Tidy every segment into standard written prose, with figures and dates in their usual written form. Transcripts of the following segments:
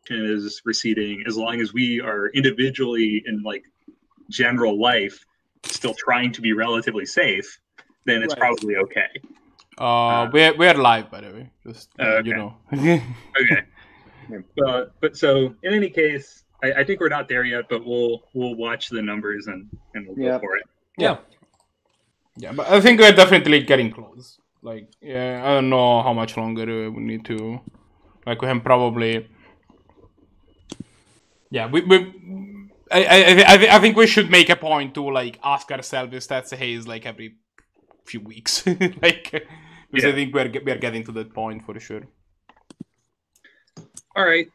is receding, as long as we are individually in like general life still trying to be relatively safe, then it's probably okay. We're live, by the way. Just okay. You know. Okay. But so in any case, I think we're not there yet, but we'll watch the numbers and we'll go for it. Yeah, but I think we're definitely getting close. Like, I don't know how much longer we need to. Like, we can probably. Yeah, I think we should make a point to like ask ourselves if that's like every few weeks, like, because I think we're getting to that point for sure. All right.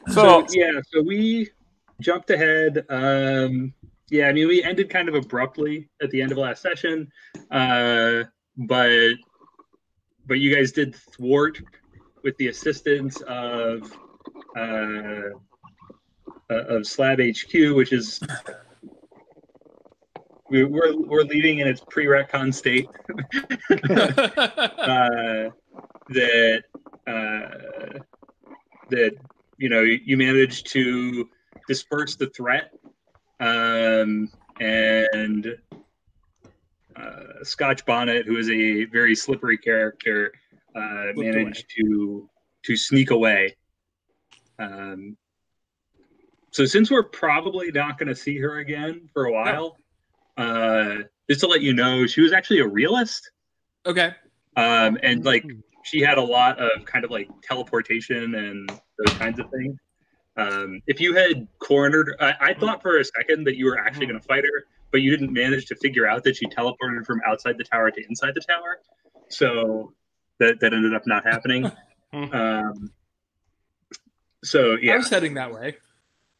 So we jumped ahead. I mean, we ended kind of abruptly at the end of last session, but you guys did thwart with the assistance of SLAB HQ, which is we're leaving in its pre-retcon state. That you managed to disperse the threat, and Scotch Bonnet, who is a very slippery character, managed to sneak away. So since we're probably not going to see her again for a while, just to let you know, she was actually a realist. Okay. And like she had a lot of kind of like teleportation and those kinds of things. If you had cornered, I thought for a second that you were actually going to fight her, but you didn't manage to figure out that she teleported from outside the tower to inside the tower. So that ended up not happening. So yeah, I was heading that way.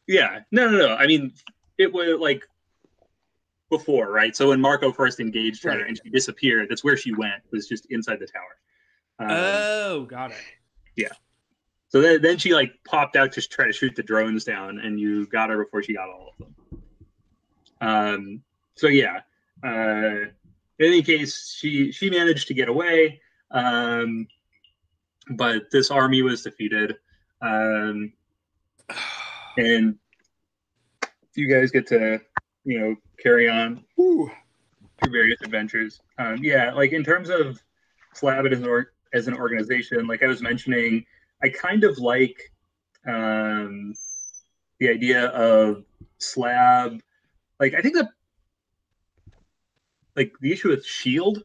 Yeah, no. I mean, it was like before, right? So when Marco first engaged her and she disappeared, that's where she went. Was just inside the tower. Got it. Yeah. So then she like popped out to try to shoot the drones down, and you got her before she got all of them. So yeah. In any case, she managed to get away, but this army was defeated, and you guys get to carry on through various adventures. Like in terms of SLAB as an organization, like I was mentioning, I kind of like the idea of SLAB. Like I think that like the issue with Shield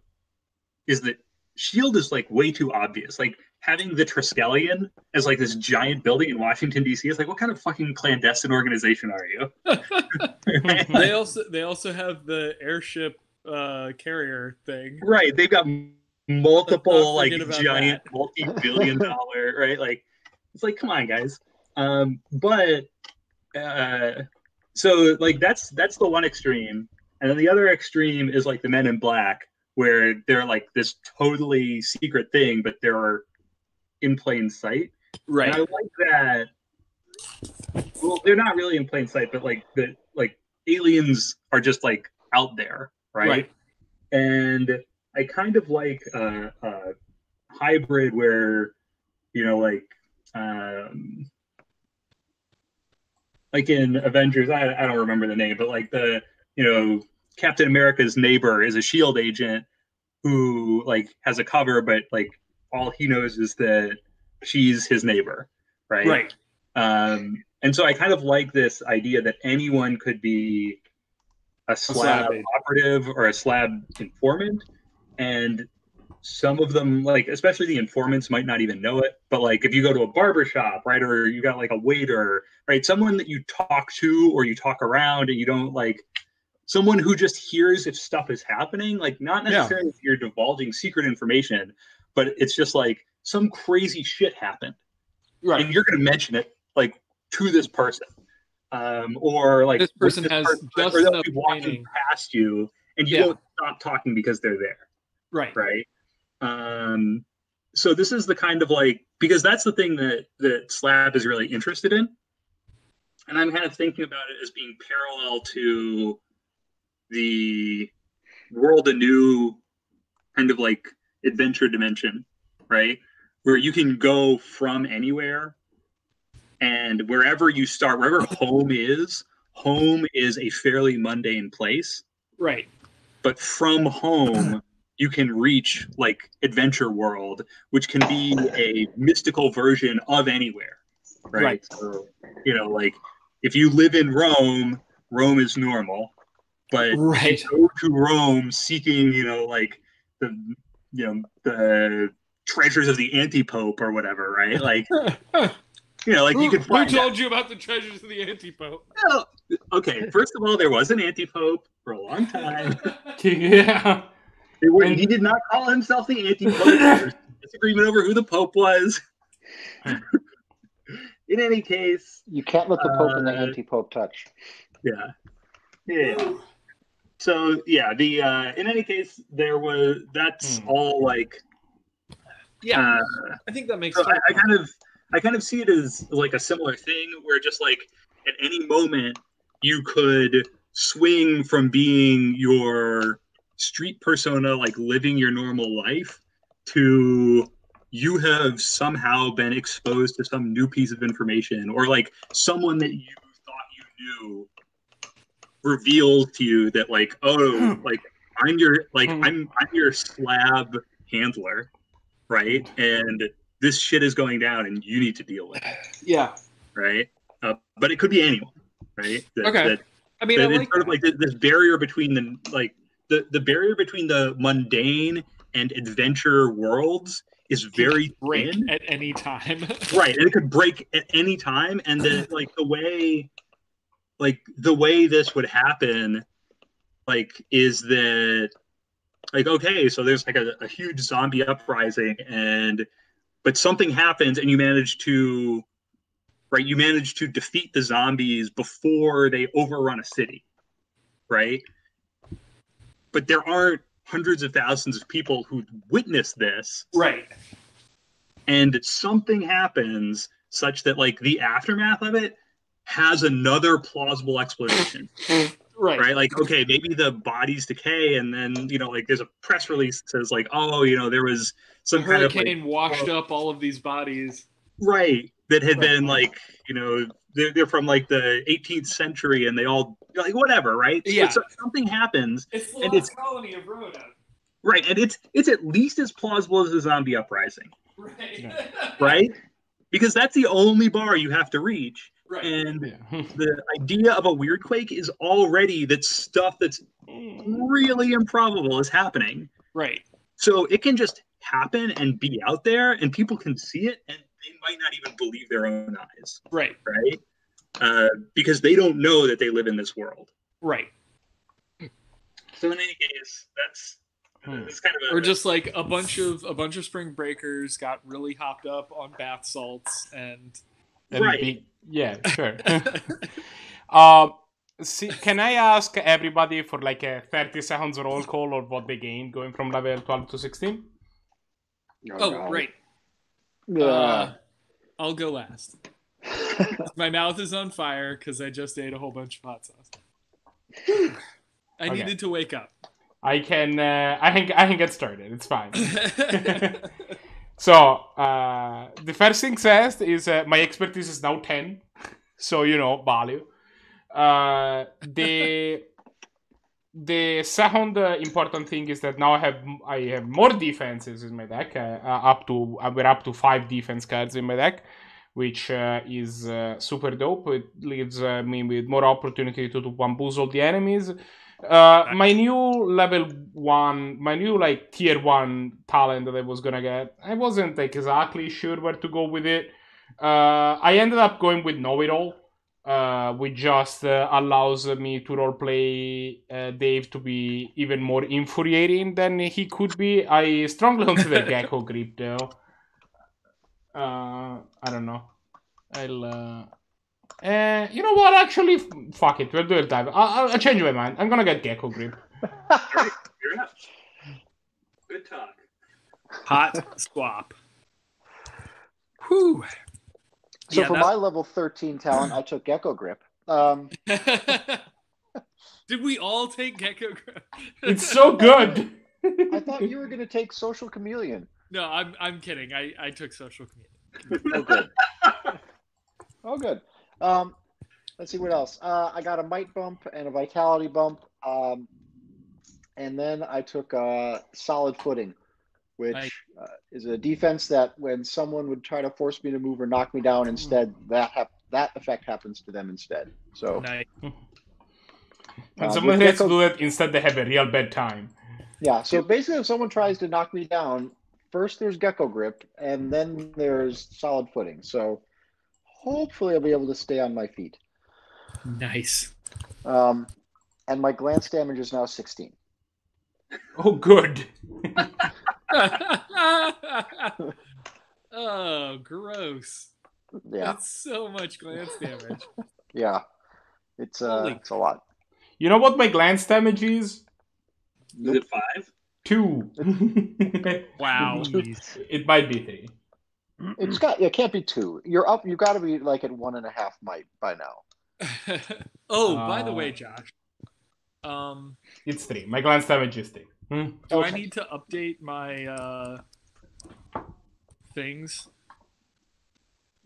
is that Shield is like way too obvious. Like having the Triskelion as like this giant building in Washington D.C. is like, what kind of fucking clandestine organization are you? They also have the airship carrier thing. Right. They've got multiple like giant multi-billion-dollar right. Like it's like, come on, guys. So like that's the one extreme, and then the other extreme is like the Men in Black, where they're like this totally secret thing, but they're in plain sight. Right. And I like that. Well, they're not really in plain sight, but like the aliens are just like out there, right? And I kind of like a hybrid where, like in Avengers, I don't remember the name, but like the Captain America's neighbor is a SHIELD agent who like has a cover, but like all he knows is that she's his neighbor, right? And so I kind of like this idea that anyone could be a SLAB operative or a SLAB informant, and some of them, like especially the informants, might not even know it. But like if you go to a barber shop, right, or you got like a waiter, right, someone that you talk to or you talk around, and you don't like someone who just hears if stuff is happening, like not necessarily if you're divulging secret information, but it's just like some crazy shit happened, right? And you're going to mention it like to this person, or like this person has just enough walking past you, and you don't stop talking because they're there, right? So this is the kind of like, because that's the thing that SLAB is really interested in, and I'm kind of thinking about it as being parallel to the World Anew kind of like adventure dimension, right? Where you can go from anywhere And wherever you start, wherever home is a fairly mundane place. Right. But from home, you can reach like Adventure World, which can be a mystical version of anywhere. Right. So, like if you live in Rome, Rome is normal. But if you go to Rome seeking, like the treasures of the anti-pope or whatever, right? Like, you could find. Who told you about the treasures of the anti-pope? Well, okay, first of all, there was an anti-pope for a long time. Yeah. He did not call himself the anti-pope. There was disagreement over who the pope was. In any case, you can't let the pope and the anti-pope touch. Yeah. So in any case, that's all like. Yeah, I think that makes so sense. I kind of see it as like a similar thing where just like at any moment you could swing from being your street persona, like living your normal life, to you have somehow been exposed to some new piece of information, or like someone that you thought you knew reveals to you that like, oh, like I'm your SLAB handler, right? And this shit is going down and you need to deal with it. Yeah. Right? But it could be anyone, right? Okay. I mean, it's sort of like this barrier between the barrier between the mundane and adventure worlds is very thin at any time. Right, and it could break at any time, and the way this would happen, like, is that, like, okay, so there's like a huge zombie uprising, but something happens, and you manage to defeat the zombies before they overrun a city, right? But there aren't hundreds of thousands of people who witness this. Right. And something happens such that, like, the aftermath of it has another plausible explanation. Right. Like, okay, maybe the bodies decay, and then, like, there's a press release that says, like, oh, there was some kind of hurricane washed up all of these bodies. Right. That had been, like, they're from, like, the 18th century, and they all, like, whatever, right? Yeah. So something happens. It's the lost colony of Rhoda. Right, and it's at least as plausible as a zombie uprising. Right. Right? Because that's the only bar you have to reach. Right. And the idea of a weird quake is already that stuff that's really improbable is happening. Right. So it can just happen and be out there, and people can see it, and they might not even believe their own eyes. Right. Right? Because they don't know that they live in this world. Right. So in any case, that's kind of or just like a bunch of spring breakers got really hopped up on bath salts and right. Yeah, sure. Can I ask everybody for like a 30 seconds roll call or what they gained going from level 12 to 16? Right. Yeah. I'll go last. My mouth is on fire because I just ate a whole bunch of hot sauce. I needed to wake up. I can get started. It's fine. So the first thing says is my expertise is now 10, so value. The second important thing is that now I have more defenses in my deck. We're up to 5 defense cards in my deck, which is super dope. It leaves me with more opportunity to bamboozle the enemies. My new like tier 1 talent that I was gonna get, I wasn't like exactly sure where to go with it. I ended up going with Know-It-All, which just allows me to roleplay Dave to be even more infuriating than he could be. I strongly consider Gecko Grip though. I don't know. You know what? Actually, fuck it. We'll do it live. I'll change my mind. I'm gonna get Gecko Grip. Fair enough. Good talk. Hot swap. Whew. So for my level 13 talent, I took Gecko Grip. Did we all take Gecko Grip? It's so good. I thought you were going to take Social Chameleon. No, I'm kidding. I took Social Chameleon. Oh, good. Oh, good. Let's see what else. I got a might bump and a vitality bump. And then I took solid footing, which is a defense that when someone would try to force me to move or knock me down instead, that effect happens to them instead. So Nice. When someone hits fluid, instead they have a real bad time. Yeah, so basically if someone tries to knock me down, first there's Gecko Grip, and then there's solid footing. So hopefully I'll be able to stay on my feet. Nice. And my glance damage is now 16. Oh, good. Oh, gross. Yeah. That's so much glance damage. Yeah. It's a lot. You know what my glance damage is? Is it 5? 2. Wow. It might be 3. It can't be 2. You're up. You got to be like at 1.5 might by now. Oh, by the way, Josh. It's 3. My glance damage is 3. Do I need to update my things?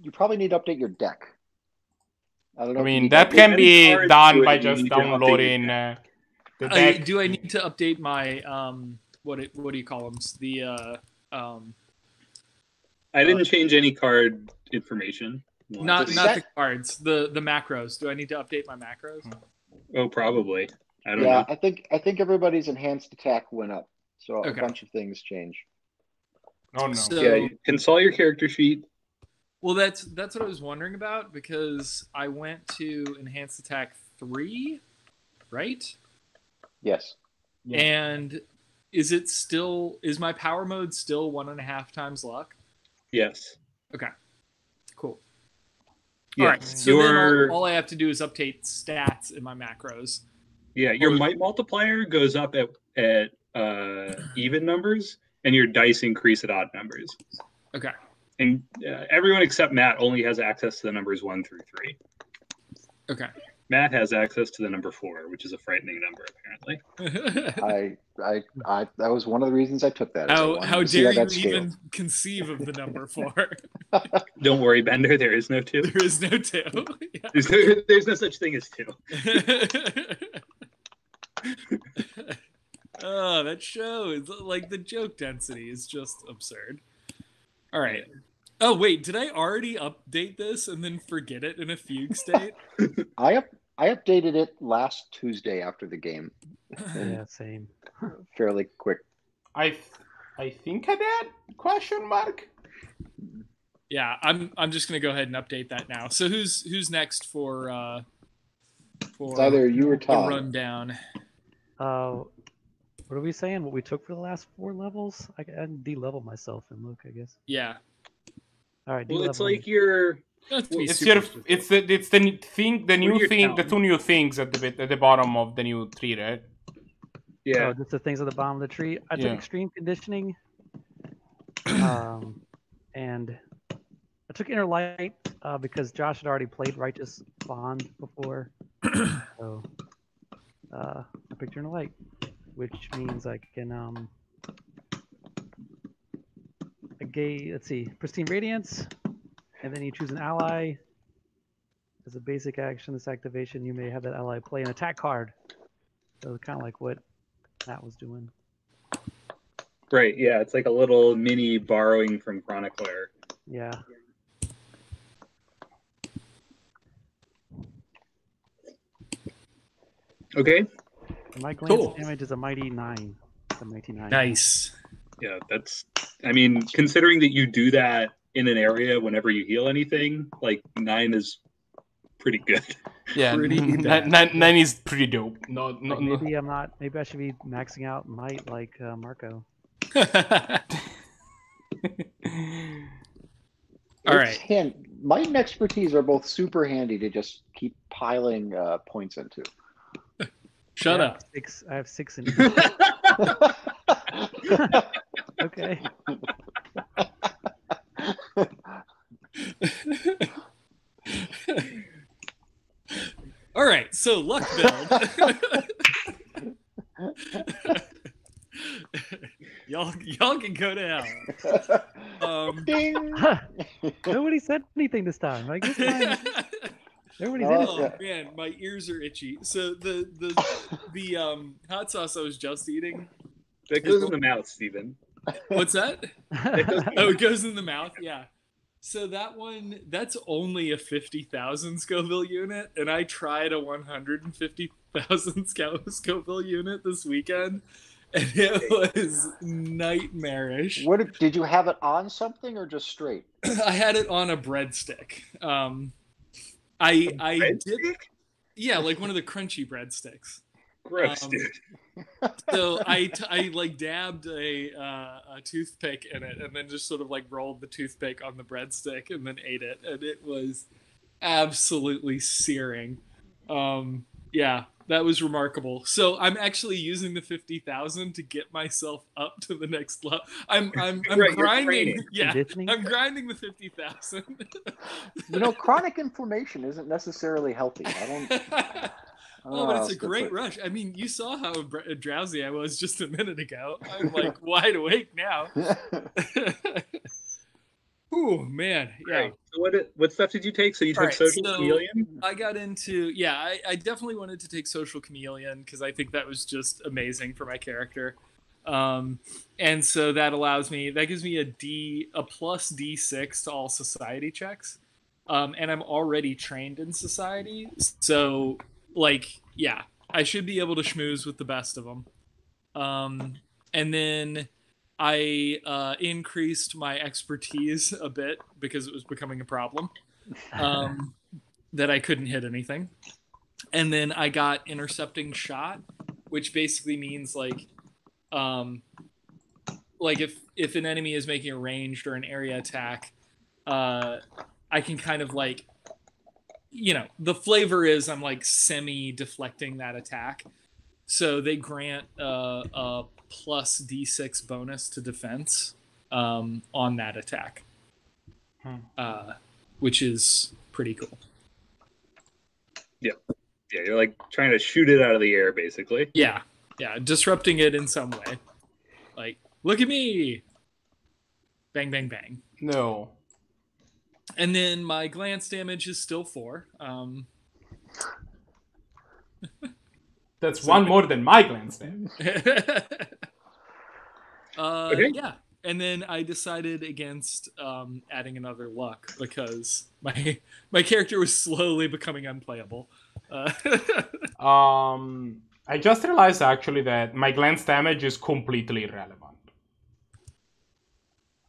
You probably need to update your deck. I don't know. I mean, that can be done by just downloading the deck. Do I need to update my what do you call them? The I didn't change any card information. Not the cards, the macros. Do I need to update my macros? Oh, probably. I don't know. I think everybody's enhanced attack went up, so a bunch of things change. Oh no! So, yeah, you consult your character sheet. Well, that's what I was wondering about, because I went to enhanced attack 3, right? Yes. Yeah. And is my power mode still 1.5 times luck? Yes. Okay. Cool. Yes. All right. So then all I have to do is update stats in my macros. Yeah, your might multiplier goes up at even numbers, and your dice increase at odd numbers. Okay. And everyone except Matt only has access to the numbers 1 through 3. Okay. Matt has access to the number 4, which is a frightening number, apparently. I that was one of the reasons I took that. How dare you even conceive of the number 4? Don't worry, Bender. There is no 2. There is no 2. Yeah. There's no such thing as 2. Oh, that show is like the joke density is just absurd. All right. Oh wait, did I already update this and then forget it in a fugue state? I updated it last Tuesday after the game. Yeah, same. Fairly quick. I think I did? Question mark. Yeah, I'm just gonna go ahead and update that now. So who's next for it's either you or Todd. The rundown? What are we saying? What we took for the last 4 levels? I can de-level myself and look, I guess. Yeah. All right. Well, it's like your. It's the new thing, the 2 new things at the bottom of the new tree, right? Yeah. Oh, just the things at the bottom of the tree. I took extreme conditioning, and I took inner light because Josh had already played Righteous Bond before, so I picked inner light, which means I can let's see, Pristine Radiance, and then you choose an ally. As a basic action, this activation, you may have that ally play an attack card. So kind of like what Matt was doing. Right, yeah, it's like a little mini borrowing from Chronicler. Yeah. Okay. My glance damage is a mighty 9. It's a mighty 9. Nice. Yeah, I mean, considering that you do that in an area whenever you heal anything, like 9 is pretty good. Yeah, 9 is pretty dope. Maybe I'm not. Maybe I should be maxing out might like Marco. All right. Might and expertise are both super handy to just keep piling points into. Shut up. I have 6 in Okay. All right, so luck build. y'all can go to hell. Ding. Nobody said anything this time. Like this time, everybody's in Oh it. man, my ears are itchy. So the hot sauce I was just eating. That goes in the mouth, Steven. What's that? Goes- Oh, it goes in the mouth. Yeah. So that one, that's only a 50,000 Scoville unit, and I tried a 150,000 Scoville unit this weekend, and it was nightmarish. What did you have it on something or just straight? I had it on a breadstick. I did, Breadstick? yeah, like one of the crunchy breadsticks. Gross, dude. So I like dabbed a toothpick in it, and then just sort of like rolled the toothpick on the breadstick, and then ate it, and it was absolutely searing. Yeah, that was remarkable. So I'm actually using the 50,000 to get myself up to the next level. I'm Right, you're grinding. training. Yeah, Conditioning? I'm grinding the 50,000. You know, chronic inflammation isn't necessarily healthy. I don't Oh, know but how it's a else to great put- rush. I mean, you saw how drowsy I was just a minute ago. I'm like wide awake now. Ooh, man. Yeah. Right. So what stuff did you take? So you took All right, Social so- Chameleon? I got into, I definitely wanted to take Social Chameleon because I think that was just amazing for my character. And so that gives me a plus D6 to all society checks. And I'm already trained in society. So, like, yeah, I should be able to schmooze with the best of them. And then I increased my expertise a bit because it was becoming a problem. That I couldn't hit anything. And then I got intercepting shot, which basically means like if an enemy is making a ranged or an area attack, I can kind of like, the flavor is I'm like semi-deflecting that attack. So they grant a plus D6 bonus to defense on that attack, which is pretty cool. Yeah, you're like trying to shoot it out of the air, basically. Yeah, disrupting it in some way. Like, look at me! Bang, bang, bang. No. And then my glance damage is still 4. That's one more than my glance damage. Okay. Yeah. And then I decided against adding another luck because my character was slowly becoming unplayable. I just realized actually that my glance damage is completely irrelevant.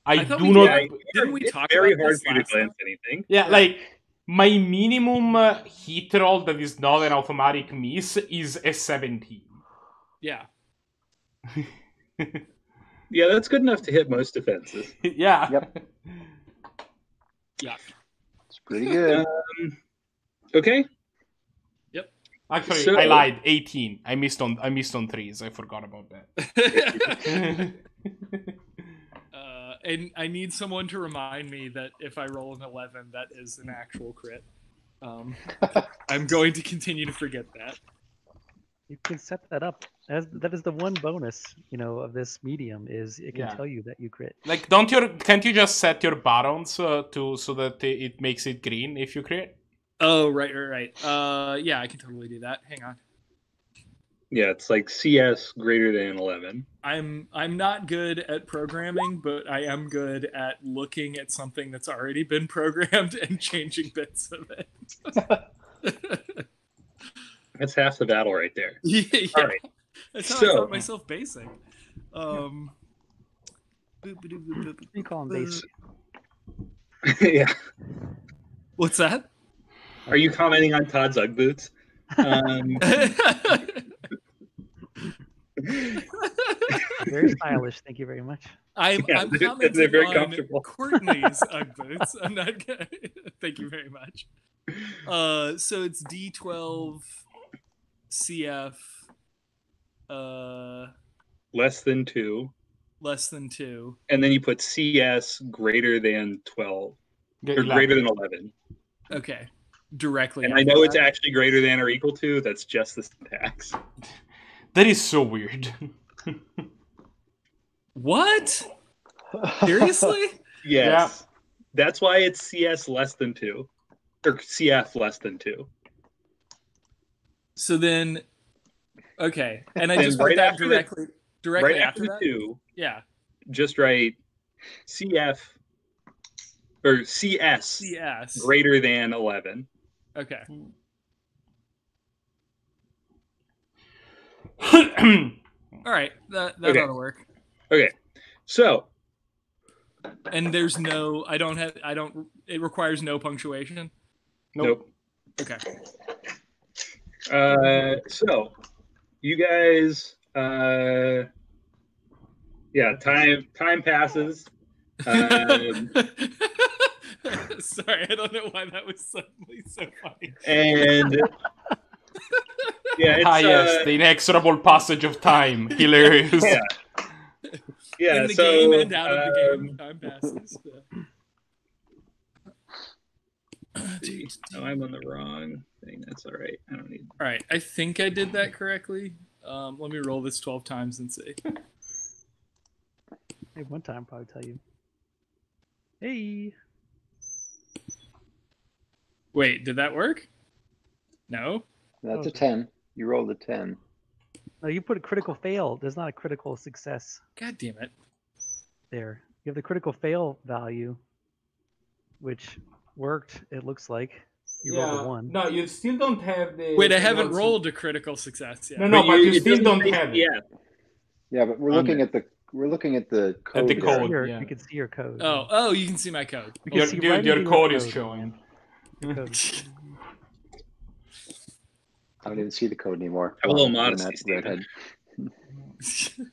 I thought do we not. did. Didn't we It's talk very about hard this for you to last time? glance anything. Yeah, like my minimum hit roll that is not an automatic miss is a 17. Yeah. Yeah, that's good enough to hit most defenses. Yeah. Yep. Yeah. It's pretty good. Okay. Actually, So- I lied. 18. I missed on threes. I forgot about that. And I need someone to remind me that if I roll an 11, that is an actual crit. I'm going to continue to forget that. You can set that up. That is the one bonus, of this medium is it can Yeah. tell you that you crit. Like, can't you just set your buttons so that it makes it green if you crit? Oh, right. Yeah, I can totally do that. Hang on. Yeah, it's like CS greater than 11. I'm not good at programming, but I am good at looking at something that's already been programmed and changing bits of it. That's half the battle right there. Yeah. All right. That's how I So- taught myself basic. Boop, boop, boop, boop, boop. You call them base. Yeah. What's that? Are you commenting on Todd's Ugg boots? Very stylish. Thank you very much. I'm they're commenting very on comfortable. Courtney's Ugg boots. I'm not gonna. Thank you very much. So it's D12 CF Less than 2. less than 2. And then you put CS greater than 12. Or 11. greater than 11. Okay. Directly. And I after know it's that. actually greater than or equal to. That's just the syntax. That is so weird. What? Seriously? Yes. That's why it's CS less than 2. Or CF less than 2. So then, okay. And I And just right put that after directly right after after that? 2, Yeah. just write CF or CS CS. greater than 11. Okay. All right. That Okay. ought to work. Okay. So, And there's no, it requires no punctuation. nope. Okay. So you guys, time passes. Sorry, I don't know why that was suddenly so funny. And yeah, it's, yes, the inexorable passage of time. Hilarious. Yeah, In the so, game and out of the game, time passes. No, I'm on the wrong thing. That's all right. I don't need. All right, I think I did that correctly. Let me roll this 12 times and see. Hey, one time I'll probably tell you. Hey. Wait, did that work? No. That's a 10. You rolled a 10. No, you put a critical fail. There's not a critical success God damn it. there. You have the critical fail value, which worked, it looks like. You rolled a 1. No, you still don't have the. Wait, I haven't rolled a critical success yet. No, but you still don't have it. Yeah, but we're looking at the code. At the there. code. You can see your code. Oh, you can see my code. You can see Your underneath code the is showing. Code. I don't even see the code anymore. Have a little Wow, modesty, that Steven. redhead.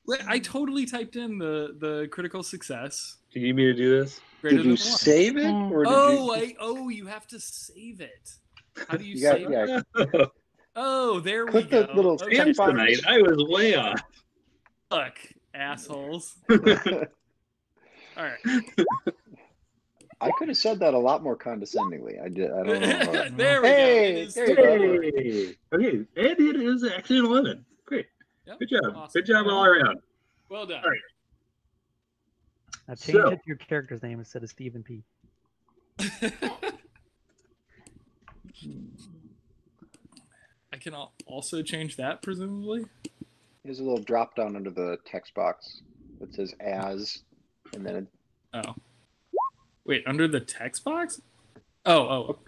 Wait, I totally typed in the critical success. Do you need me to do this? Greater Did you than 1. save it, or did You have to save it. How do you you save got, it? yeah, Oh, there we click go. the little Okay. check box. Tonight, I was way off. Look, assholes. All right. I could have said that a lot more condescendingly. I did. I don't know. There we Hey, go. It is there you totally- go. Hey. Okay, and it is actually an 11. Great. Yep. Good job. Awesome. Good job all around. Well done. All right. Now change So- it to your character's name instead of Stephen P. I can also change that, presumably. There's a little drop down under the text box that says "as," and then Oh. Wait, under the text box? Oh.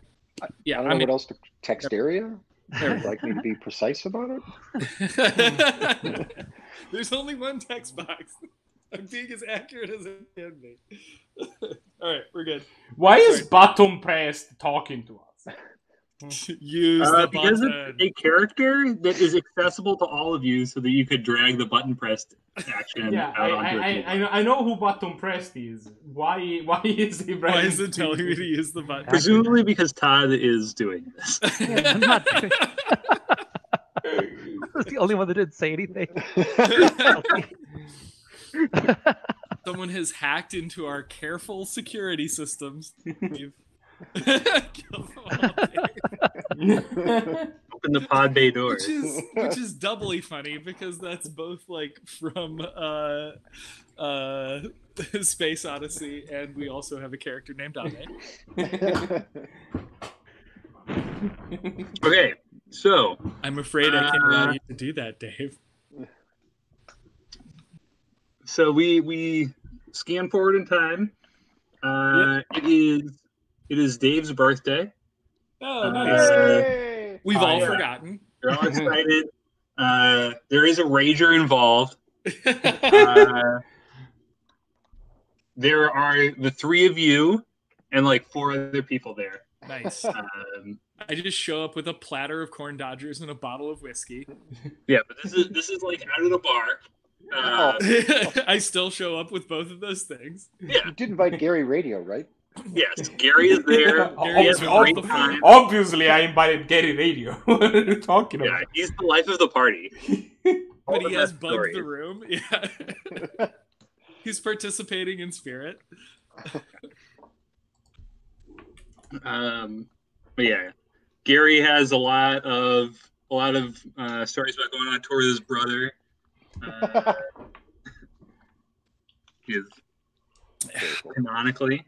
Yeah, I don't know what else. The text area. There we Would you like me to be precise about it? There's only one text box. I'm being as accurate as it can be. All right, we're good. Why is button pressed talking to us? Use the because button. it's a character that is accessible to all of you, so that you could drag the button pressed action Yeah, out onto a keyboard. I know who button pressed is. Why is he? Why is it telling me to use the button? Presumably because Todd is doing this. Yeah, I'm not doing I was the only one that didn't say anything. Someone has hacked into our careful security systems. We've killed them all. Open the pod bay doors. Which is doubly funny because that's both like from Space Odyssey, and we also have a character named Ame. Okay, so I'm afraid I can't allow you to do that, Dave. so we scan forward in time. It is Dave's birthday. Oh, nice. Hey! We've all yeah. forgotten. They're all excited. There is a rager involved. There are the 3 of you and like 4 other people there. Nice. I just show up with a platter of corn dodgers and a bottle of whiskey. Yeah, but this is like out of the bar. I still show up with both of those things. Yeah, You did invite Gary Radio, right? yes, Gary is there. He has a great time. Obviously, I invited Gary Radio. What are you talking Yeah, about? he's the life of the party. All But the he has best bugged stories. the room. Yeah. He's participating in spirit. But yeah, Gary has a lot of stories about going on tour with his brother. is Very cool. canonically.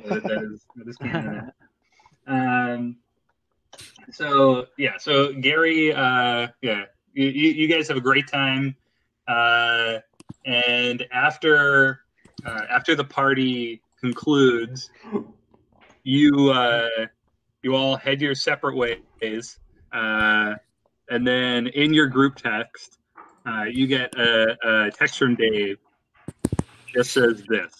That is canon. So Gary, you guys have a great time, and after the party concludes, you all head your separate ways, and then in your group text, you get a text from Dave. Just says this.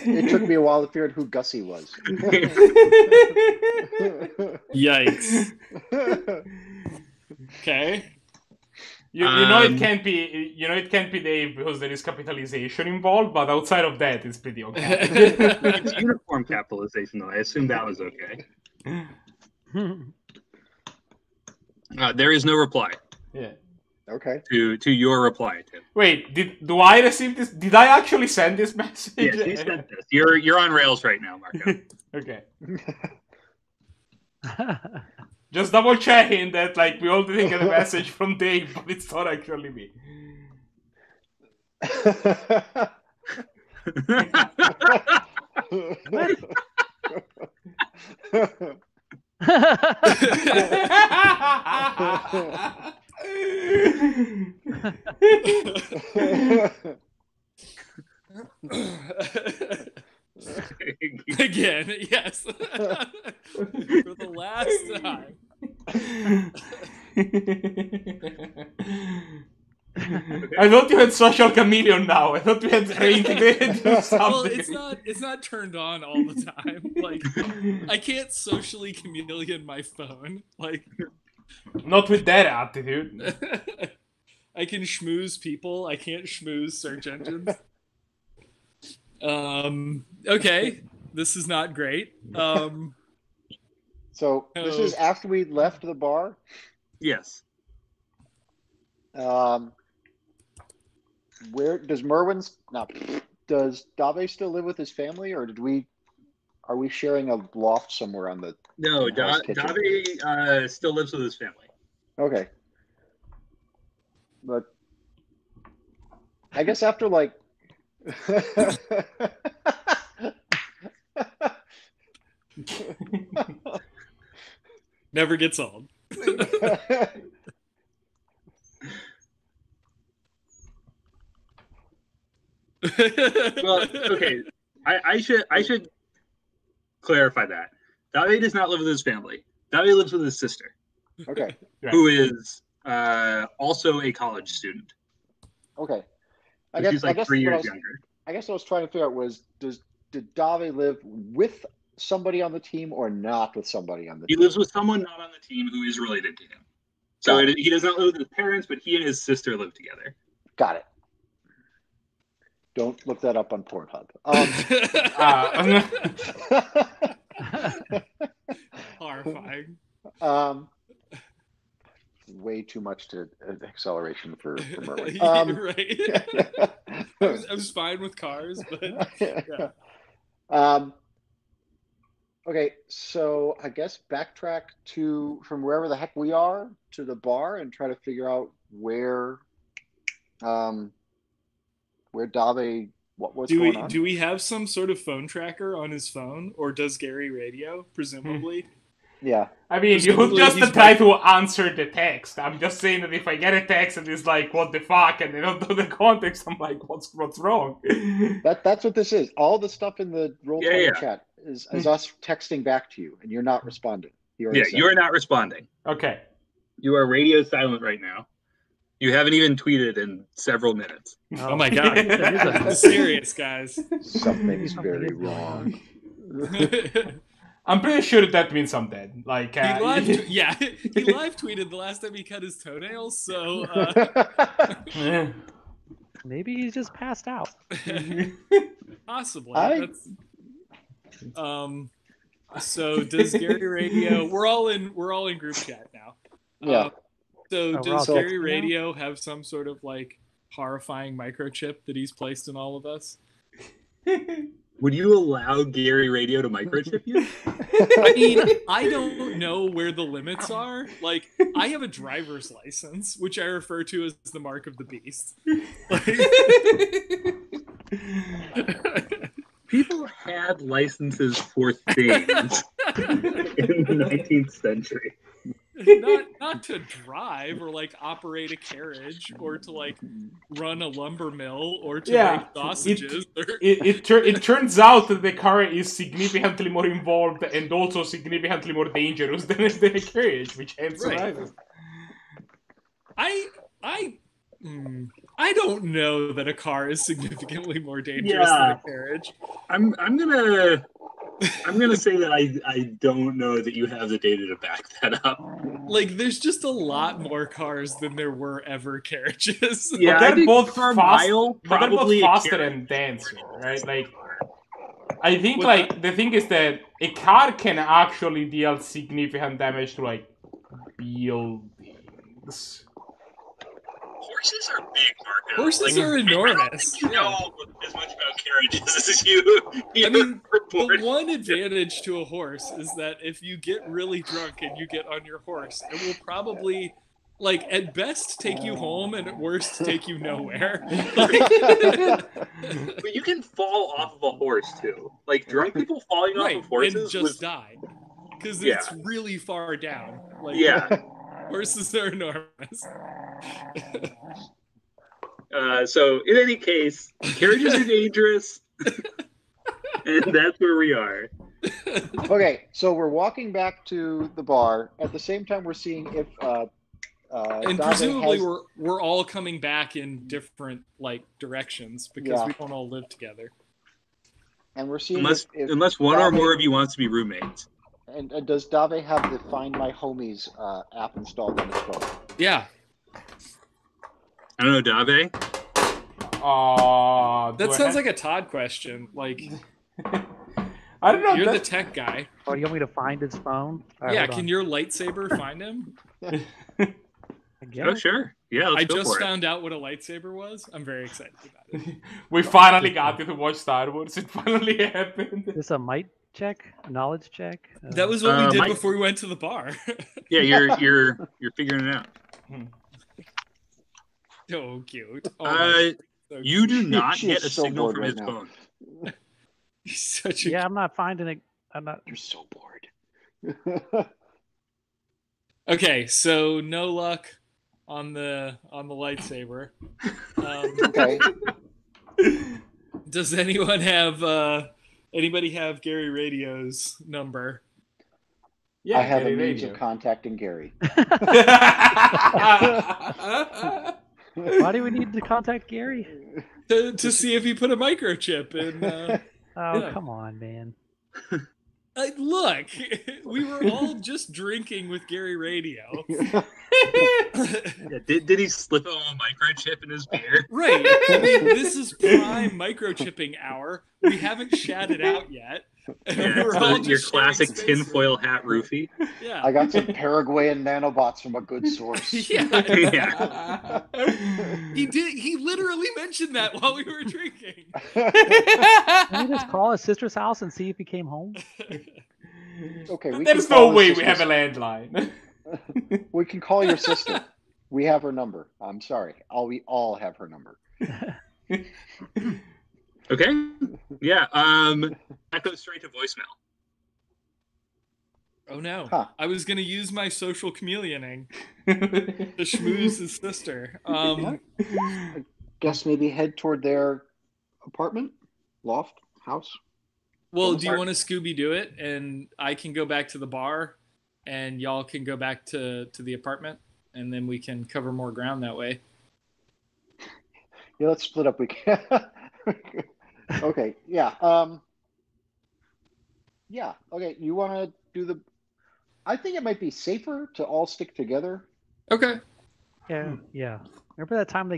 It took me a while to figure out who Gussie was. Yikes. Okay. You know it can't be Dave because there is capitalization involved, but outside of that, it's pretty okay. It's uniform capitalization, though. I assume that was okay. There is no reply. Yeah. Okay. To your reply, Tim. Wait, do I receive this? Did I actually send this message? Yes, you sent this. You're on rails right now, Marco. Okay. Just double checking that we all didn't get a message from Dave, but it's not actually me. Again, yes. For the last time. I thought you had social chameleon now. I thought we had reintegrated something. Well, it's not turned on all the time. I can't socially chameleon my phone. Not with that attitude. I can schmooze people. I can't schmooze search engines. Okay. This is not great. So this is after we left the bar? Yes. Where does does Dave still live with his family, or are we sharing a loft somewhere on the No, kitchen? Dave still lives with his family. Okay. But I guess after Never gets old. Well, okay. I should clarify that. Dave does not live with his family. Dave lives with his sister. Okay. Who is also a college student. Okay. She's 3 years younger. I guess what I was trying to figure out was did Dave live with somebody on the team or not with somebody on the team? He lives with someone not on the team who is related to him. So he does not live with his parents, but he and his sister live together. Got it. Don't look that up on Pornhub. Horrifying. Way too much to acceleration for Merwin. Right. I was fine with cars, but yeah. Okay, so I guess backtrack from wherever the heck we are to the bar and try to figure out where Dave, what's going on. Do we have some sort of phone tracker on his phone, or does Gary radio? Presumably. Yeah. I mean, you would just try to answer the text. I'm just saying that if I get a text and it's like, what the fuck, and they don't know the context, I'm like, what's wrong? That's what this is. All the stuff in the roll-playing chat is us texting back to you, and you're not responding. You are not responding. Okay. You are radio silent right now. You haven't even tweeted in several minutes. Oh my god. I'm serious, guys. Something's very wrong. I'm pretty sure that means I'm dead. He live tweeted the last time he cut his toenails, so maybe he's just passed out. Possibly. So does Gary Radio? We're all in group chat now. Yeah. So does Gary Radio have some sort of horrifying microchip that he's placed in all of us? Would you allow Gary Radio to microchip you? I mean, I don't know where the limits are. Like, I have a driver's license, which I refer to as the mark of the beast. People had licenses for things in the 19th century. Not to drive or like operate a carriage or to like run a lumber mill or to make sausages. It turns out that the car is significantly more involved and also significantly more dangerous than a carriage, which hence survives. I don't know that a car is significantly more dangerous than a carriage. I'm gonna say that I don't know that you have the data to back that up. Like, there's just a lot more cars than there were ever carriages. Yeah, they're both probably faster and denser, right? Like, I think the thing is that a car can actually deal significant damage to like buildings. Horses are big, Marco. Horses are enormous. You know as much about carriages as you. I mean, the one advantage to a horse is that if you get really drunk and you get on your horse, it will probably, like, at best take you home and at worst take you nowhere. But you can fall off of a horse too. Like, drunk people falling off of horses and just die because it's really far down. Like, horses are enormous. So, in any case, carriages are dangerous, and that's where we are. Okay, so we're walking back to the bar. At the same time, we're seeing if and presumably we're all coming back in different like directions because we don't all live together. And we're seeing unless one or more of you wants to be roommates. And does Dave have the Find My Homies app installed on his phone? Yeah. I don't know, Dave. That sounds like a Todd question. Like, I don't know. You're the tech guy. Oh, you want me to find his phone? Right, yeah, can your lightsaber find him? Oh, sure. Yeah, I just found out what a lightsaber was. I'm very excited about it. We finally got you to watch Star Wars. It finally happened. Is this a might check? A knowledge check? That was what we did before we went to the bar. Yeah, you're figuring it out. So cute. You do not get a signal from his phone. He's such a... Yeah, I'm not finding it. You're so bored. Okay, so no luck on the lightsaber. Okay. Does anyone have anybody have Gary Radio's number? Yeah, I have a means of contacting Gary. Why do we need to contact Gary? To see if he put a microchip in. Come on, man. Look, we were all just drinking with Gary Radio. Did he slip a microchip in his beer? Right. I mean, this is prime microchipping hour. We haven't shatted out yet. Yeah, your classic tinfoil hat roofie. Yeah. I got some Paraguayan nanobots from a good source. Yeah. He did. He literally mentioned that while we were drinking. Can we just call his sister's house and see if he came home? Okay. There's no way we have a landline. We can call your sister. We have her number. I'm sorry. We all have her number. Okay. Yeah. That goes straight to voicemail. Oh no! Huh. I was gonna use my social chameleoning to schmooze his sister. I guess maybe head toward their apartment, loft, house. Well, do you want to Scooby Doo it, and I can go back to the bar, and y'all can go back to the apartment, and then we can cover more ground that way. Yeah, let's split up. We can. Okay. Yeah. Yeah. Okay. You want to do the? I think it might be safer to all stick together. Okay. Yeah. Yeah. Remember that time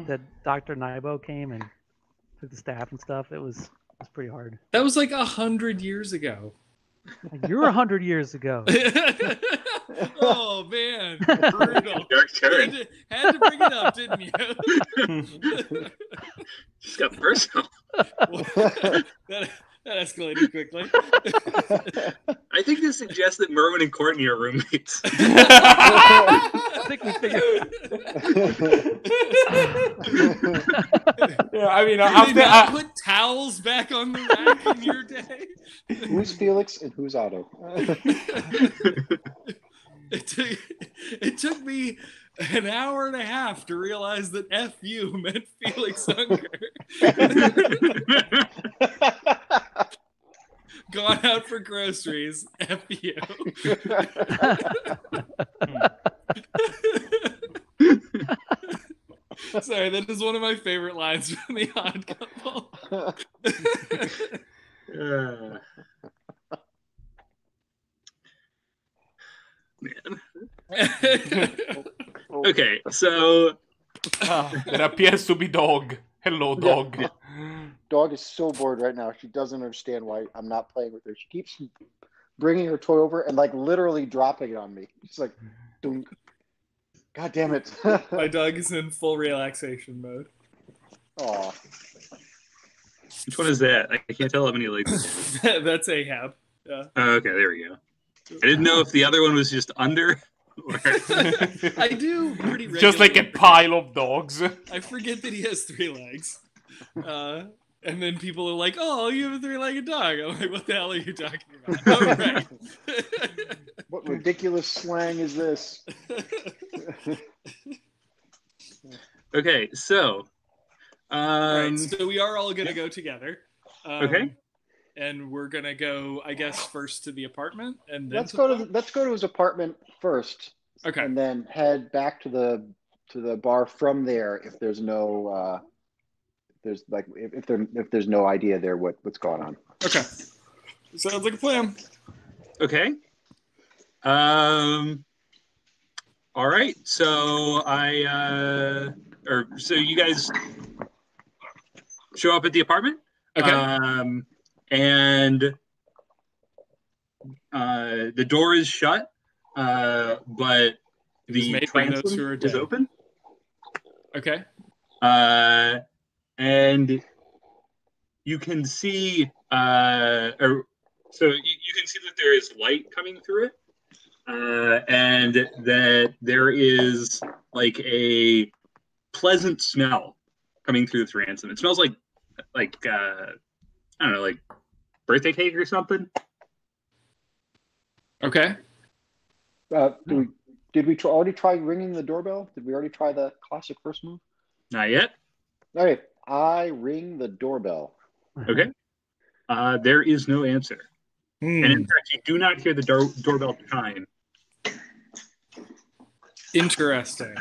that Dr. Nybo came and took the staff and stuff? It was pretty hard. That was like 100 years ago. You're 100 years ago. Oh man, brutal. Had to bring it up, didn't you? Just got personal. escalated quickly. I think this suggests that Merwin and Courtney are roommates. I think we figured. Yeah, I mean, Did after they not put towels back on the rack in your day? Who's Felix and who's Otto? It took me an hour and a half to realize that F you meant Felix Unger. Gone out for groceries. F you. Sorry, that is one of my favorite lines from The Odd Couple. Man. Okay, so there appears to be dog. Hello, dog. Yeah. Dog is so bored right now. She doesn't understand why I'm not playing with her. She keeps bringing her toy over and like literally dropping it on me. She's like, dunk. God damn it. My dog is in full relaxation mode. Aw. which one is that? I can't tell how many legs. That's Ahab. Yeah. Oh, okay, there we go. I didn't know if the other one was just under. Or... I do pretty regularly. Just like a pile of dogs. I forget that he has 3 legs. And then people are like, oh, you have a 3-legged dog. I'm like, what the hell are you talking about? Oh, right. What ridiculous slang is this? Okay, so. Right, so we are all going to go together. Okay. And we're going to go, I guess, first to the apartment. And then Let's go to his apartment first. Okay. And then head back to the bar from there if there's no if there's no idea there what's going on. Okay. Sounds like a plan. Okay. All right. So so you guys show up at the apartment. Okay. And the door is shut, but the transom is open. Okay. And you can see, so you can see that there is light coming through it, and that there is like a pleasant smell coming through the transom. It smells like I don't know, like birthday cake or something. Okay. Did we already try ringing the doorbell? Did we already try the classic first move? Not yet. Okay, I ring the doorbell. Okay. There is no answer. And in fact, you do not hear the doorbell chime. Interesting.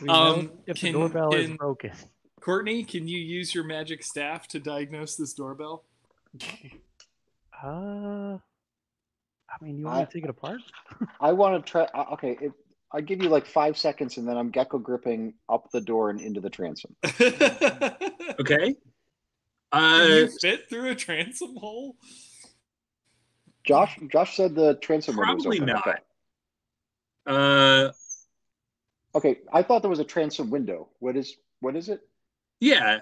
If the doorbell is broken. Courtney, can you use your magic staff to diagnose this doorbell? I mean, you want me to take it apart? I want to try. Okay, I give you like 5 seconds, and then I'm gecko gripping up the door and into the transom. Okay. Can you fit through a transom hole? Josh said the transom window was Probably open. not. Okay. Okay, I thought there was a transom window. What is it? Yeah,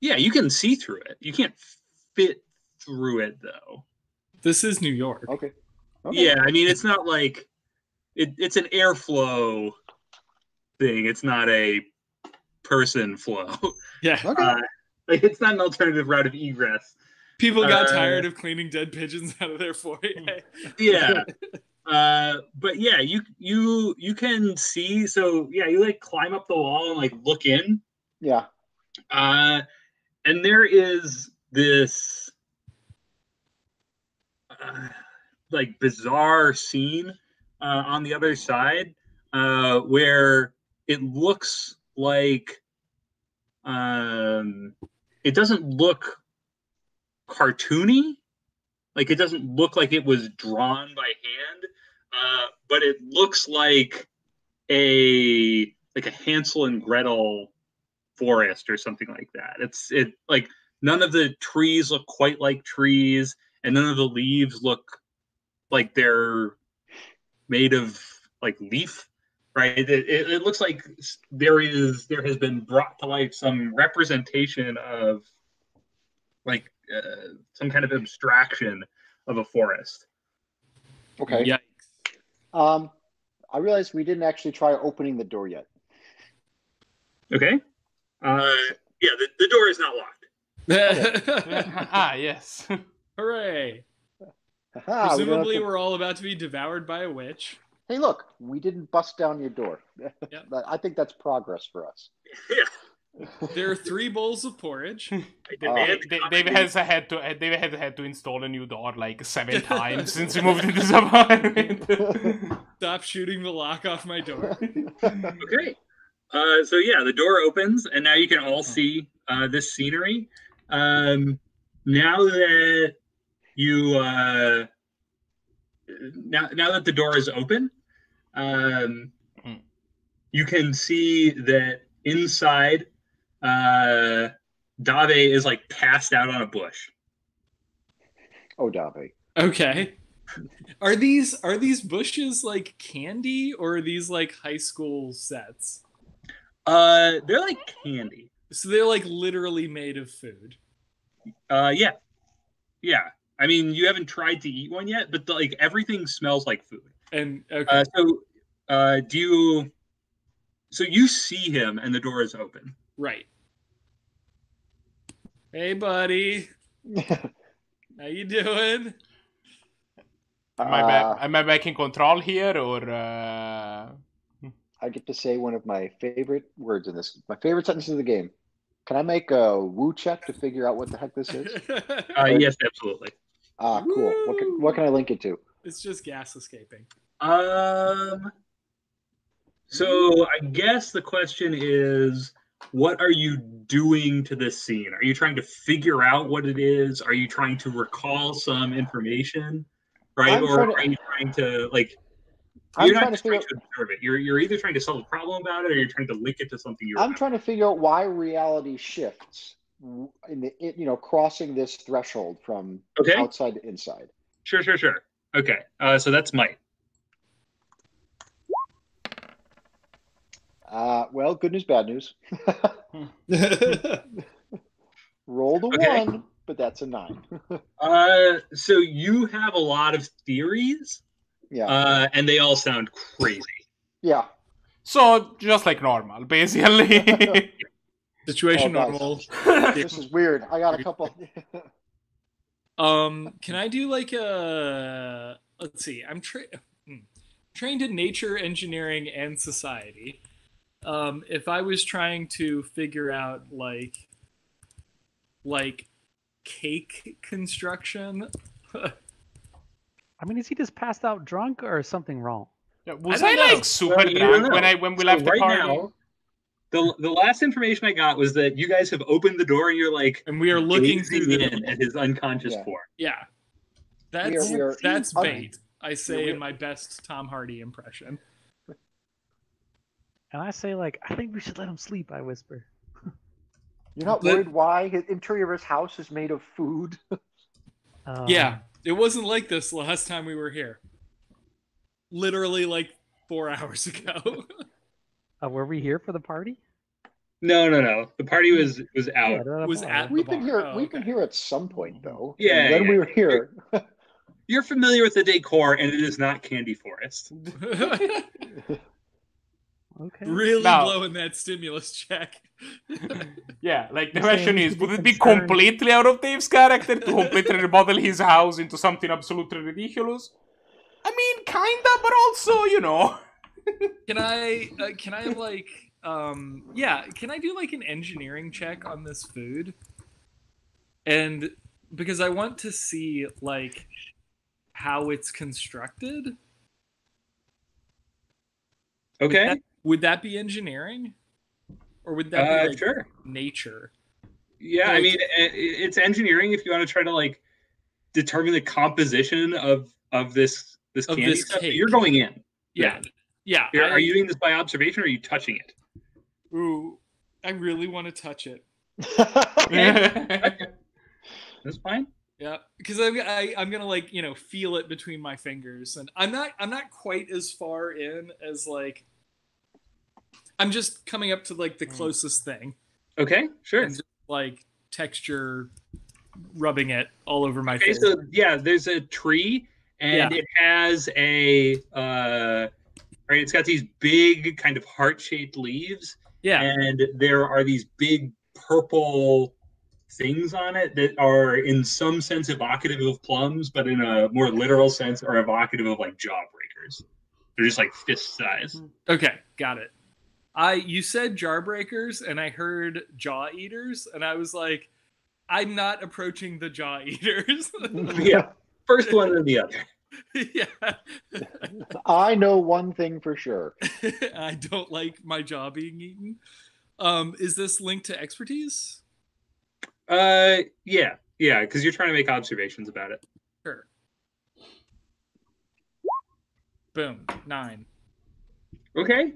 you can see through it. You can't fit through it though. This is New York. Okay. Yeah, I mean it's not like it's an airflow thing. It's not a person flow. Yeah. Okay. Like it's not an alternative route of egress. People got tired of cleaning dead pigeons out of their foyer. Yeah. But yeah, you can see. So yeah, you like climb up the wall and like look in. Yeah. And there is this like bizarre scene on the other side where it looks like it doesn't look cartoony. Like it doesn't look like it was drawn by hand, but it looks like a Hansel and Gretel forest or something like that. It like none of the trees look quite like trees, and none of the leaves look like they're made of like leaf, right? It looks like there has been brought to life some representation of like some kind of abstraction of a forest. Okay. Yeah. I realized we didn't actually try opening the door yet. Okay. Yeah, the door is not locked. Yes. Hooray! Haha, Presumably, we're all about to be devoured by a witch. Hey, look, we didn't bust down your door. Yep. I think that's progress for us. Yeah. There are 3 bowls of porridge. David has had to install a new door like 7 times since we moved into this apartment. Stop shooting the lock off my door. Okay. So yeah, the door opens, and now you can all see this scenery. Now that you now that the door is open, you can see that inside, Dave is like passed out on a bush. Oh, Dave. Okay. Are these bushes like candy, or are these like high school sets? They're like candy. So they're like literally made of food. Yeah. I mean, you haven't tried to eat one yet, but like everything smells like food. And okay. So you see him, and the door is open. Right. Hey, buddy. How you doing? Am I back in control here, or? I get to say one of my favorite words in this. My favorite sentence of the game. Can I make a woo check to figure out what the heck this is? Yes, absolutely. Cool. What can I link it to? It's just gas escaping. So I guess the question is, what are you doing to this scene? Are you trying to figure out what it is? Are you trying to recall some information? Right? Are you trying to like... You're not just trying to observe it. You're either trying to solve a problem about it, or you're trying to link it to something you're... I'm trying to figure out why reality shifts crossing this threshold from outside to inside. Sure. Okay, so that's might. Well, good news, bad news. Rolled a 1, but that's a 9. So you have a lot of theories. Yeah. And they all sound crazy. Yeah. So just like normal, basically. Situation normal. This is weird. I got a couple. Can I do like a... Let's see. I'm trained in nature, engineering, and society. If I was trying to figure out like cake construction... I mean, is he just passed out drunk, or is something wrong? Yeah, was I like super drunk when we left the party? Now, the last information I got was that you guys have opened the door, and you're like, and we are looking through at his unconscious form. Yeah, that's bait. I say in my best Tom Hardy impression. And I say, like, I think we should let him sleep. I whisper. You're not worried why his interior of his house is made of food? Yeah. It wasn't like this last time we were here. Literally like 4 hours ago. Were we here for the party? No. The party was out. We've been here. We've been here at some point, though. Yeah. When we were here. You're familiar with the decor, and it is not Candy Forest. Okay. Really blowing that stimulus check. Yeah, like the question is, would it be completely out of Dave's character to completely remodel his house into something absolutely ridiculous? I mean, kinda, but also, Can I like, can I do like an engineering check on this food? And because I want to see like how it's constructed. Okay. Would that be engineering? Or would that be like sure. Nature? Yeah, like, I mean, it's engineering if you want to try to like determine the composition of this candy stuff. Cake. You're going in. Yeah. Are you doing this by observation, or are you touching it? Ooh, I really want to touch it. That's fine. Yeah, because I'm gonna like feel it between my fingers, and I'm not quite as far in as like. I'm just coming up to like the closest thing. Okay, sure. And just, like texture rubbing it all over my Okay, face. so yeah, there's a tree, and it has a right. It's got these big kind of heart-shaped leaves, and there are these big purple things on it that are in some sense evocative of plums, but in a more literal sense are evocative of like jawbreakers. They're just like fist size. Okay, got it. You said jawbreakers, and I heard jaw eaters, and I was like, I'm not approaching the jaw eaters. Yeah, first one or the other. Yeah. I know one thing for sure. I don't like my jaw being eaten. Is this linked to expertise? Yeah, because you're trying to make observations about it. Sure. Boom, 9. Okay.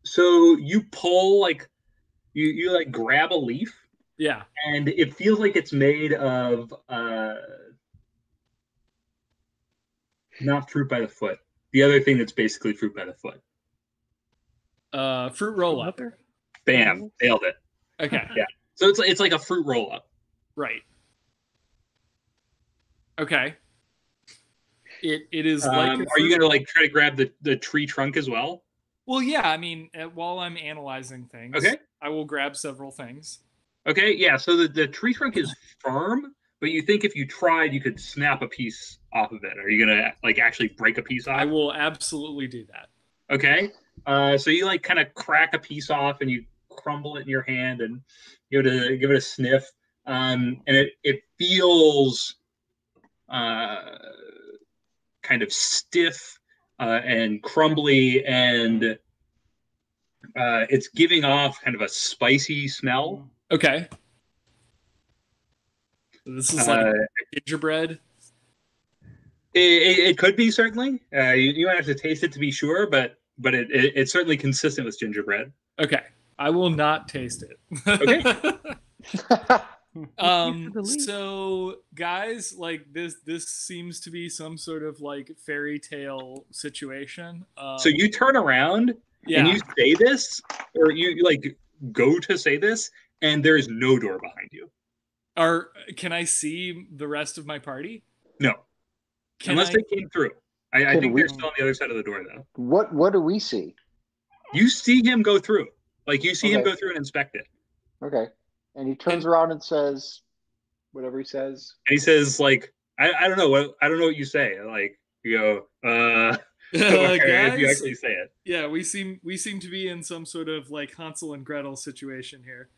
So you pull like you like grab a leaf. Yeah. And it feels like it's made of not fruit by the foot. The other thing that's basically fruit by the foot. Fruit roll up. Bam, nailed it. Okay. Yeah. So it's like a fruit roll up. Right. Okay. It is like. Are you gonna like try to grab the tree trunk as well? Well, yeah. I mean, while I'm analyzing things, okay, I will grab several things. Okay. Yeah. So the tree trunk is firm, but you think if you tried, you could snap a piece off of it. Are you gonna like actually break a piece off? I will absolutely do that. Okay. So you like kind of crack a piece off and you crumble it in your hand and give it a sniff. And it feels kind of stiff and crumbly, and it's giving off kind of a spicy smell. Okay. So this is like gingerbread. It could be, certainly. You might have to taste it to be sure, but it's certainly consistent with gingerbread. Okay, I will not taste it. Okay. So guys, like this seems to be some sort of like fairy tale situation. So you turn around and you say this, or you like go to say this, and there is no door behind you. Can I see the rest of my party? No. Unless they came through. I think they're still on the other side of the door, though. What do we see? You see him go through. Like, you see him go through and inspect it. Okay. And he turns around and says whatever he says. And he says, like, I don't know what you say. Like, you go, guys, if you actually say it. Yeah, we seem to be in some sort of like Hansel and Gretel situation here.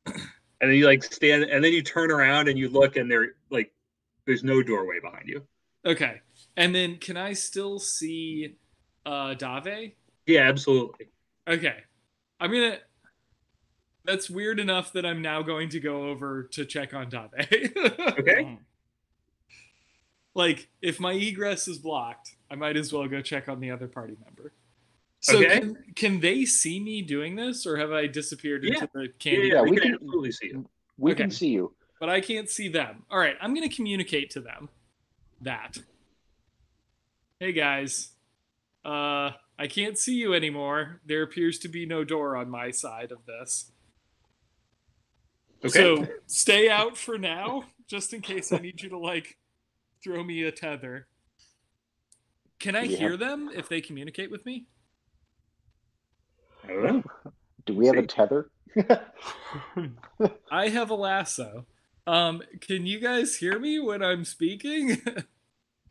And then you like stand, and then you turn around and you look, and there's no doorway behind you. Okay. And then can I still see Dave? Yeah, absolutely. Okay. That's weird enough that I'm now going to go over to check on Dave. Okay. Like, if my egress is blocked, I might as well go check on the other party member. So can they see me doing this, or have I disappeared into the candy? Yeah, we can absolutely see you. We can see you. But I can't see them. All right, I'm going to communicate to them that. Hey, guys. I can't see you anymore. There appears to be no door on my side of this. Okay. So stay out for now, just in case I need you to, like, throw me a tether. Can I hear them if they communicate with me? I don't know. Do we have a tether? I have a lasso. Can you guys hear me when I'm speaking?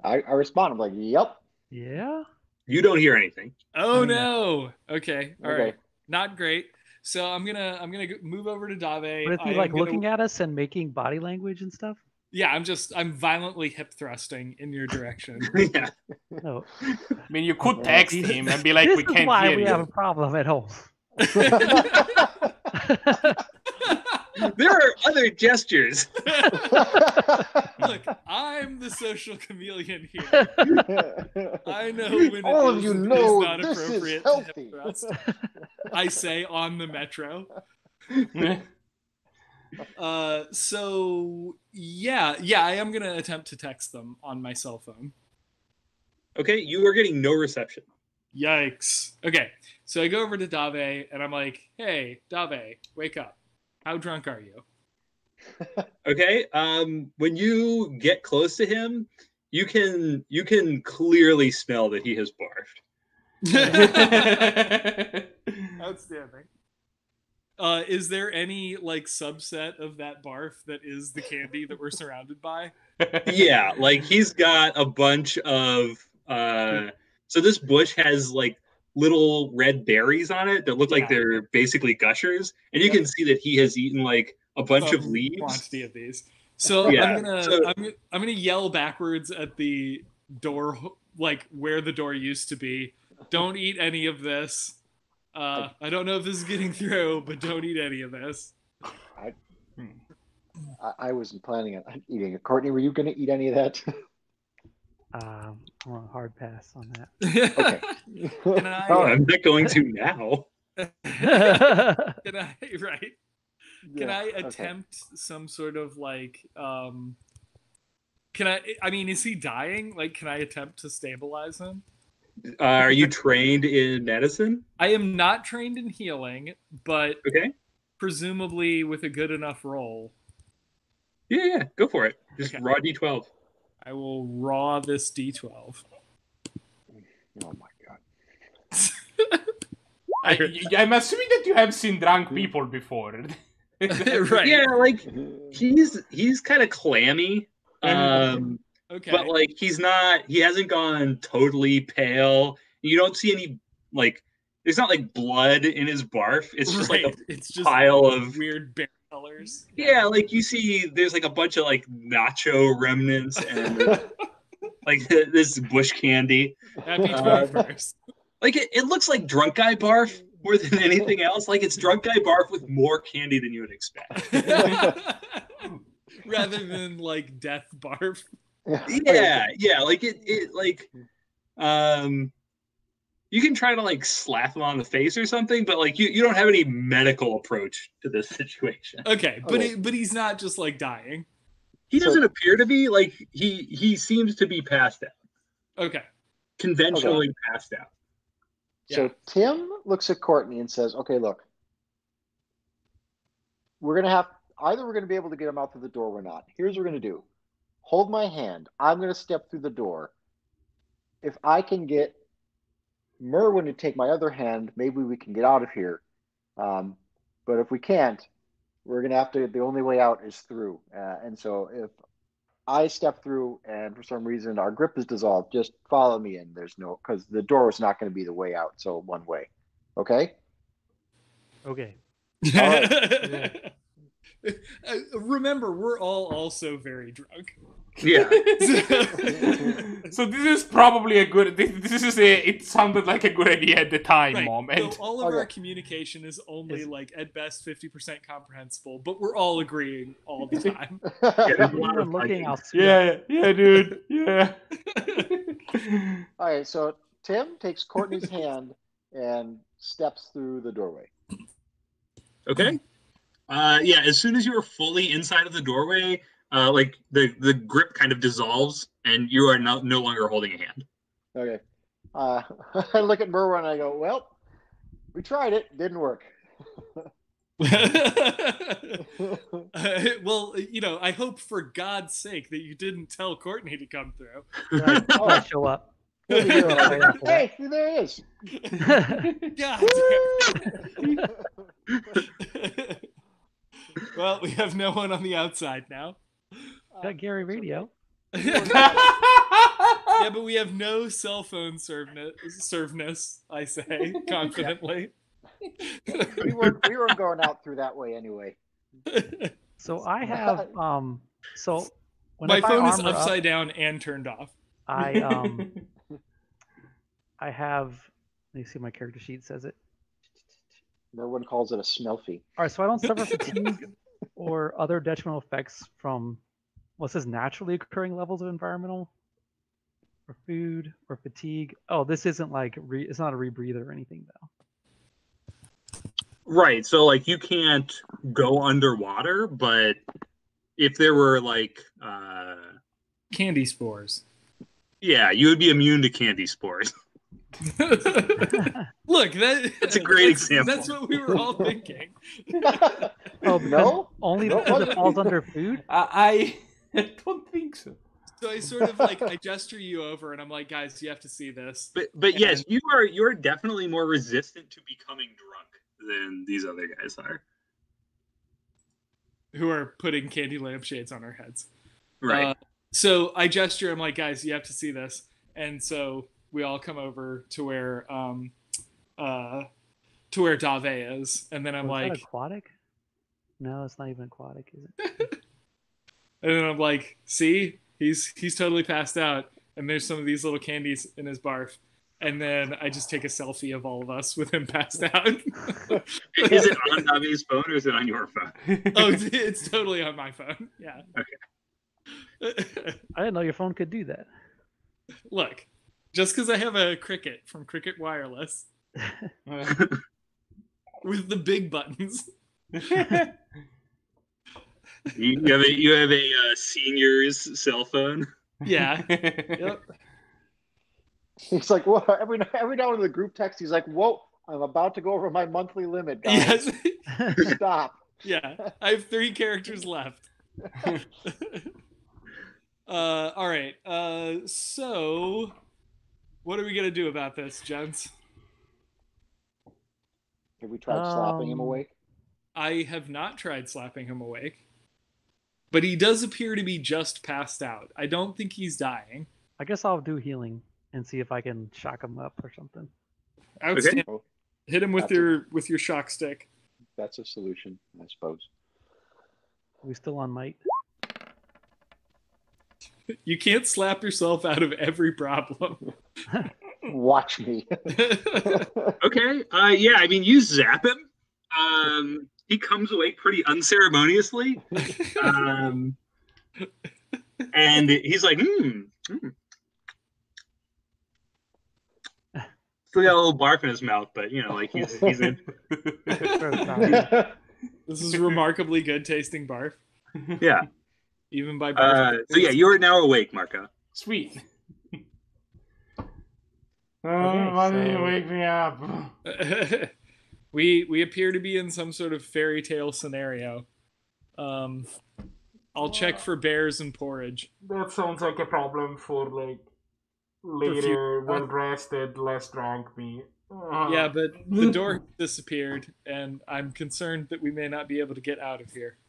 I respond. I'm like, yep. Yeah. You don't hear anything. Oh no. Okay. All right. Not great. So I'm gonna move over to Dave. But if he's like looking at us and making body language and stuff. Yeah, I'm violently hip thrusting in your direction. Yeah. No. I mean, you could text him and be like, This "We is can't why hear we you." have a problem at home. There are other gestures. Look, I'm the social chameleon here. I know when all it of you is know not this is appropriate to healthy. hip thrust. I say on the metro. So yeah, I am gonna attempt to text them on my cell phone. Okay, you are getting no reception. Yikes. Okay, so I go over to Dave and I'm like, "Hey, Dave, wake up." How drunk are you? Okay. When you get close to him, you can clearly smell that he has barfed. Outstanding. Is there any like subset of that barf that is the candy that we're surrounded by? Yeah, like he's got a bunch of so this bush has like little red berries on it that look like they're basically gushers, and you can see that he has eaten like a bunch of leaves. Quantity of these. So I'm gonna yell backwards at the door, like where the door used to be. Don't eat any of this. I don't know if this is getting through, but don't eat any of this. I wasn't planning on eating it. Courtney, were you going to eat any of that? I'm on a hard pass on that. Okay. I'm not going to now. Can I attempt some sort of like I mean, is he dying? Like, can I attempt to stabilize him? Are you trained in medicine? I am not trained in healing, but okay, presumably with a good enough roll. Yeah, go for it. Just raw D12. I will raw this D12. Oh my god. I'm assuming that you have seen drunk people before. Right. Yeah, like he's kind of clammy. Okay. But like he hasn't gone totally pale. You don't see any like there's not like blood in his barf. It's just like it's just pile of weird berry colors. Yeah, like you see there's like a bunch of like nacho remnants and like this bush candy. Happy 21st. Like it looks like drunk guy barf more than anything else. Like it's drunk guy barf with more candy than you would expect. Rather than like death barf. Yeah, like it like you can try to like slap him on the face or something, but like you don't have any medical approach to this situation. Okay, but he's not just like dying. He doesn't appear to be. Like he seems to be passed out. Okay. Conventionally passed out. So Tim looks at Courtney and says, "Okay, look, we're gonna be able to get him out through the door or not. Here's what we're gonna do. Hold my hand. I'm going to step through the door. If I can get Merwin to take my other hand, maybe we can get out of here. But if we can't, we're going to have to, the only way out is through. And so if I step through and for some reason our grip is dissolved, just follow me in. Because the door is not going to be the way out. So one way. Okay? Okay. All right. Remember, we're all also very drunk. Yeah. So this is probably a good. It sounded like a good idea at the time, moment. So all of our communication is only like at best 50% comprehensible, but we're all agreeing all the time. Yeah, dude. Yeah. All right. So Tim takes Courtney's hand and steps through the doorway. Okay. As soon as you are fully inside of the doorway, like the grip kind of dissolves and you are no longer holding a hand. Okay. I look at Merwin and I go, well, we tried it. Didn't work. Well, I hope for God's sake that you didn't tell Courtney to come through. Right. I'll show up. Hey, there he is. God. Well, we have no one on the outside now. Got Gary Radio. Yeah, but we have no cell phone serveness, I say confidently. We weren't going out through that way anyway. So I have so when my phone is upside down and turned off. I have, let me see, my character sheet says it. Merwin calls it a smelfie. All right, so I don't suffer fatigue or other detrimental effects from what says naturally occurring levels of environmental or food or fatigue. Oh, this isn't like it's not a rebreather or anything though. Right. So like you can't go underwater, but if there were like candy spores. Yeah, you would be immune to candy spores. Look, That's a great example. That's what we were all thinking. Oh, No? only No, because it what? falls under food? I don't think so. So I sort of like I gesture you over, and I'm like, guys, you have to see this. But yes, you're definitely more resistant to becoming drunk than these other guys are. Who are putting candy lampshades on our heads. Right. So I gesture, I'm like, guys, you have to see this. And so we all come over to where Dave is. And then I'm Is that like, aquatic? No, it's not even aquatic, is it? and then I'm like, see, he's totally passed out. And there's some of these little candies in his barf. And then I just take a selfie of all of us with him passed out. Is it on Dave's phone or is it on your phone? Oh, it's totally on my phone. Yeah. Okay. I didn't know your phone could do that. Look, just because I have a Cricket from Cricket Wireless with the big buttons. You have a senior's cell phone. Yeah. Yep. He's like, "What?" Every now in the group text, he's like, "Whoa, I'm about to go over my monthly limit, guys. Yes. Stop." Yeah. I have 3 characters left. All right. So what are we gonna do about this, gents? Have we tried slapping him awake? I have not tried slapping him awake, but he does appear to be just passed out. I don't think he's dying. I guess I'll do healing and see if I can shock him up or something. Outstanding. Okay. Hit him with your shock stick. That's a solution, I suppose. Are we still on might? You can't slap yourself out of every problem. Watch me. Okay. Yeah, I mean, you zap him. He comes awake pretty unceremoniously. And he's like, Still got a little barf in his mouth, but you know, like he's in. This is remarkably good tasting barf. Yeah. Even by barf. So yeah, you are now awake, Marco. Sweet. Why did you wake me up? We appear to be in some sort of fairy tale scenario. I'll check for bears and porridge. That sounds like a problem for like later, well rested, less drunk me. Yeah, but the door disappeared, and I'm concerned that we may not be able to get out of here.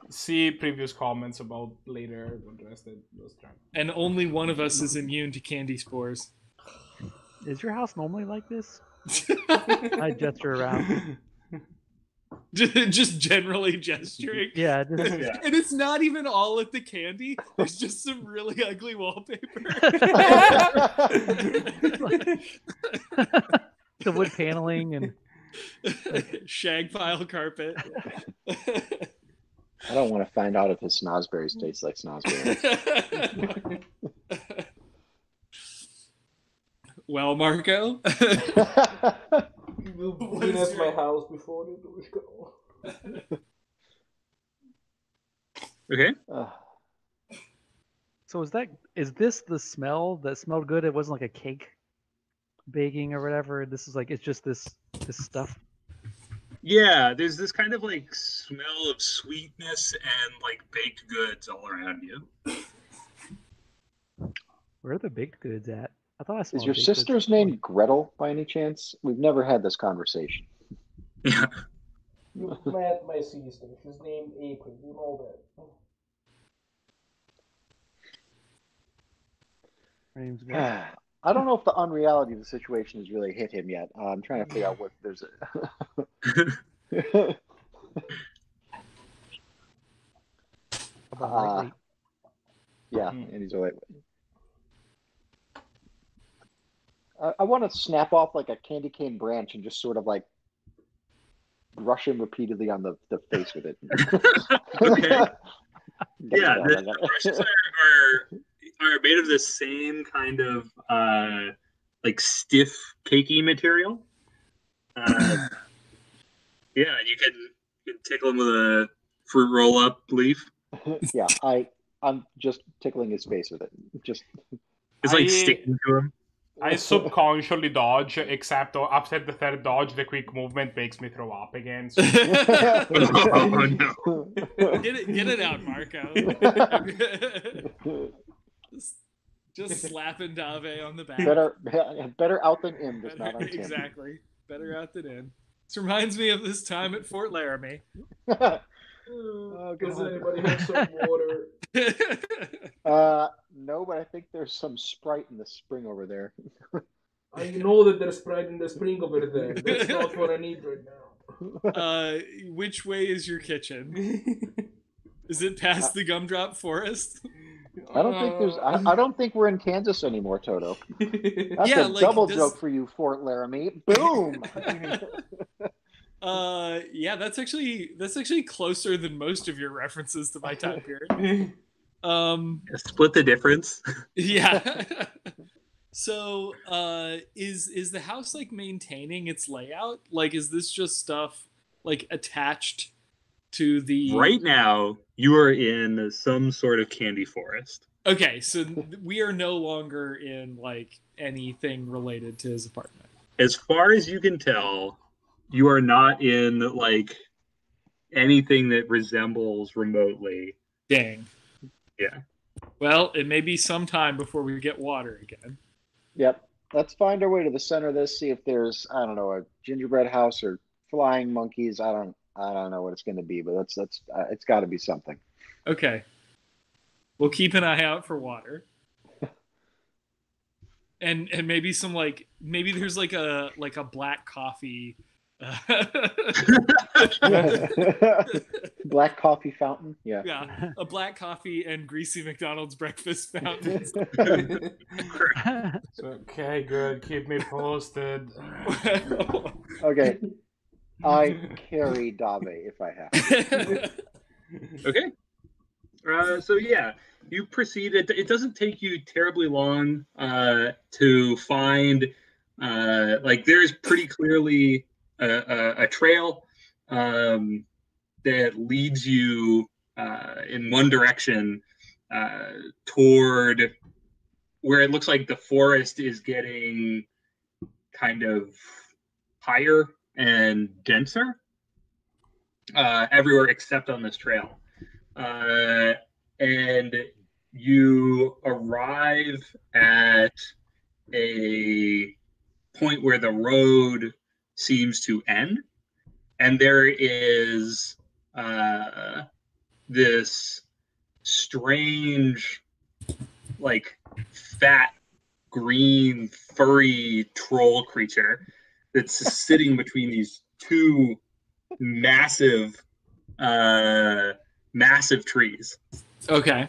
See previous comments about later, well rested, less drunk. And only one of us is immune to candy spores. Is your house normally like this? I gesture around. Just generally gesturing. Yeah, And it's not even all at the candy. There's just some really ugly wallpaper. the wood paneling and shag pile carpet. I don't want to find out if his snozberries taste like snozberries. Well, Marco. We'll clean up my house before the doors go. Okay. So is this the smell that smelled good? It wasn't like a cake baking or whatever. This is like it's just this stuff. Yeah, there's this kind of like smell of sweetness and like baked goods all around you. Where are the baked goods at? I thought I smelled Is your baked sister's goods. name Gretel by any chance? We've never had this conversation. Yeah. You met my sister. She's named April. You know that. Her name's what? I don't know if the unreality of the situation has really hit him yet. I'm trying to figure out what there's yeah, and he's away. I want to snap off like a candy cane branch and just sort of like brush him repeatedly on the face with it. Okay. Yeah, the brushes are made of the same kind of like stiff cakey material. Yeah, and you can tickle him with a fruit roll-up leaf. Yeah, I'm just tickling his face with it. Just it's like sticking to him. I subconsciously dodge, except after the third dodge, the quick movement makes me throw up again. So. Oh, no. Get it out, Marco. Just slapping Dave on the back. Better out than in, just not on Tim. Exactly. Better out than in. This reminds me of this time at Fort Laramie. Does anybody have some water? No, but I think there's some Sprite in the spring over there. I know that there's Sprite in the spring over there. That's not what I need right now. Which way is your kitchen? Is it past the gumdrop forest? I don't think we're in Kansas anymore, Toto. That's a double joke for you, Fort Laramie. Boom. Yeah, that's actually closer than most of your references to my time period. Split the difference. Yeah. So, is the house like maintaining its layout? Like, is this just stuff like attached to the? Right now, you are in some sort of candy forest. Okay, so we are no longer in like anything related to his apartment. As far as you can tell, you are not in like anything that resembles remotely. Dang. Yeah. Well, it may be some time before we get water again. Yep. Let's find our way to the center of this. See if there's, I don't know, a gingerbread house or flying monkeys. I don't know what it's going to be, but that's it's got to be something. Okay. We'll keep an eye out for water. And maybe some maybe there's like a black coffee. Black coffee fountain. Yeah. Yeah. A black coffee and greasy McDonald's breakfast fountain. Okay, good. Keep me posted. Okay. I carry Dave if I have. Okay. So yeah, you proceed. It doesn't take you terribly long to find. There's pretty clearly a trail that leads you in one direction toward where it looks like the forest is getting kind of higher and denser everywhere except on this trail. And you arrive at a point where the road seems to end, and there is this strange, like, fat, green, furry troll creature that's sitting between these two massive trees. Okay.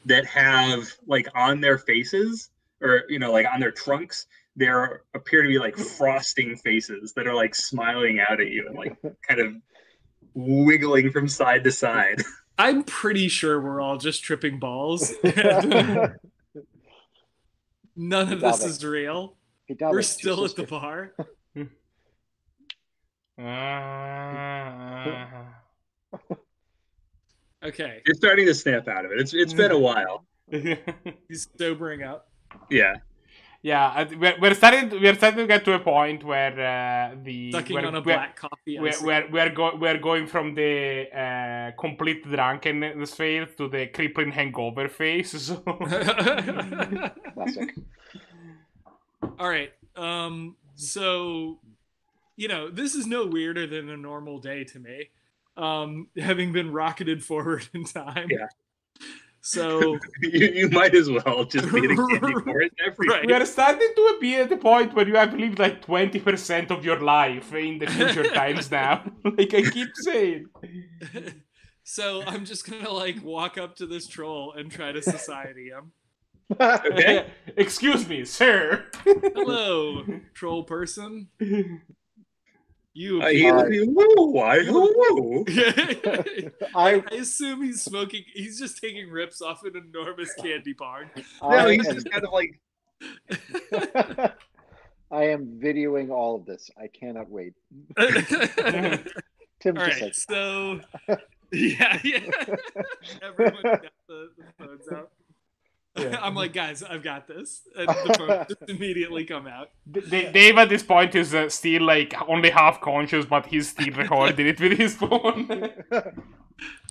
That have, like, on their faces, or, you know, like on their trunks, there appear to be like frosting faces that are like smiling out at you and like kind of wiggling from side to side. I'm pretty sure we're all just tripping balls. None of this is real. We're still at the bar. Okay. You're starting to snap out of it. It's been a while. He's sobering up. Yeah. Yeah, we're starting to get to a point where sucking on a black coffee. We're going from the complete drunkenness phase to the crippling hangover phase. So. Classic. All right. So, you know, this is no weirder than a normal day to me. Having been rocketed forward in time. Yeah. So you might as well just be the candy forest every right. We are starting to be at the point where you have lived like 20% of your life in the future times now. Like I keep saying. So I'm just gonna like walk up to this troll and try to society him. Okay. Excuse me, sir. Hello, troll person. You I assume he's smoking. He's just taking rips off an enormous candy bar. No, he's just kind of like. I am videoing all of this. I cannot wait. Tim, all right, so yeah. Everyone got the phones out. Yeah. I'm like, guys, I've got this. And the phone just immediately come out. Dave at this point is still like only half conscious, but he's still recording it with his phone.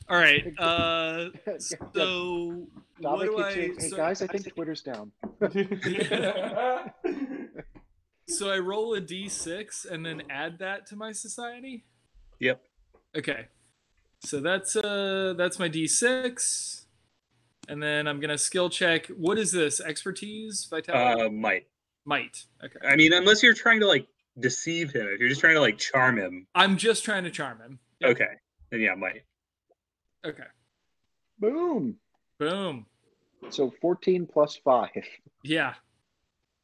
All right. So what do Hey guys, I think Twitter's down. So I roll a d6 and then add that to my society? Yep. Okay. So that's my d6. And then I'm gonna skill check. What is this? Expertise? Vitality? Might. Might. Okay. I mean, unless you're trying to like deceive him, if you're just trying to like charm him. I'm just trying to charm him. Yep. Okay. Then yeah, might. Okay. Boom. Boom. So 14 plus 5. Yeah.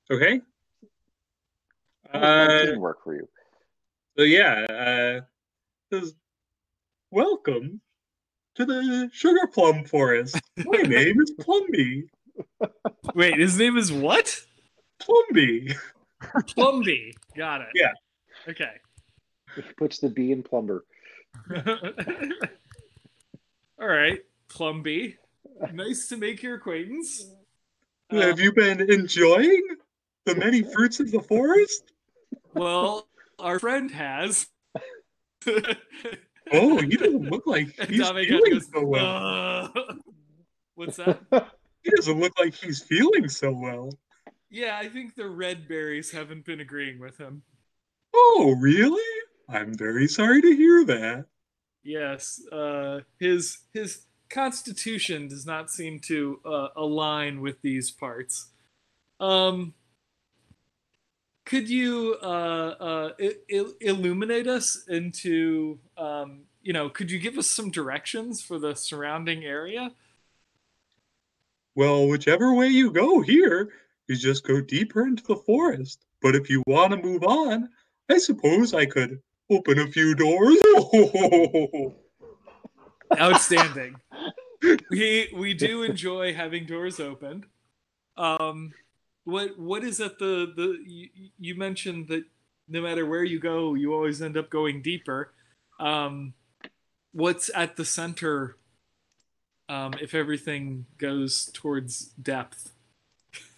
Okay. How does 19 work for you? So yeah, says, welcome to the sugar plum forest. My name is Plumby. Wait, his name is what? Plumby. Plumby. Got it. Yeah. Okay. He puts the B in plumber. All right, Plumby. Nice to make your acquaintance. Have you been enjoying the many fruits of the forest? Well, our friend has. Oh, he doesn't look like he's feeling so well. What's that? He doesn't look like he's feeling so well. Yeah, I think the red berries haven't been agreeing with him. Oh, really? I'm very sorry to hear that. Yes, his constitution does not seem to align with these parts. Could you illuminate us into, could you give us some directions for the surrounding area? Well, whichever way you go here, you just go deeper into the forest. But if you want to move on, I suppose I could open a few doors. Outstanding. We do enjoy having doors opened. What is at you mentioned that no matter where you go, you always end up going deeper. What's at the center? If everything goes towards depth.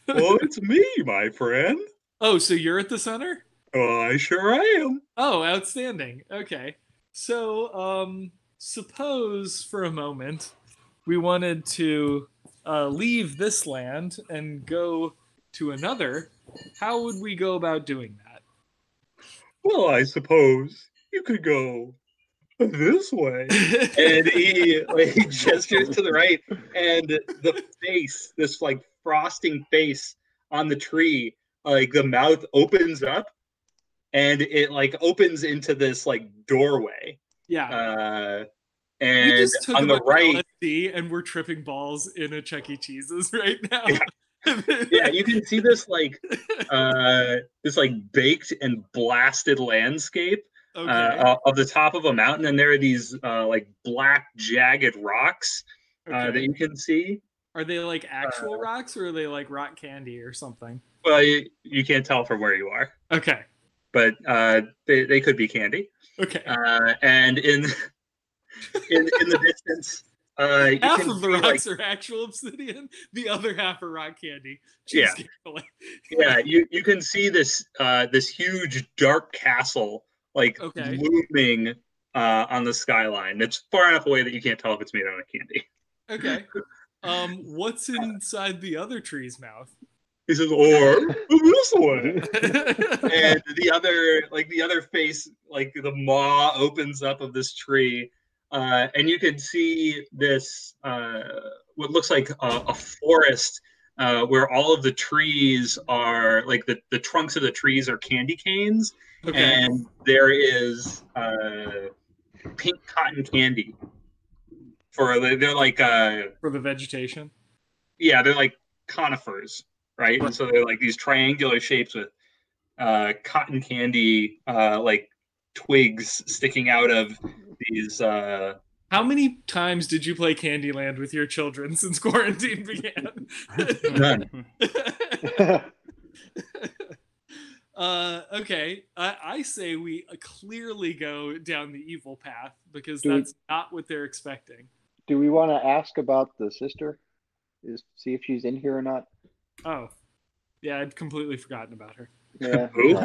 Well, it's me, my friend. Oh, so you're at the center? Oh, I sure am. Oh, outstanding. Okay. So, suppose for a moment we wanted to leave this land and go to another. How would we go about doing that? Well, I suppose you could go this way. And he gestures to the right, and the face, this like frosting face on the tree, like the mouth opens up, and it like opens into this like doorway. Yeah. And we just took on the right, LSD and we're tripping balls in a Chuck E. Cheese's right now. Yeah, you can see this like baked and blasted landscape. Okay. Of the top of a mountain, and there are these like black jagged rocks that you can see. Are they like actual rocks, or are they like rock candy or something? Well, you can't tell from where you are. Okay. But they could be candy. Okay. And in the distance, half of the rocks are actual obsidian. The other half are rock candy. Yeah. You can see this huge dark castle looming on the skyline. It's far enough away that you can't tell if it's made out of candy. Okay. What's inside the other tree's mouth? He says, or this way. And the other face, like the maw opens up of this tree, and you can see this what looks like a forest where all of the trees are like the trunks of the trees are candy canes. Okay. And there is pink cotton candy they're like for the vegetation. Yeah, they're like conifers, right? And so they're like these triangular shapes with cotton candy like twigs sticking out of these. How many times did you play Candyland with your children since quarantine began? None. Okay, I say we clearly go down the evil path because that's not what they're expecting. Do we want to ask about the sister? see if she's in here or not. Oh, yeah, I'd completely forgotten about her. Yeah. Who?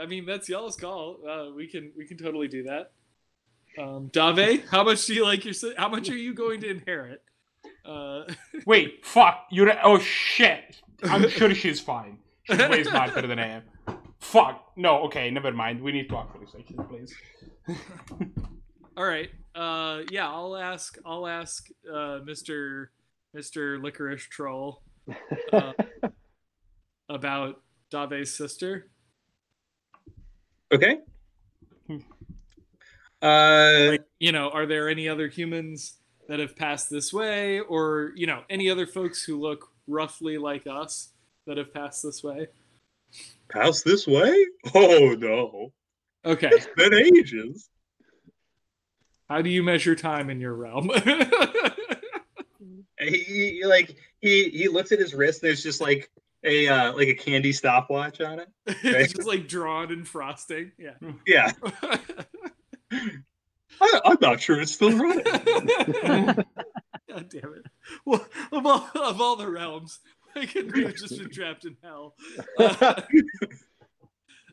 I mean, that's y'all's call. We can totally do that. Dave, how much do you like how much are you going to inherit? Wait, fuck. Oh shit. I'm sure she's fine. She's way smarter than I am. Fuck. No, okay, never mind. We need to talk for this section, please. All right. Yeah, I'll ask Mr. Licorice Troll about Dave's sister. Okay. Are there any other humans that have passed this way, or any other folks who look roughly like us that have passed this way? Passed this way? Oh no. Okay. It's been ages. How do you measure time in your realm? He looks at his wrist. There's just like a candy stopwatch on it. Right? It's just like drawn in frosting. Yeah. Yeah. I'm not sure it's still running. God damn it! Well, of all the realms, I could have just been trapped in hell.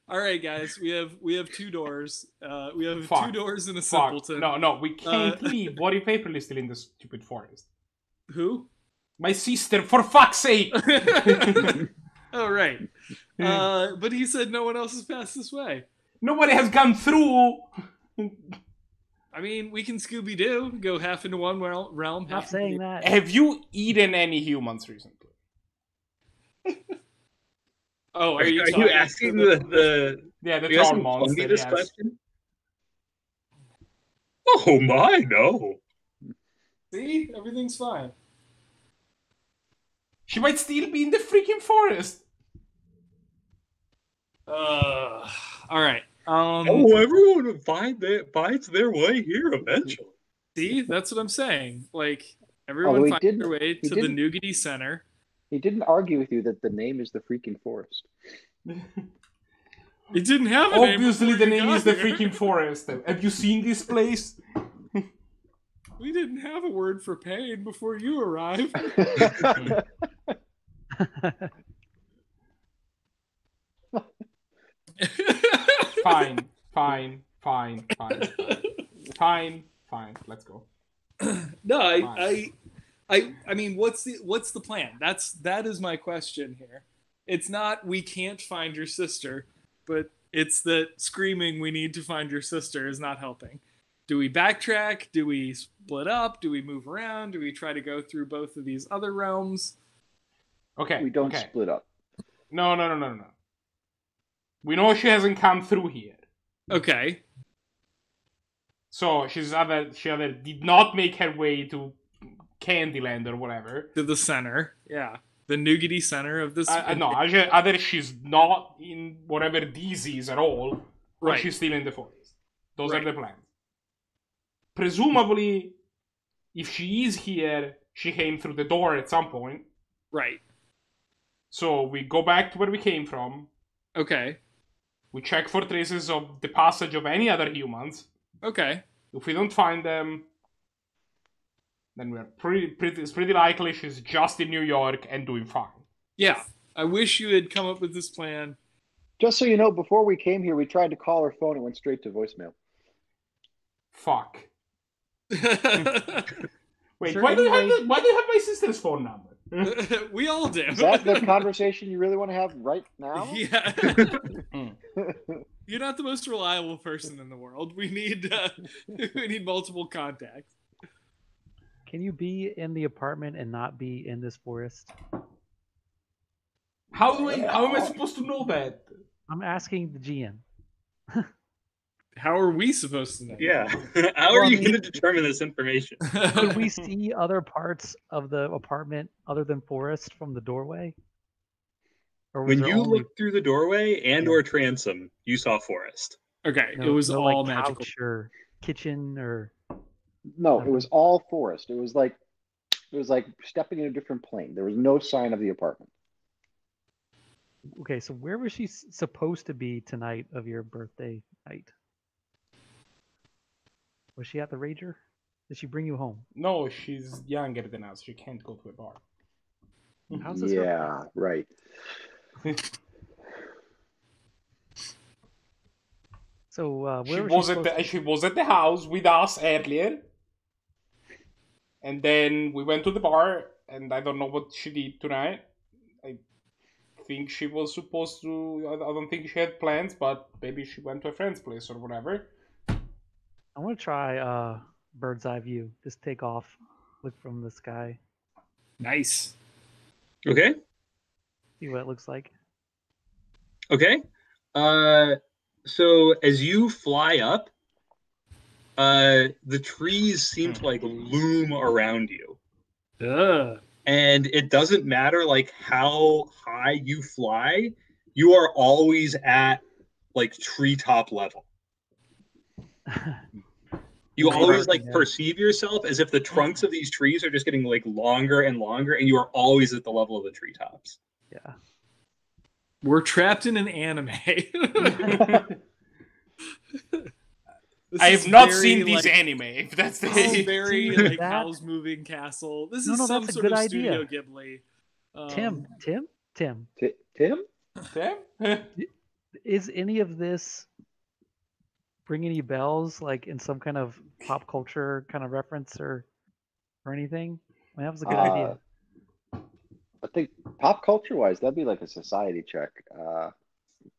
All right, guys, we have 2 doors. We have 2 doors and a simpleton. No, we can't leave. What if April is still in the stupid forest? Who? My sister, for fuck's sake! Oh, right. But he said no one else has passed this way. Nobody has gone through. I mean, we can Scooby-Doo, go half into one realm. Not saying that. Have you eaten any humans recently? Oh, are you asking the troll monster? This question? Oh my, no. See, everything's fine. She might still be in the freaking forest. All right. Everyone finds their way here eventually. See, that's what I'm saying. Like, everyone finds their way to the Nougaty Center. He didn't argue with you that the name is the freaking forest. It didn't have a name. Obviously, the name is the freaking forest. Have you seen this place? We didn't have a word for pain before you arrived. Fine. Let's go. No, I mean, what's the plan? That is my question here. It's not we can't find your sister, but it's that screaming we need to find your sister is not helping. Do we backtrack? Do we split up? Do we move around? Do we try to go through both of these other realms? Okay. We don't split up. No. We know she hasn't come through here. Okay. So she either did not make her way to Candyland or whatever. To the center, yeah. The Nougaty Center of this. No, either she's not in whatever this is at all, or right. She's still in the forest. Those are the plans. Presumably, if she is here, she came through the door at some point. Right. So we go back to where we came from. Okay. We check for traces of the passage of any other humans. Okay. If we don't find them, then we're it's pretty likely she's just in New York and doing fine. Yeah. I wish you had come up with this plan. Just so you know, before we came here, we tried to call her phone and went straight to voicemail. Fuck. Wait, why do you have my sister's phone number? We all do. Is that the conversation you really want to have right now? Yeah. You're not the most reliable person in the world. We need multiple contacts. Can you be in the apartment and not be in this forest? How am I supposed to know that? I'm asking the GM. How are we supposed to know? Yeah. How are you going to determine this information? Could we see other parts of the apartment other than forest from the doorway? Or when you looked through the doorway or transom, you saw forest. Okay, it was all like magical. Couch or kitchen or... No, it was all forest. It was like stepping in a different plane. There was no sign of the apartment. Okay, so where was she supposed to be tonight of your birthday night? Was she at the Rager? Did she bring you home? No, she's younger than us. She can't go to a bar. How's this her Yeah, right. So She where was at the house with us earlier, and then we went to the bar. And I don't know what she did tonight. I think she was supposed to. I don't think she had plans, but maybe she went to a friend's place or whatever. I want to try bird's eye view. Just take off, look from the sky, Nice. Okay. see what it looks like. Okay. So as you fly up, the trees seem to like loom around you. Ugh. And it doesn't matter like how high you fly, you are always at like treetop level. You always like perceive yourself as if the trunks of these trees are just getting like longer and longer, and you are always at the level of the treetops. Yeah. We're trapped in an anime. I have not seen this anime. If that's the This is case. very Dude, like that- Howl's Moving Castle. This No, is no, some that's a sort good of idea. Studio Ghibli. Tim, Tim? Sam? is any of this ring any bells, like in some kind of pop culture kind of reference or anything? I mean, that was a good idea. I think pop culture wise, that'd be like a society check,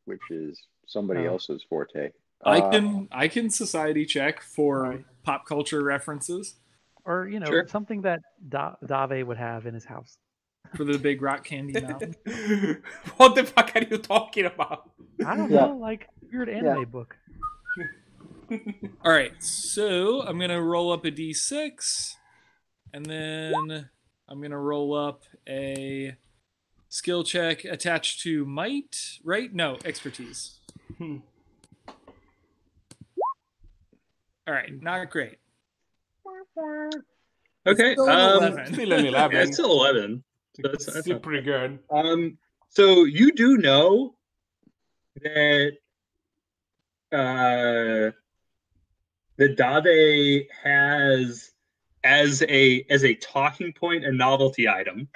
which is somebody else's forte. I can society check for Right. pop culture references Or, you know, Sure. something that Dave would have in his house. for the Big Rock Candy Mountain. What the fuck are you talking about? I don't Yeah. know, like weird anime book. All right, so I'm gonna roll up a d6, and then I'm gonna roll up a skill check attached to might. Right? No, expertise. All right, not great. Okay. Still an 11. Still an 11. Yeah, it's still 11. So that's Still not pretty good. So you do know that that Dave has as a talking point a novelty item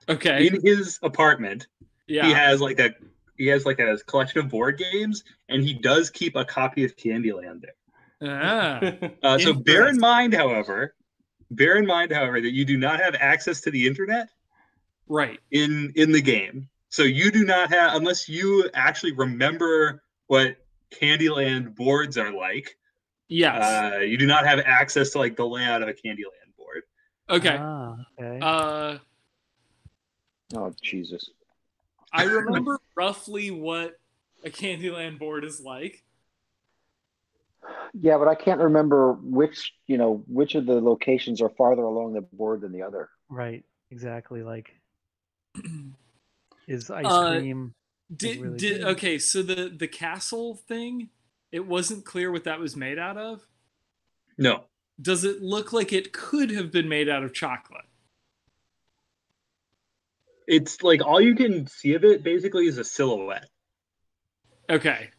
Okay. in his apartment. Yeah. He has like a collection of board games, and he does keep a copy of Candyland there. So bear in mind, however, that you do not have access to the internet Right. in the game. So you do not have, unless you actually remember what Candyland boards are like. Yes. You do not have access to like the layout of a Candyland board. Okay. Okay. Oh, Jesus. I remember roughly what a Candyland board is like. Yeah, but I can't remember which of the locations are farther along the board than the other. Right. Exactly. Like, is ice cream really good? Okay, so the castle thing, it wasn't clear what that was made out of. No. Does it look like it could have been made out of chocolate? It's like all you can see of it basically is a silhouette. Okay.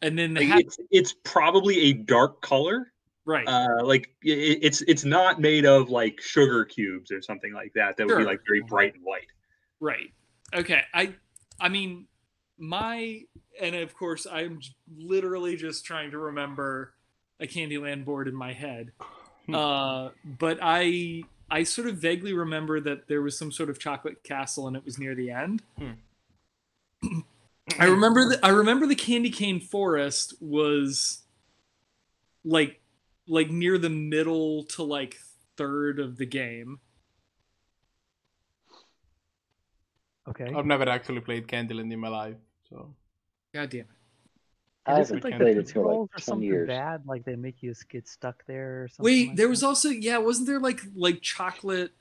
And then it's probably a dark color. Right. Like it's not made of like sugar cubes or something like that. That would be like very bright and white. Right. Okay. I mean, and of course I'm literally just trying to remember a Candyland board in my head. But I sort of vaguely remember that there was some sort of chocolate castle and it was near the end. I remember the candy cane forest was like near the middle to like third of the game. Okay. I've never actually played Candyland in my life, so. God damn it. I haven't like played the it for controls like or 10 something years. bad, like they make you get stuck there or something. Wait, like there that? was also wasn't there like chocolate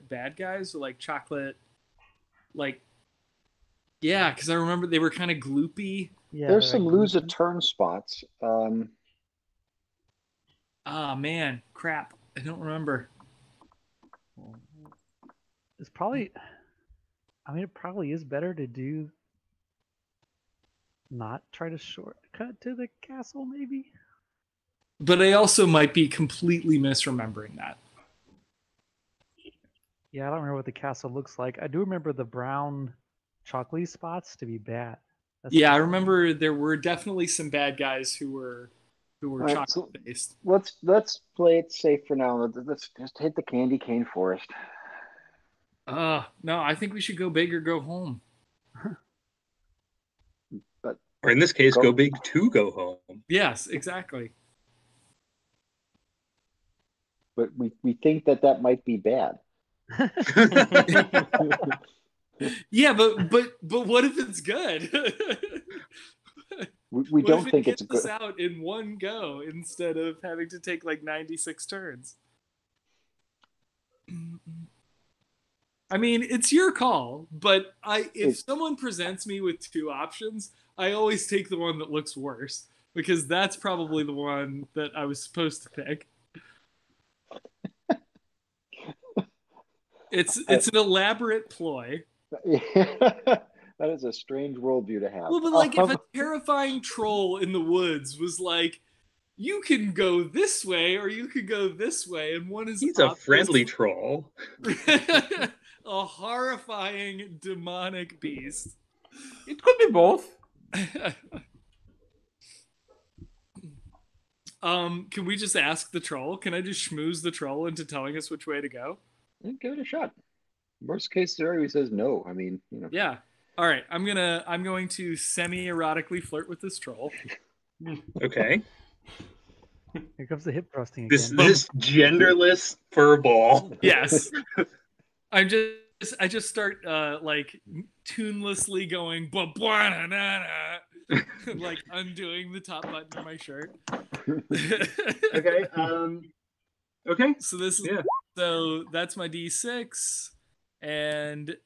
bad guys or like chocolate because I remember they were kind of gloopy. Yeah, There's they're some like lose a gloopy. turn spots. Ah man, crap. I don't remember. It's probably. I mean, it probably is better to do not try to shortcut to the castle, maybe? But I also might be completely misremembering that. Yeah, I don't remember what the castle looks like. I do remember the brown chocolate spots to be bad. Yeah, I remember there were definitely some bad guys who were Right, chocolate based. Let's play it safe for now. Let's just hit the candy cane forest. No, I think we should go big or go home. But Or in this case, go big to go home. Yes, exactly. But we think that might be bad. Yeah, but what if it's good? We don't think it's good. good. Out in one go instead of having to take like 96 turns. I mean, it's your call, but if someone presents me with two options, I always take the one that looks worse because that's probably the one that I was supposed to pick. It's an elaborate ploy. That is a strange worldview to have. Well, but like if a terrifying troll in the woods was like, you can go this way or you could go this way, and one is he's a friendly troll. A horrifying demonic beast. It could be both. Can we just ask the troll? Can I just schmooze the troll into telling us which way to go? Give it a shot. Worst case scenario, he says no. I mean, you know. Yeah. All right. I'm going to semi-erotically flirt with this troll. Okay. Here comes the hip thrusting again. This genderless furball. Yes. I just start like tunelessly going like undoing the top button of my shirt. Okay. Okay. So so that's my D6, and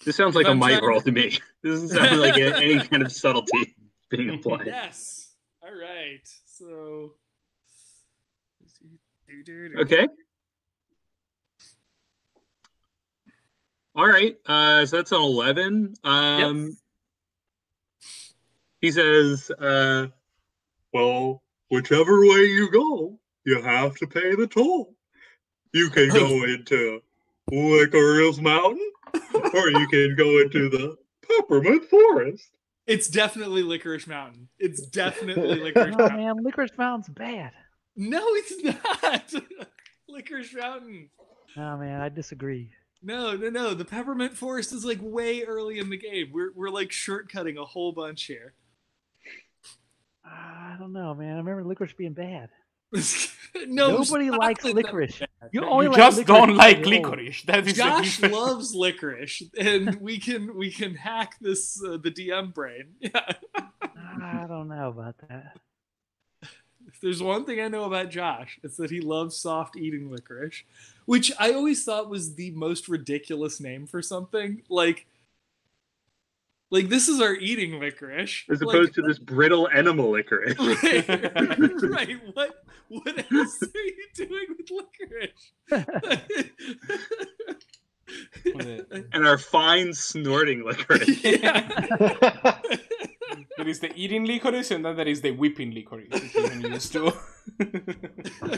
this sounds like a might roll to me. This doesn't sound like any kind of subtlety being applied. Yes. All right. So. Okay. All right. So that's an 11. Yep. He says, well, whichever way you go, you have to pay the toll. You can go into Licorice Mountain, or you can go into the Peppermint Forest. It's definitely Licorice Mountain. It's definitely Licorice Mountain. Oh man, Licorice Mountain's bad. No, it's not. Licorice Mountain. Oh man, I disagree. No. The Peppermint Forest is like way early in the game. We're like shortcutting a whole bunch here. I don't know, man. I remember licorice being bad. No, nobody likes licorice. You like just licorice don't like alone. licorice. That is Josh the loves licorice, and we can hack this the DM brain. Yeah. I don't know about that. If there's one thing I know about Josh, it's that he loves soft eating licorice, which I always thought was the most ridiculous name for something. Like this is our eating licorice. As opposed to this brittle animal licorice. Right. What else are you doing with licorice? And our fine snorting licorice. Yeah. There is the eating licorice, and then there is the whipping licorice, which you can use too.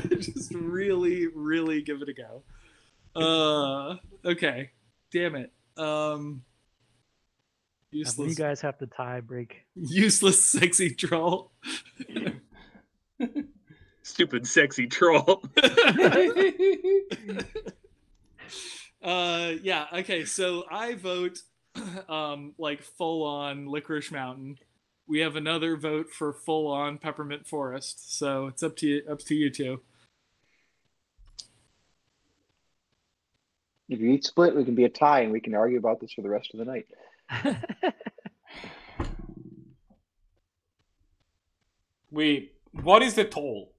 Just really, really give it a go. Okay. Damn it. Useless. You guys have to tie break. Useless sexy troll. Stupid sexy troll. Yeah, okay, so I vote like full on Licorice Mountain. We have another vote for full on Peppermint Forest, so it's up to you two. If you each split, we can be a tie, and we can argue about this for the rest of the night. Wait, what is the toll?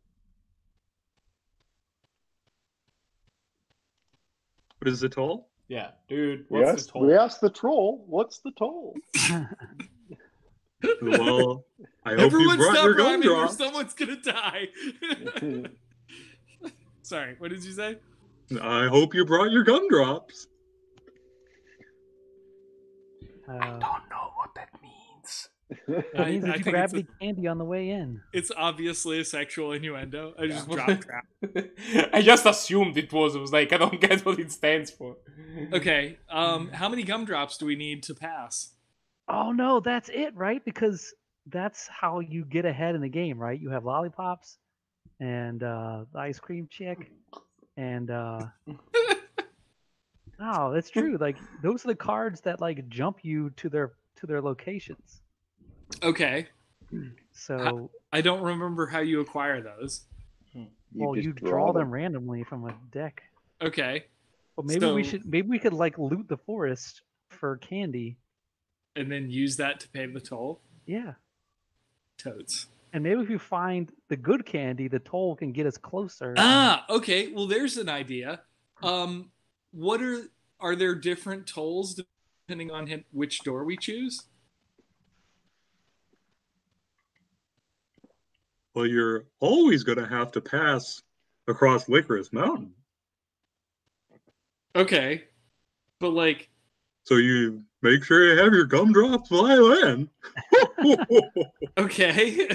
What is the toll? Yeah, dude, what's the toll? We asked the troll, what's the toll? Well, I hope Everyone you brought stop your rhyming or gumdrops. someone's gonna die. Sorry, what did you say? I hope you brought your gumdrops. I don't know what that means. That means I that you think grab it's the candy on the way in. It's obviously a sexual innuendo. I just dropped crap. I just assumed it was. It was like, I don't get what it stands for. Okay. How many gumdrops do we need to pass? Oh no, that's it, right? Because that's how you get ahead in the game, right? You have lollipops and the ice cream chick, and oh, that's true. Like those are the cards that like jump you to their locations. Okay. So I don't remember how you acquire those. you draw them randomly from a deck. Okay. Well, maybe we could like loot the forest for candy. And then use that to pay the toll? Yeah. Totes. And maybe if you find the good candy, the toll can get us closer. Ah, okay. Well, there's an idea. What are there different tolls depending on which door we choose? Well, you're always going to have to pass across Licorice Mountain. Okay. But like... So you make sure you have your gumdrops while in. Okay.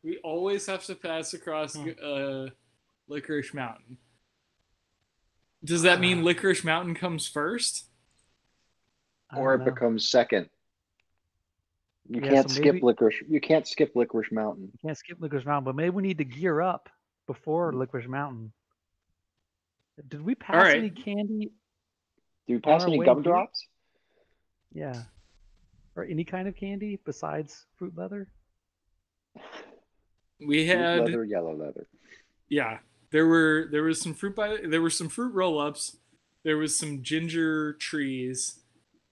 We always have to pass across Licorice Mountain. Does that mean Licorice Mountain comes first? Or it becomes second. You can't skip Licorice. You can't skip Licorice Mountain. You can't skip Licorice Mountain, but maybe we need to gear up before Licorice Mountain. Did we pass any candy? Do you pass any gumdrops? Yeah. Or any kind of candy besides fruit leather? We had fruit leather, yellow leather. Yeah. There was some fruit roll-ups. There was some ginger trees.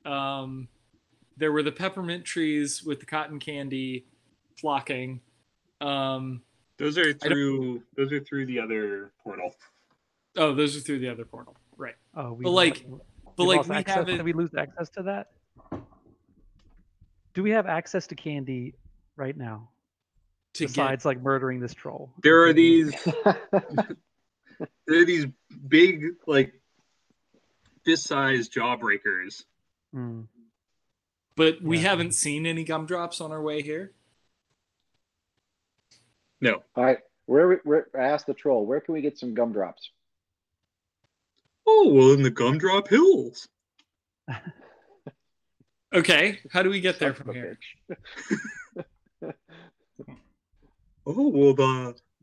There were the peppermint trees with the cotton candy flocking. Those are through the other portal. Oh, those are through the other portal, right? Oh, we haven't. Did we lose access to that? Do we have access to candy right now? Besides, like murdering this troll. There are these. There are these big, like, fist-sized jawbreakers. Mm. But we haven't seen any gumdrops on our way here. No. All right. Where I asked the troll, where can we get some gumdrops? Oh, well, in the Gumdrop Hills. Okay. How do we get there from here? Oh, well,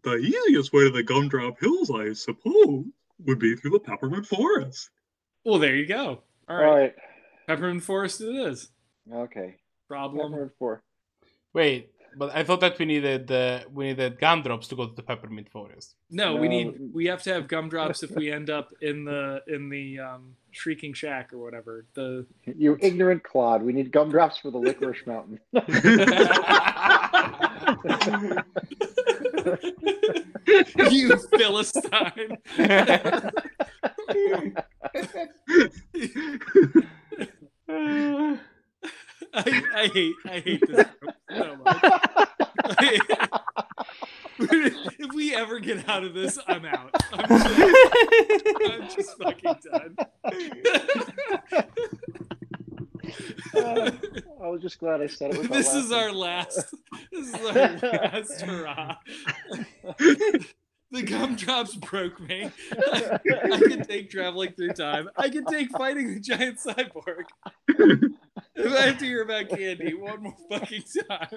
the easiest way to the Gumdrop Hills, I suppose, would be through the Peppermint Forest. Well, there you go. All right. Peppermint Forest it is. Okay. Problem. Peppermint Forest. Wait, but I thought that we needed gumdrops to go to the Peppermint Forest. No, we have to have gumdrops if we end up in the Shrieking Shack or whatever. You ignorant clod. We need gumdrops for the Licorice Mountain. You Philistine. I hate this so much. If we ever get out of this, I'm out. I'm just fucking done. I was just glad I said it. This is our last hurrah. The gumdrops broke me. I can take traveling through time. I can take fighting the giant cyborg. If I have to hear about candy one more fucking time,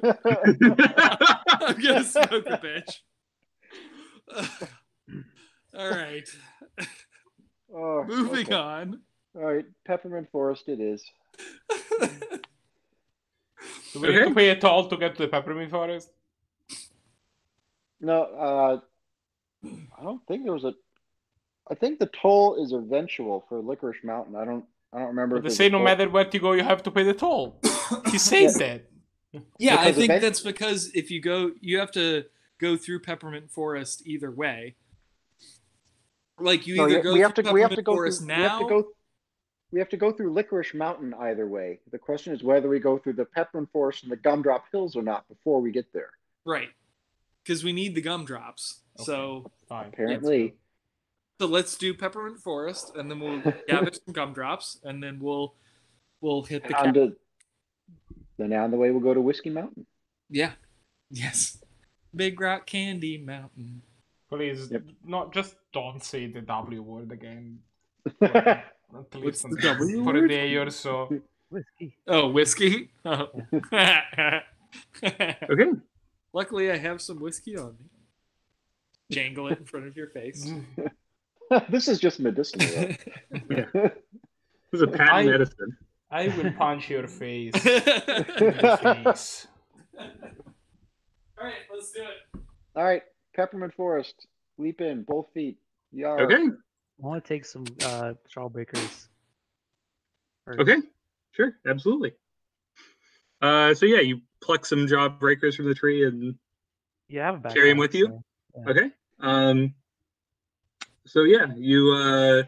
I'm gonna smoke a bitch. All right. Moving on. All right, Peppermint Forest it is. Do we have to pay a toll to get to the Peppermint Forest? No, I don't think there was a. I think the toll is eventual for Licorice Mountain. I don't remember. But they say no matter where you go, you have to pay the toll. He says that. Yeah, I think that's because if you go, you have to go through Peppermint Forest either way. Like you either go through Peppermint Forest now. We have to go through Licorice Mountain either way. The question is whether we go through the Peppermint Forest and the Gumdrop Hills or not before we get there. Right. Because we need the gumdrops. Okay. So apparently. So let's do Peppermint Forest, and then we'll gather some gumdrops, and then we'll hit the cap. Then down the way we'll go to Whiskey Mountain. Yeah. Yes. Big Rock Candy Mountain. Please, Yep. don't say the W word again. Okay. At What's least the W for word? a day or so. Whiskey. Oh, whiskey? Oh. Okay. Luckily, I have some whiskey on me. Jangle it in front of your face. This is just medicinal. Yeah. This is a patent medicine. I will punch your face. In the face. All right, let's do it. All right, Peppermint Forest. Leap in, both feet. Yar. Okay. I want to take some Jawbreakers. first. Okay. Sure. Absolutely. So yeah, you pluck some jawbreakers from the tree and Yeah, I have a backpack. carry them with you. so, yeah. Okay. So yeah, you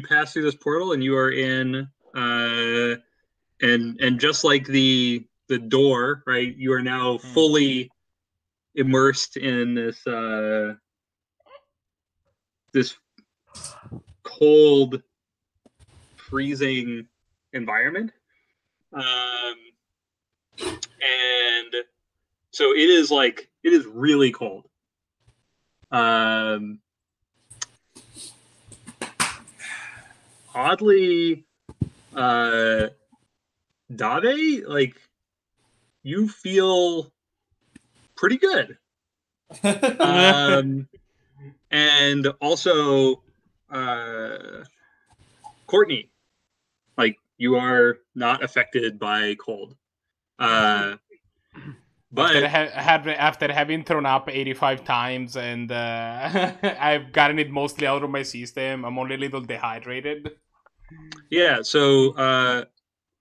pass through this portal and you are in and just like the door, right? You are now fully immersed in this cold, freezing environment. And so it is really cold. Oddly, Dave, like, you feel pretty good. And also, Courtney, like, you are not affected by cold. But after having thrown up 85 times and I've gotten it mostly out of my system, I'm only a little dehydrated. yeah, so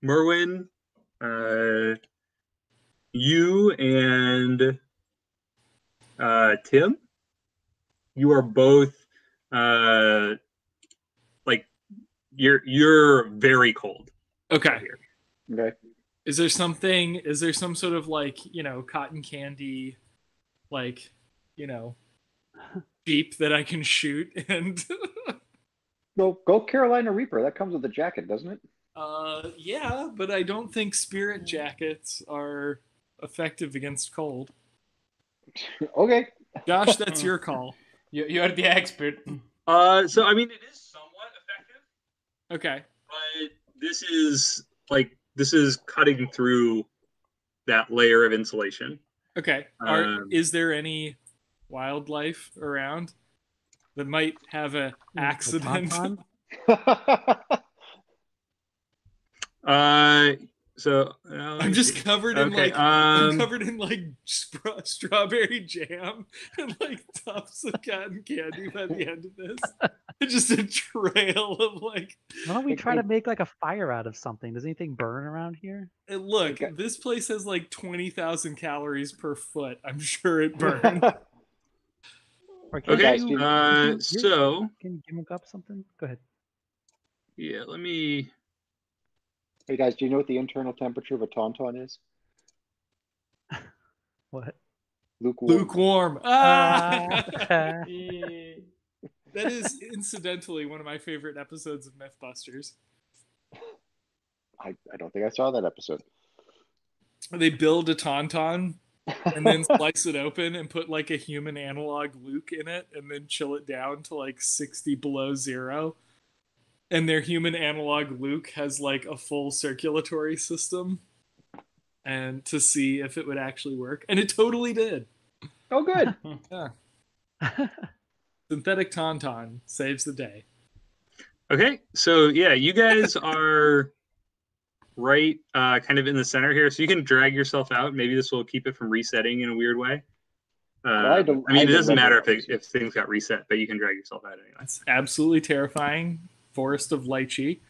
Merwin, you and Tim, you are both like you're very cold. Okay. Okay. Is there some sort of like, cotton candy, like, jeep that I can shoot and Go Carolina Reaper. That comes with a jacket, doesn't it? yeah, but I don't think spirit jackets are effective against cold. Okay. Josh, that's your call. You're the expert. So I mean, it is somewhat effective. Okay. But this is cutting through that layer of insulation. Okay. Is there any wildlife around that might have an accident? So I'm just covered in I'm covered in strawberry jam and like tufts of cotton candy by the end of this. Just a trail of like. Why don't we try to make like a fire out of something? Does anything burn around here? Look, this place has like 20,000 calories per foot. I'm sure it burned. Okay. So can you gimmick up something? Go ahead. Yeah, let me. Hey guys, do you know what the internal temperature of a tauntaun is? What? Lukewarm. Ah! That is incidentally one of my favorite episodes of Mythbusters. I don't think I saw that episode. They build a tauntaun and then slice it open and put like a human analog Luke in it and then chill it down to like 60 below zero. And their human analog Luke has like a full circulatory system and to see if it would actually work. And it totally did. Oh, good. Yeah. Synthetic tauntaun saves the day. Okay, so yeah, you guys are right kind of in the center here, so you can drag yourself out. Maybe this will keep it from resetting in a weird way. I mean, it doesn't matter if things got reset, but you can drag yourself out anyway. It's absolutely terrifying. Forest of lychee.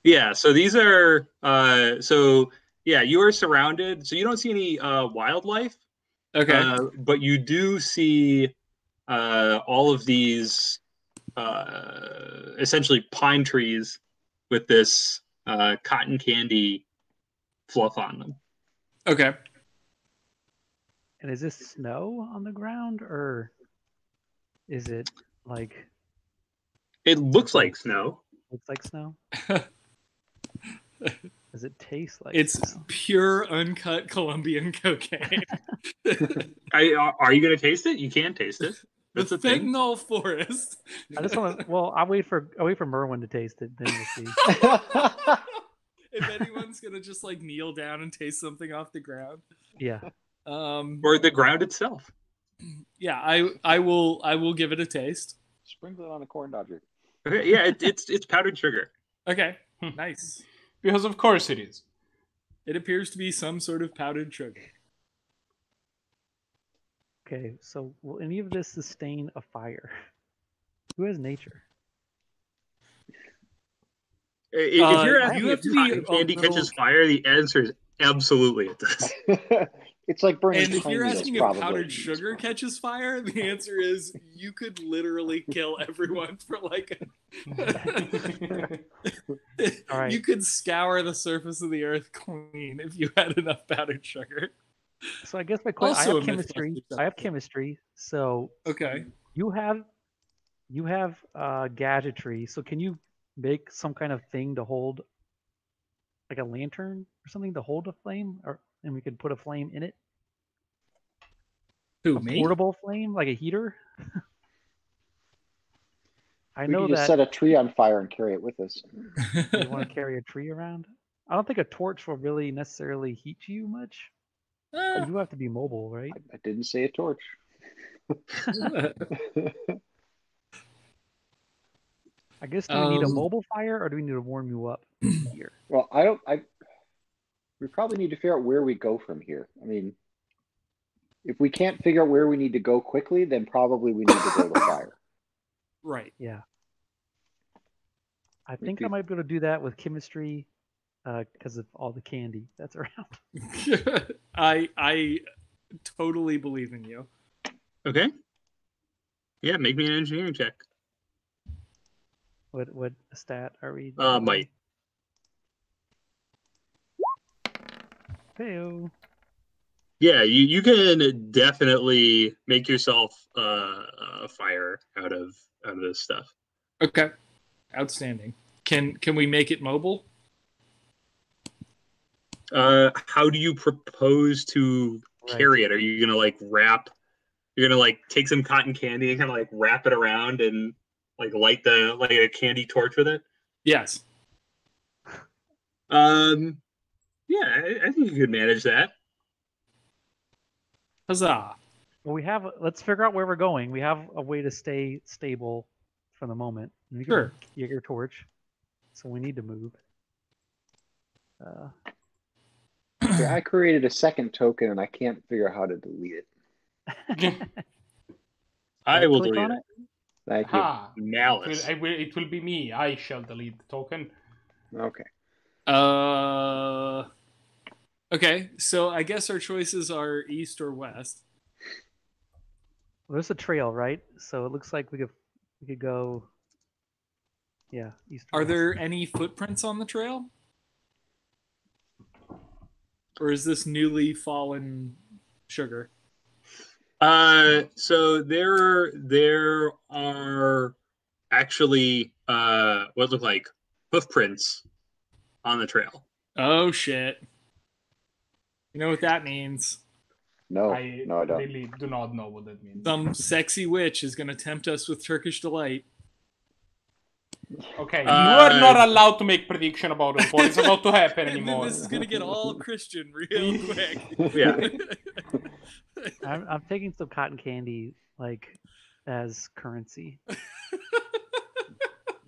Yeah, so these are you are surrounded, so you don't see any wildlife. Okay. But you do see all of these essentially pine trees with this cotton candy fluff on them. Okay. And is this snow on the ground, or is it like? It looks like snow. Looks like snow. Is it taste like? It's now? pure uncut Colombian cocaine. Are you gonna taste it? You can taste it. The That's a thing. fentanyl forest. I just want to. Well, I'll wait for Merwin to taste it. Then we'll see. If anyone's gonna just like kneel down and taste something off the ground. Yeah. Or the ground itself. Yeah, I will give it a taste. Sprinkle it on a corn dodger. Okay, yeah, it's powdered sugar. Okay, nice. Because of course it is. It appears to be some sort of powdered sugar. Okay. So will any of this sustain a fire? Who has nature? If you're asking you have if to be cotton candy a little- catches fire, the answer is absolutely it does. It's like burning. And if you're pine needles, asking if probably. powdered sugar catches fire, the answer is you could literally kill everyone for like All right. You could scour the surface of the earth clean if you had enough powdered sugar. So I guess my question. Also I a have chemistry. Mythbusters I have chemistry. So Okay. you have gadgetry. So can you make some kind of thing to hold, like a lantern or something to hold a flame, and we could put a flame in it? Who, A me? portable flame, like a heater. I We know can just that set a tree on fire and carry it with us. you want to carry a tree around. I don't think a torch will really necessarily heat you much. You do have to be mobile, right? I didn't say a torch. I guess do we need a mobile fire or do we need to warm you up here? Well, we probably need to figure out where we go from here. I mean, if we can't figure out where we need to go quickly, then probably we need to build a fire. Right. Yeah. I think I might be able to do that with chemistry because of all the candy that's around. I totally believe in you. Okay. Yeah, make me an engineering check. What stat are we? Might. Hey-o. Yeah, you can definitely make yourself a fire out of this stuff. Okay. Outstanding. Can we make it mobile? How do you propose to carry it? Are you gonna like wrap? You're gonna like take some cotton candy and kind of like wrap it around and like light a candy torch with it? Yes. Yeah, I think you could manage that. Huzzah. Well, let's figure out where we're going. We have a way to stay stable for the moment. We can Sure. get your torch. So we need to move. Okay, I created a second token and I can't figure out how to delete it. I will click delete on it. Thank you. Ha! Malice. It will be me. I shall delete the token. Okay. Okay, so I guess our choices are east or west. Well, there's a trail, right? So it looks like we could go. Yeah, east. or Are west. there any footprints on the trail? Or is this newly fallen sugar? So there are actually what look like hoofprints on the trail. Oh shit. You know what that means? No, I I don't. really do not know what that means. Some sexy witch is going to tempt us with Turkish delight. Okay, you are not allowed to make prediction about what is about to happen And then anymore. this is going to get all Christian real quick. Yeah. I'm taking some cotton candy like as currency.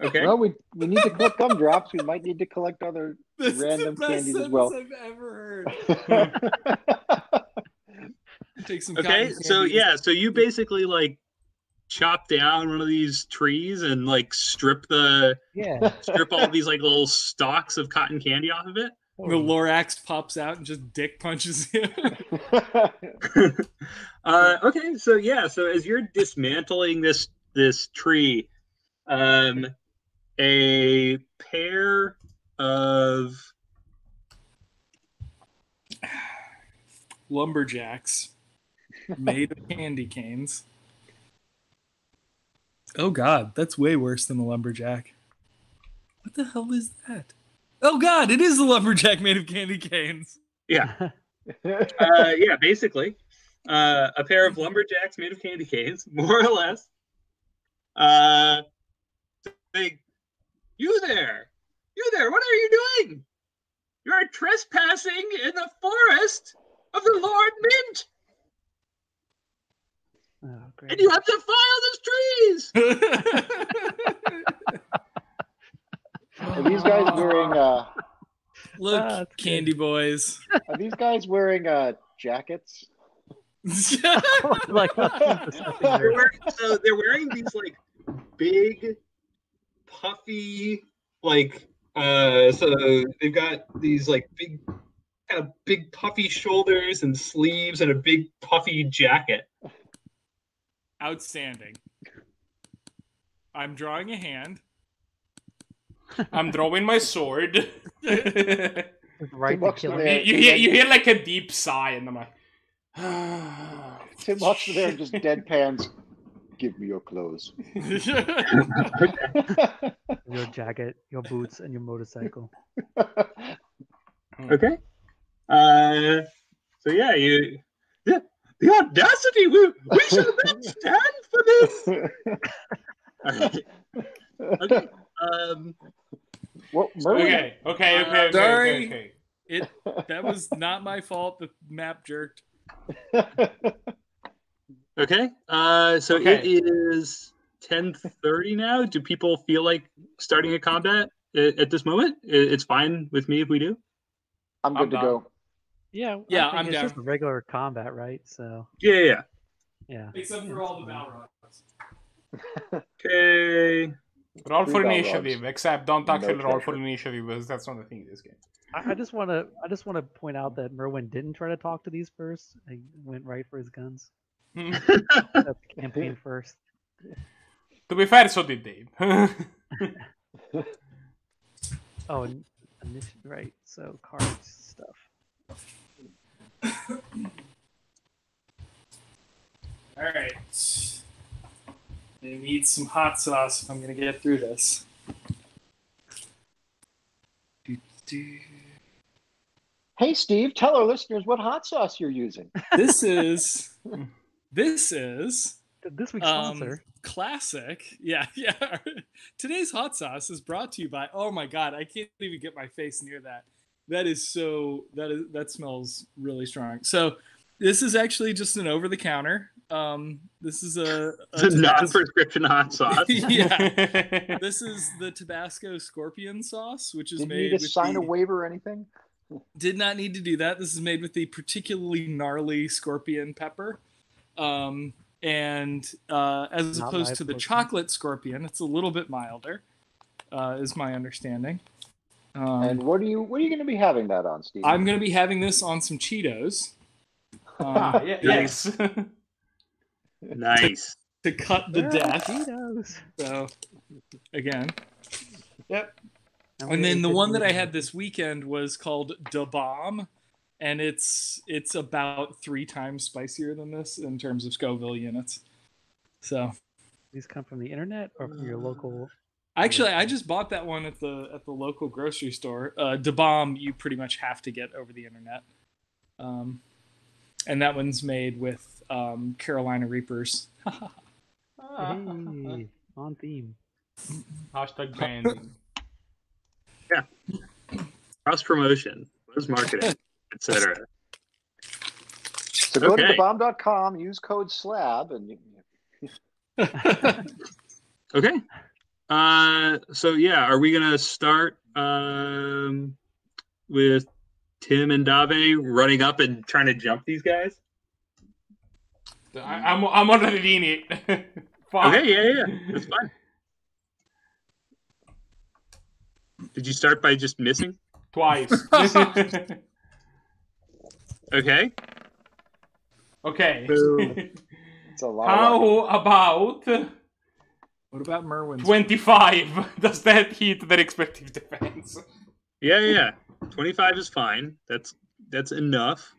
Okay. Well, we need to collect gumdrops. We might need to collect other This random is the best candies as sentence well. I've ever heard. Take some Okay. cotton So candy. yeah. So you basically like chop down one of these trees and like strip Yeah. all these like little stalks of cotton candy off of it. The Lorax pops out and just dick punches him. Okay. So yeah. So as you're dismantling this tree, a pair of Lumberjacks made of candy canes. Oh god, that's way worse than a lumberjack. What the hell is that? Oh God, it is the lumberjack made of candy canes. Yeah. Yeah, basically. A pair of lumberjacks made of candy canes, more or less. You there! What are you doing? You're trespassing in the forest of the Lord Mint! Oh, great. And you have to file the trees! Are these guys wearing Look, candy boys. Are these guys wearing jackets? Like, they're wearing these like big, puffy, like so they've got these like big puffy shoulders and sleeves and a big puffy jacket. Outstanding. I'm drawing a hand. I'm drawing my sword. Right walks to kill in him. there. You hear like a deep sigh, and I'm like, Tim walks in there and just deadpans. Give me your clothes. Your jacket, your boots, and your motorcycle. Okay. So yeah, the audacity. We should not stand for this. All right. Okay. Well, Merwin, Okay. Sorry. That was not my fault. The map jerked. Okay. So Okay. it is 10:30 now. Do people feel like starting a combat at this moment? It's fine with me if we do. I'm good to done. go. Yeah, Yeah, I think I'm it's down. just a regular combat, right? So Yeah. yeah. Except for all the Balrogs. Okay. roll for Three Balrogs. initiative. Except don't actually No roll for treasure. initiative because that's not the thing in this game. I just want to point out that Merwin didn't try to talk to these first. He went right for his guns. That's campaign first. To be fair, so did Dave. Oh, right. So cards stuff. All right. I need some hot sauce if I'm going to get through this. Hey, Steve, tell our listeners what hot sauce you're using. This is This week's sponsor. classic. Yeah. Today's hot sauce is brought to you by. Oh my God, I can't even get my face near that. That smells really strong. So this is actually just an over the counter. This is a non-prescription hot sauce. Yeah. This is the Tabasco Scorpion sauce, which is Did you made need to with sign a waiver or anything? Did not need to do that. This is made with the particularly gnarly scorpion pepper. And as Not opposed live to the protein. chocolate scorpion, it's a little bit milder, is my understanding. And what are you going to be having that on, Steve? I'm going to be having this on some Cheetos. Yes. Nice. To cut the death. Cheetos. So, again. Yep. we And then ate the it one that I with- had this weekend was called Da Bomb, and it's about 3 times spicier than this in terms of Scoville units. So These come from the internet or from your local. actually, I just bought that one at the local grocery store. Da Bomb, you pretty much have to get over the internet, and that one's made with Carolina Reapers. Hey, on theme. Hashtag branding. Cross promotion, buzz marketing, etc. So go to Okay. thebomb.com, use code SLAB, and Okay. So yeah, are we gonna start with Tim and Dave running up and trying to jump these guys? I'm already in it. Fuck. Okay, yeah, that's fine. Did you start by just missing? Twice. Okay. Okay. So, it's a lot. How about What about Merwin's? 25? Does that hit their respective defense? yeah. 25 is fine. That's enough.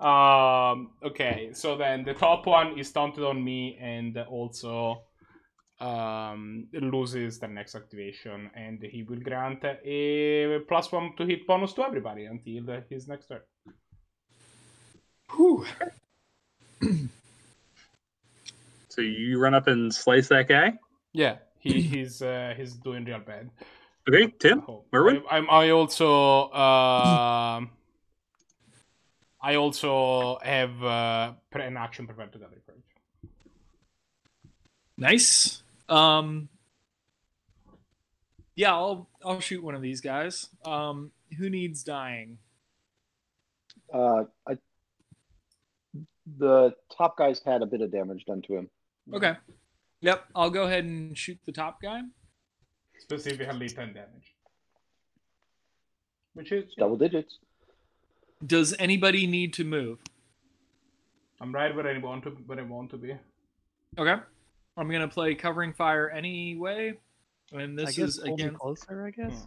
Okay, so then the top one is taunted on me, and also loses the next activation, and he will grant a +1 to hit bonus to everybody until his next turn. Whew. So you run up and slice that guy? Yeah, he's doing real bad. Okay, Tim, Merwin? I also have an action prepared to gather courage. Nice. Yeah, I'll shoot one of these guys. Who needs dying? The top guy's had a bit of damage done to him. Okay. Yep, I'll go ahead and shoot the top guy. Specifically 10 damage. Which is Double digits. Does anybody need to move? I'm right where I want to be. Okay. I'm gonna play covering fire anyway. And this is pull me again closer, I guess.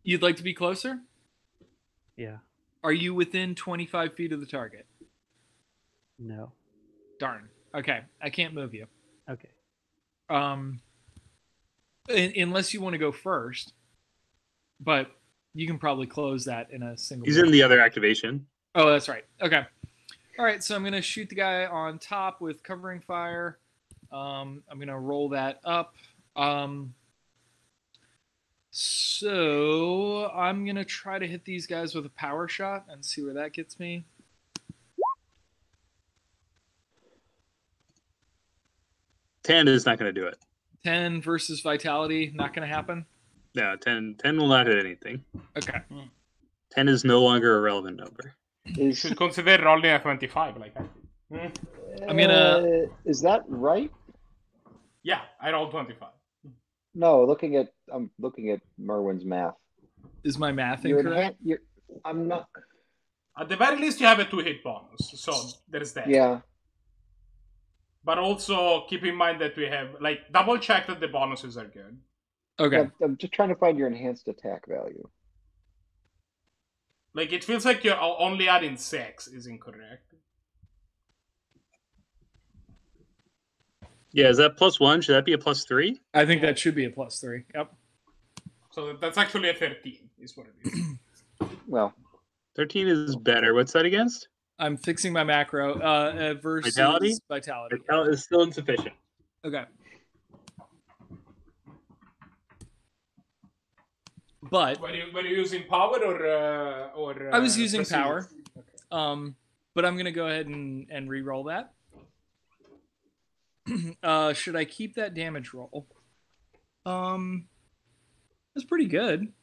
You'd like to be closer? Yeah. Are you within 25 feet of the target? No. Darn. Okay, I can't move you. Okay. Unless you want to go first, but you can probably close that in a single. He's in the other activation. Oh, that's right. Okay. All right, so I'm gonna shoot the guy on top with covering fire. I'm gonna roll that up. So I'm gonna try to hit these guys with a power shot and see where that gets me. 10 is not going to do it. 10 versus vitality, not going to happen? No, 10 will not hit anything. Okay. 10 is no longer a relevant number. You should consider rolling a 25 like that. I'm gonna... Is that right? Yeah, I rolled 25. No, I'm looking at Merwin's math. Is my math incorrect? I'm not... At the very least, you have a 2-hit bonus, so there's that. Yeah. But also keep in mind that we have, double check that the bonuses are good. Okay. I'm just trying to find your enhanced attack value. It feels like you're only adding 6 is incorrect. Yeah, is that +1? Should that be a +3? I think that should be a +3. Yep. So that's actually a 13, is what it is. Well, 13 is better. What's that against? I'm fixing my macro. Versus Vitality? Vitality. Vitality is still insufficient. Okay. But were you using power or I was using precision? power. Okay. But I'm gonna go ahead and re-roll that. Should I keep that damage roll? That's pretty good.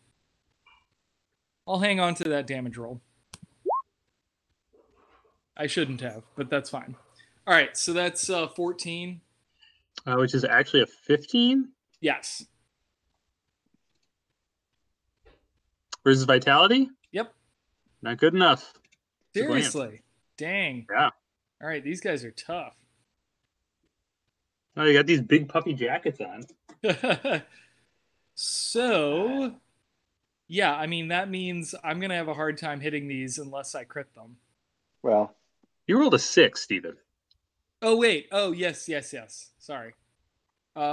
I'll hang on to that damage roll. I shouldn't have, but that's fine. All right, so that's 14. Which is actually a 15? Yes. Versus Vitality? Yep. Not good enough. Seriously. Dang. Yeah. All right, these guys are tough. Oh, you got these big puffy jackets on. So, yeah, I mean, that means I'm going to have a hard time hitting these unless I crit them. Well. You rolled a 6, Steven. Oh, wait. Oh, yes. Sorry. Do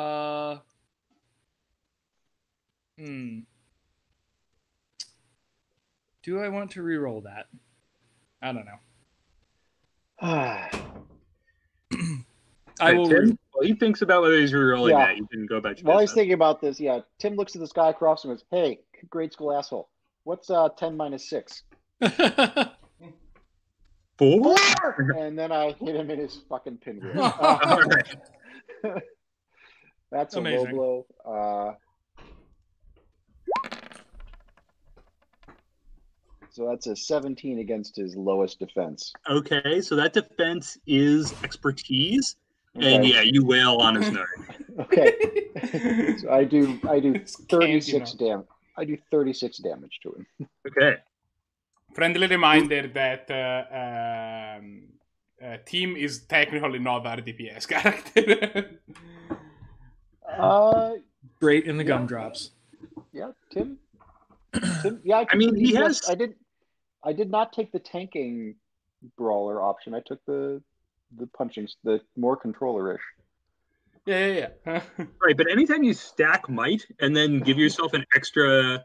I want to re-roll that? I don't know. I will. Tim, while he thinks about whether he's re-rolling that, you can go back to While he's thinking about this, Tim looks at this guy across and goes, "Hey, grade school asshole, what's 10 minus 6?" 4? And then I hit him in his fucking pinwheel. That's a amazing. low blow. So that's a 17 against his lowest defense. Okay, so that defense is expertise, and you wail on his nerve. Okay, so I do 36 damage. I do 36 damage to him. Okay. Friendly reminder that Tim is technically not our DPS character. Great in the gumdrops. Yeah, Tim. Yeah, I mean, he has. I did not take the tanking brawler option. I took the punching, the more controller-ish. Yeah. Right, but anytime you stack might and then give yourself an extra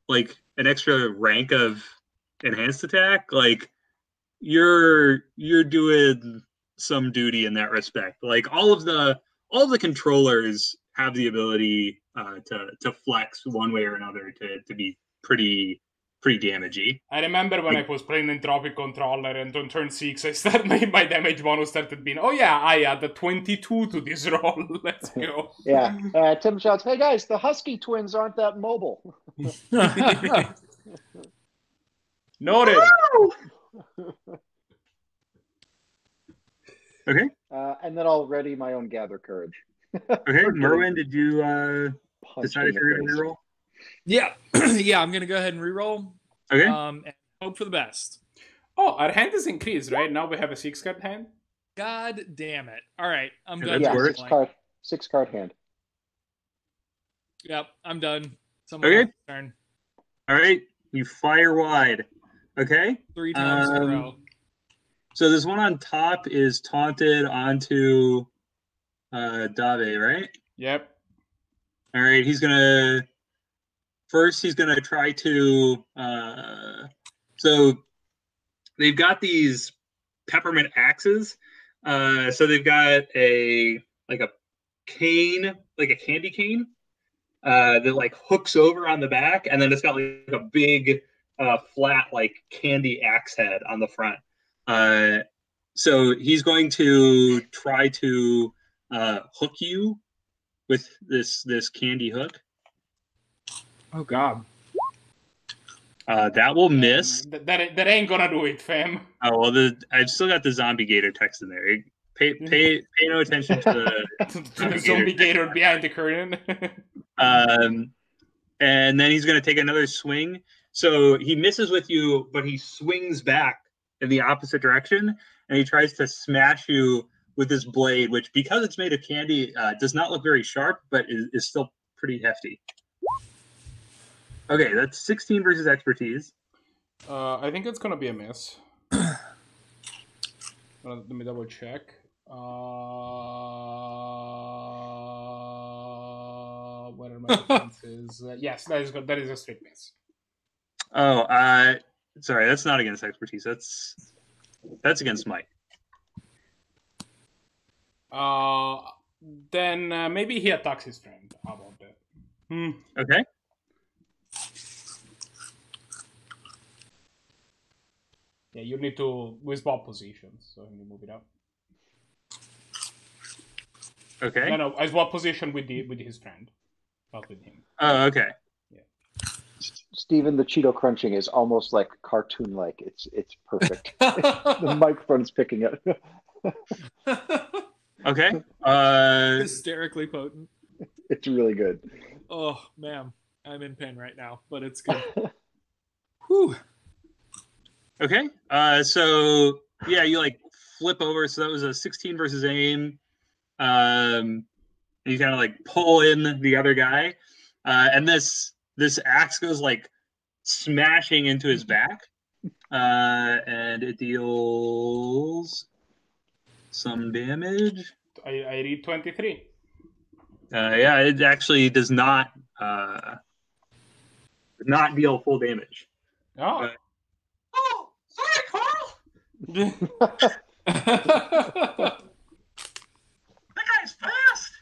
rank of enhanced attack, like you're doing some duty in that respect. Like all of the controllers have the ability to flex one way or another to be pretty damagey. I remember when I was playing Entropic Controller, and on turn 6, I started my damage bonus started being, oh yeah, I add 22 to this roll. Let's go. Yeah. Tim shouts, "Hey guys, the Husky twins aren't that mobile." Noted. Okay. And then I'll ready my own gather courage. Okay, Merwin, did you decide if you're going to reroll? Yeah, I'm gonna go ahead and reroll. Okay. And hope for the best. Oh, our hand is increased, right? Now we have a 6-card hand. God damn it! All right, I'm Yeah, done. that's worth. Six card hand. Yep, I'm done. Someone Okay. else's turn. All right, you fire wide. Okay. 3 times in a row. So this one on top is taunted onto Dave, right? Yep. All right, he's gonna try to. So they've got these peppermint axes. So they've got a cane, like a candy cane, that like hooks over on the back, and then it's got like a big flat like candy axe head on the front. So he's going to try to hook you with this candy hook. Oh God. That will miss. That ain't gonna do it, fam. Oh well, I've still got the zombie gator text in there. Pay no attention to the zombie gator behind the curtain. And then he's going to take another swing. So he misses with you, but he swings back in the opposite direction, and he tries to smash you with this blade, which, because it's made of candy, does not look very sharp, but is still pretty hefty. Okay, that's 16 versus expertise. I think it's gonna be a miss. Let me double check. What are my defenses? Yes, that is good. That is a straight miss. Oh, sorry, that's not against expertise. That's against might. Then maybe he attacks his friend. How about that? Okay. Yeah, you need to swap positions, so you move it up. Okay. No, I swap position with his friend, not with him. Oh, okay. Yeah. Stephen, the Cheeto crunching is almost like cartoon-like. It's perfect. The microphone's picking it. Okay. Hysterically potent. It's really good. Oh man, I'm in pain right now, but it's good. Whew. Okay. So yeah, you like flip over. So that was a 16 versus aim. And you kind of like pull in the other guy, and this axe goes like smashing into his back, and it deals some damage. I read 23. Yeah, it actually does not deal full damage. Oh. Oh, sorry, Carl. That guy's fast.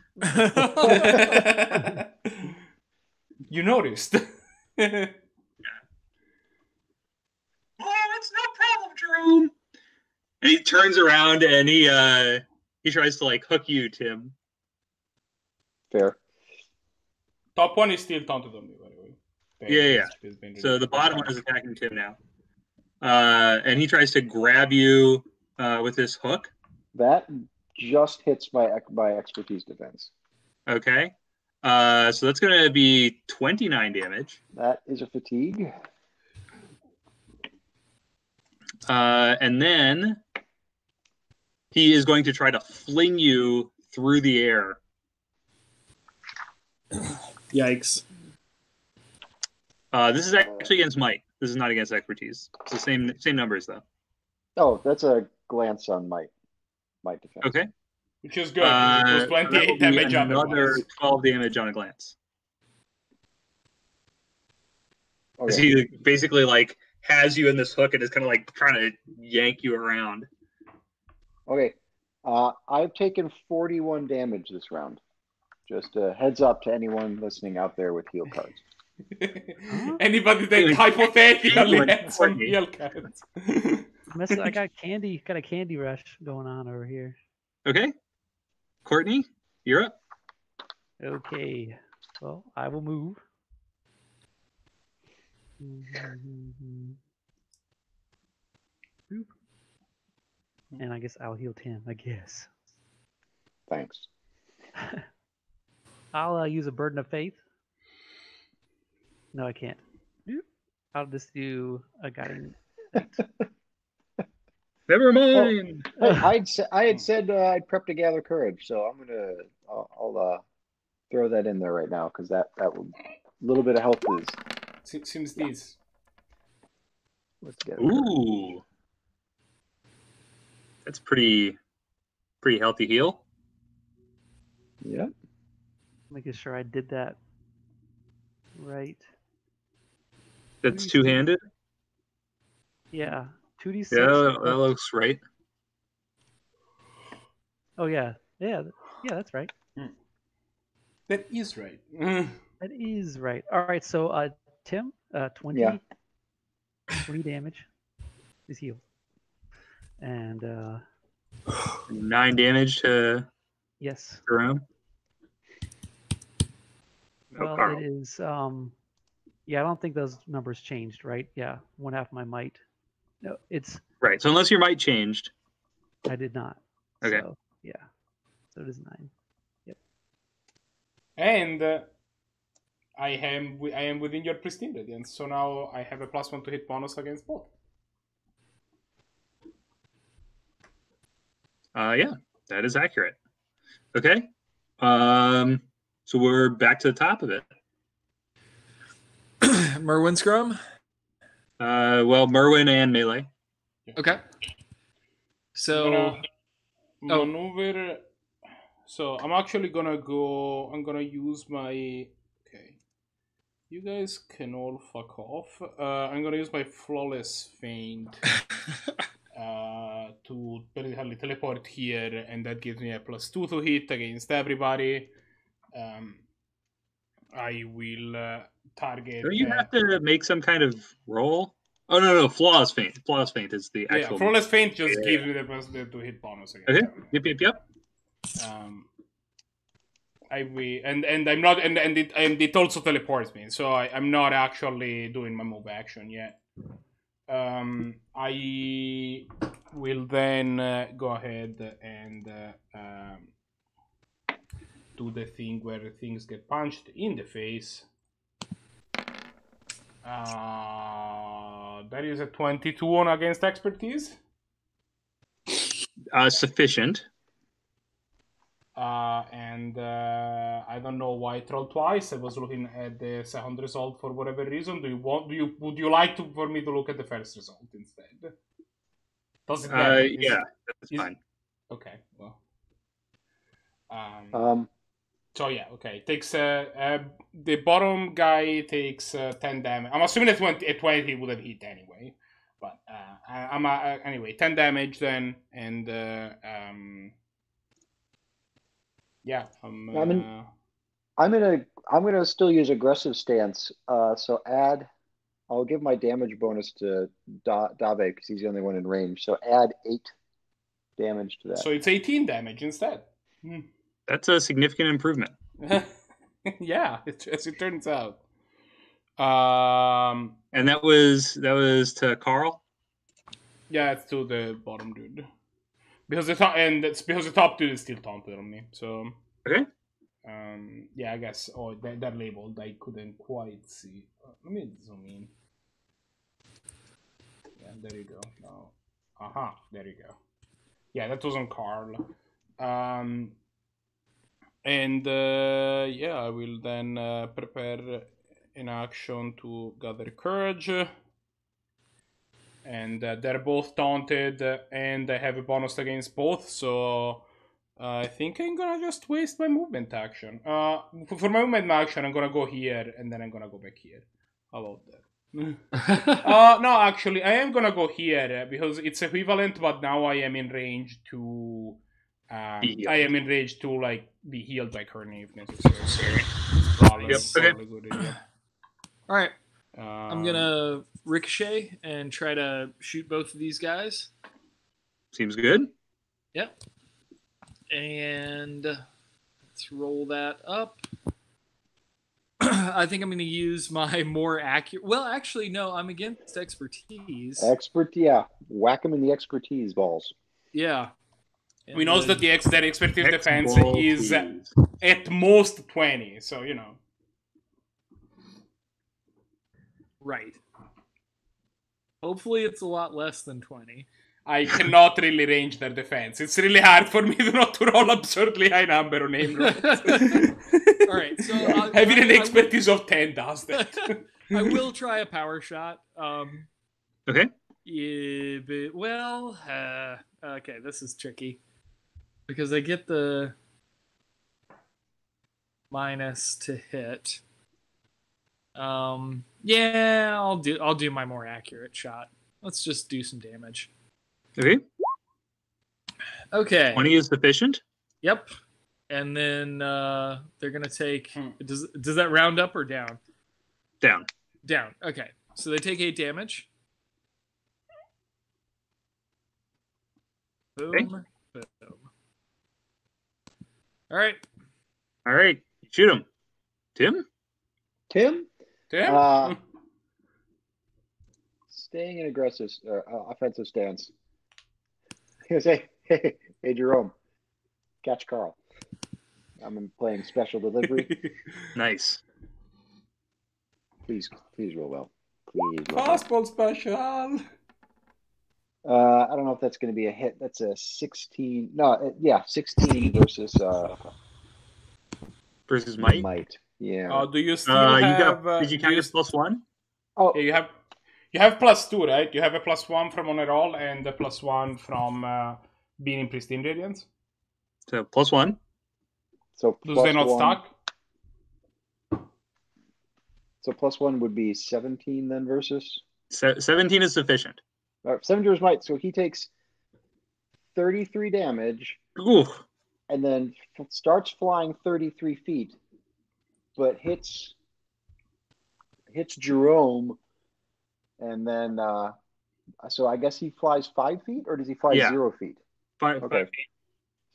You noticed. Yeah. Oh, it's no problem, Jerome. And he turns around and he tries to like hook you, Tim. Fair. Top one is still taunted on me, by the way. Yeah. So the bottom one is attacking Tim now. And he tries to grab you with this hook. That just hits my expertise defense. Okay. So that's going to be 29 damage. That is a fatigue. And then he is going to try to fling you through the air. Yikes. This is actually against might. This is not against expertise. It's the same numbers though. Oh, that's a glance on my defense. Okay. Which is good. It was 28 damage another otherwise. 12 damage on a glance. Because Okay. he basically like has you in this hook and is kind of like trying to yank you around. Okay. I've taken 41 damage this round. Just a heads up to anyone listening out there with heal cards. Anybody that hypothetically had some heal cards. I got a candy rush going on over here. Okay. Courtney, you're up. Okay. Well, I will move. Boop. And I guess I'll heal Tim, I guess. Thanks. I'll use a Burden of Faith. No, I can't. I'll just do a guiding. Never mind. Hey, I had said I'd prep to gather courage, so I'll throw that in there right now because that will a little bit of help is. Seems these. Let's get it. Ooh, that's pretty healthy heal. Yeah. Making sure I did that right. That's two-handed. Yeah, 2d6. Yeah, that looks right. Oh yeah, that's right. That is right. That is right. All right, so Tim, 20 damage is healed, and 9 damage to yes. Jerome. Well, Carl. it is. Yeah, I don't think those numbers changed, right? Yeah, 1/2 my might. No, it's Right. So unless your might changed. I did not. Okay. So, yeah. So it is 9. Yep. And I am within your pristine radiance, so now I have a +1 to hit bonus against both. Yeah, that is accurate. Okay. So we're back to the top of it. Merwin Scrum? Well, Merwin and Melee. Okay. So maneuver. So I'm actually gonna go. I'm gonna use my. Okay. You guys can all fuck off. I'm gonna use my flawless feint to basically teleport here, and that gives me a +2 to hit against everybody. I will target. Don't you have to make some kind of roll? Oh no, flawless feint. Flawless feint is the actual. Yeah, flawless feint just gives me the +2 to hit bonus against. Okay. Everybody. Yep. I will, and I'm not, and it also teleports me, so I'm not actually doing my move action yet. I will then go ahead and do the thing where things get punched in the face. That is a 22 on against expertise. Sufficient. And I don't know why I rolled twice. I was looking at the second result for whatever reason. Would you like for me to look at the first result instead? Does it matter? Yeah, that's fine. Okay, well. So yeah, okay. Takes the bottom guy takes 10 damage. I'm assuming a 20 would have hit anyway, but anyway 10 damage then, and yeah. I'm gonna still use aggressive stance. So I'll give my damage bonus to Dave because he's the only one in range. So add 8 damage to that. So it's 18 damage instead. That's a significant improvement. Yeah, as it turns out. And that was to Carl. Yeah, it's to the bottom dude. Because the top dude is still taunted on me. So okay. Yeah, I guess. Oh, that labeled. I couldn't quite see. Let me zoom in. Yeah, there you go. Now, there you go. Yeah, that was on Carl. And yeah, I will then prepare an action to gather courage. And they're both taunted, and I have a bonus against both, so I think I'm gonna just waste my movement action. For my movement action, I'm gonna go here, and then I'm gonna go back here. How about that? No, actually, I am gonna go here because it's equivalent, but now I am in range to. I am in range to like be healed by Courtney if necessary. Probably good idea. All right. I'm gonna ricochet and try to shoot both of these guys. Seems good. Yep. And let's roll that up. I think I'm going to use my more accurate. Well, actually, no. I'm against expertise. Yeah. Whack them in the expertise balls. Yeah. And we know that the expertise defense is at most 20, so you know. Right. Hopefully, it's a lot less than 20. I cannot really range their defense. It's really hard for me to not to roll absurdly high number on aim rolls. All right, so having an expertise of 10 does that. I will try a power shot. Okay. Yeah, but, well, okay, this is tricky because I get the minus to hit. Yeah, I'll do my more accurate shot. Let's just do some damage. Okay. 20 is sufficient? Yep. And then they're going to take... Does that round up or down? Down. Down. Okay. So they take 8 damage. Boom. Okay. Boom. All right. All right. Shoot him. Tim? Tim? Staying in aggressive offensive stance. He goes, hey, Jerome, catch Carl. I'm playing special delivery. Nice. Please roll well. Please roll Fastball special. I don't know if that's going to be a hit. That's a 16. No, 16 versus might. Might. Yeah. Do you still have? Did you count your +1? Oh, yeah, you have +2, right? You have a +1 from on a roll and a +1 from being in pristine radiance. So +1. So does they not stack? So +1 would be 17 then versus. 17 is sufficient. 17 versus might. So he takes 33 damage. Ooh. And then starts flying 33 feet, but hits Jerome, and then so I guess he flies 5 feet, or does he fly 0 feet? 5 feet.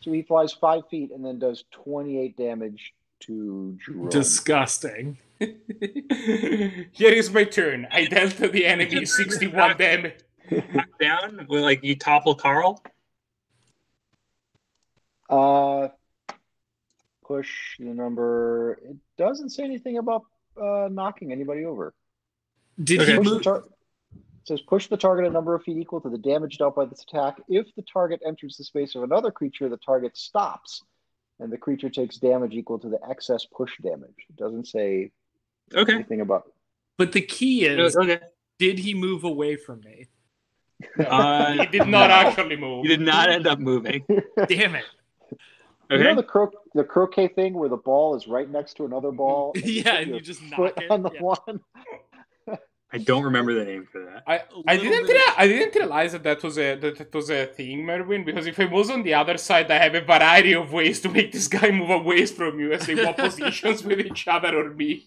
So he flies 5 feet and then does 28 damage to Jerome. Disgusting. Here is my turn. I dealt to the enemy 61 damage. Down with like you topple Carl. Push the number. It doesn't say anything about knocking anybody over. Did he move? It says push the target a number of feet equal to the damage dealt by this attack. If the target enters the space of another creature, the target stops, and the creature takes damage equal to the excess push damage. It doesn't say anything about. But the key is, did he move away from me? He did not actually move. He did not end up moving. Damn it. You know the croquet thing where the ball is right next to another ball? And you just knock it on the one. I don't remember the name for that. I didn't realize that was a thing, Merwin, because if I was on the other side, I have a variety of ways to make this guy move away from you as they want positions with each other or me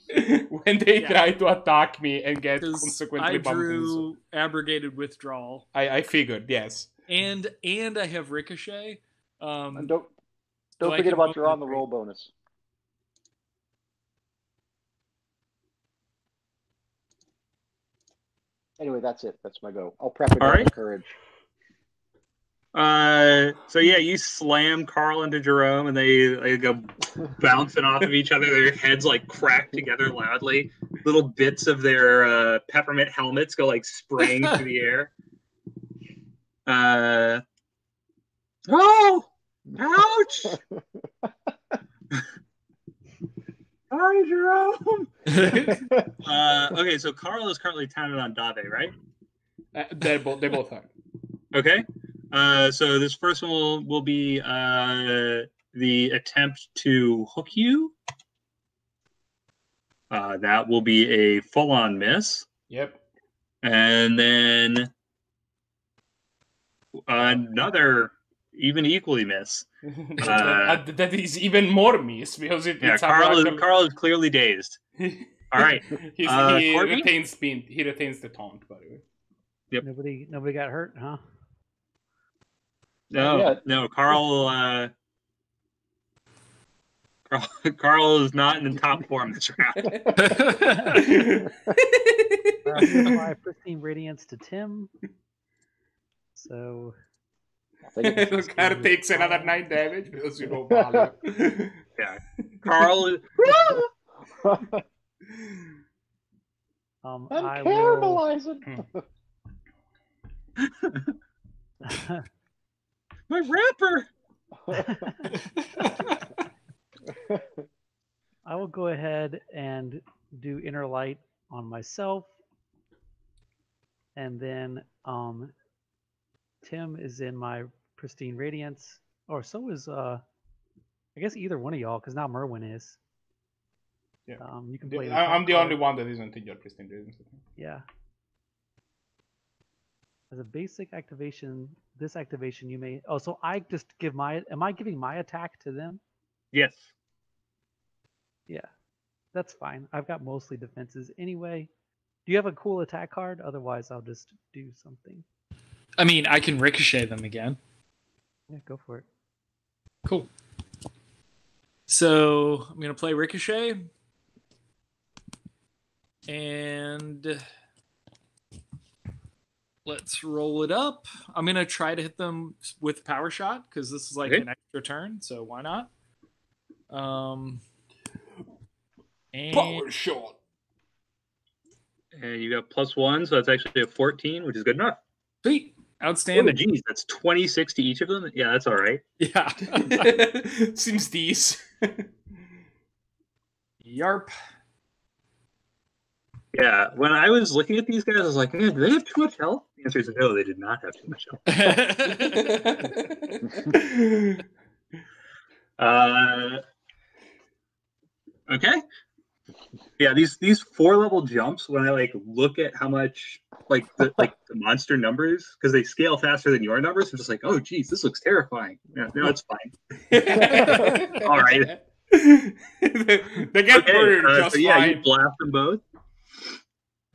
when they try to attack me and get consequently I drew abrogated withdrawal. I figured, yes. And I have ricochet. And don't forget about your on the roll bonus. Anyway, that's it. That's my go. I'll prep it with courage. So yeah, you slam Carl into Jerome, and they go bouncing off of each other. Their heads like crack together loudly. Little bits of their peppermint helmets go like spraying through the air. Oh! Ouch! Hi, Jerome. Okay, so Carl is currently talented on Dave, right? They both are. Okay. So this first one will be the attempt to hook you. That will be a full-on miss. Yep. And then another even equally miss. that is even more miss because it's Carl is clearly dazed. All right. he Courtney? retains the taunt, by the way. Yep. Nobody got hurt, huh? No, Carl is not in top form this round. My pristine radiance to Tim. So Carl takes another 9 damage because you know value. Yeah. Carl is I'm caramelizing. my rapper. I will go ahead and do inner light on myself, and then Tim is in my pristine radiance, or so is I guess either one of y'all, because now Merwin is. Yeah. You can play. I'm the only one that isn't in your pristine radiance. Yeah. As a basic activation, this activation you may. Oh, so I just give my. Am I giving my attack to them? Yes. Yeah, that's fine. I've got mostly defenses anyway. Do you have a cool attack card? Otherwise, I'll just do something. I mean, I can ricochet them again. Yeah, go for it. Cool. So I'm going to play Ricochet. And let's roll it up. I'm going to try to hit them with Power Shot because this is like an extra turn. So why not? And Power Shot. And you got +1, so that's actually a 14, which is good enough. Sweet. Outstanding. Oh, geez, that's 26 to each of them? Yeah, that's all right. Yeah. Seems these. Yarp. Yeah, when I was looking at these guys, I was like, man, do they have too much health? The answer is no, they did not have too much health. Okay. Yeah, these 4-level jumps, when I look at how much the monster numbers, because they scale faster than your numbers, I'm just like, oh geez, this looks terrifying. No, it's fine. All right. They get burned just so yeah, fine. you blast them both.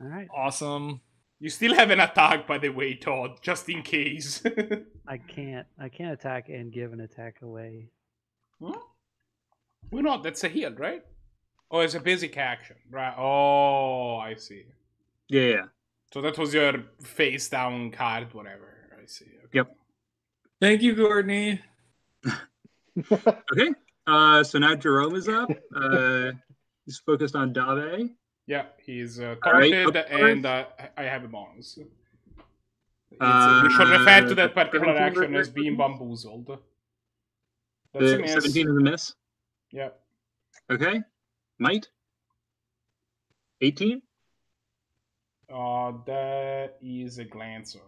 All right. Awesome. You still have an attack, by the way, Todd, just in case. I can't attack and give an attack away. Huh? Why not? That's a heal, right? Oh, it's a basic action, right? Oh, I see. Yeah. So that was your face down card, whatever. I see. Okay. Yep. Thank you, Courtney. Okay. So now Jerome is up. He's focused on Dave. Yeah, he's taunted, right, and I have a bonus. We should refer to that particular action as being bamboozled. That's a miss. 17 is a miss. Yeah. Okay. Might. 18. That is a glancer.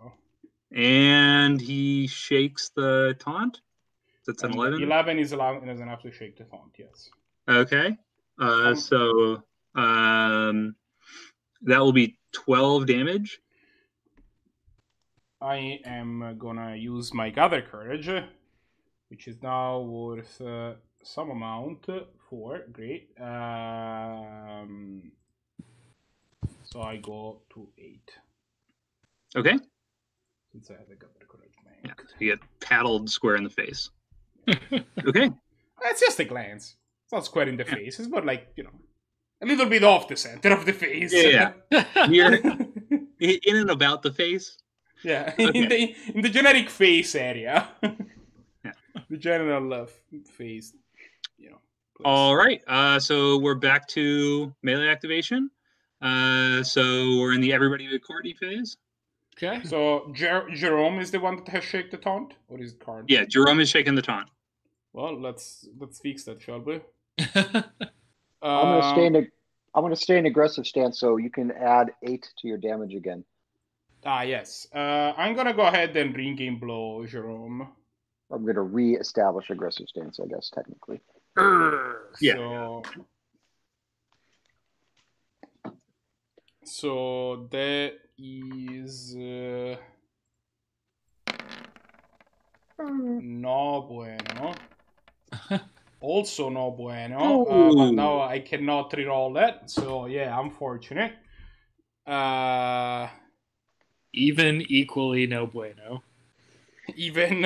And he shakes the taunt. That's an 11. 11 is enough to shake the taunt, yes. Okay. So that will be 12 damage. I am gonna use my Gather Courage, which is now worth some amount for great. So I go to 8. Okay. Since I have a Gather Courage bank. Yeah, so you get paddled square in the face. Okay. It's just a glance. It's not square in the face. It's more like, a little bit off the center of the face. Yeah. You're in and about the face. Yeah, Okay. in the generic face area. Yeah. The general face, place. All right. So we're back to melee activation. So we're in the everybody with Courtney phase. Okay. So Jerome is the one that has shake the taunt, or is it Card? Yeah, Jerome is shaking the taunt. Well, let's fix that, shall we? I'm gonna stay in aggressive stance, so you can add 8 to your damage again. Yes. I'm gonna go ahead and ring-in blow Jerome. I'm going to re-establish aggressive stance, I guess, technically. Yeah. So that is no bueno. Also no bueno. But now I cannot reroll it. So yeah, unfortunate. Even equally no bueno. Even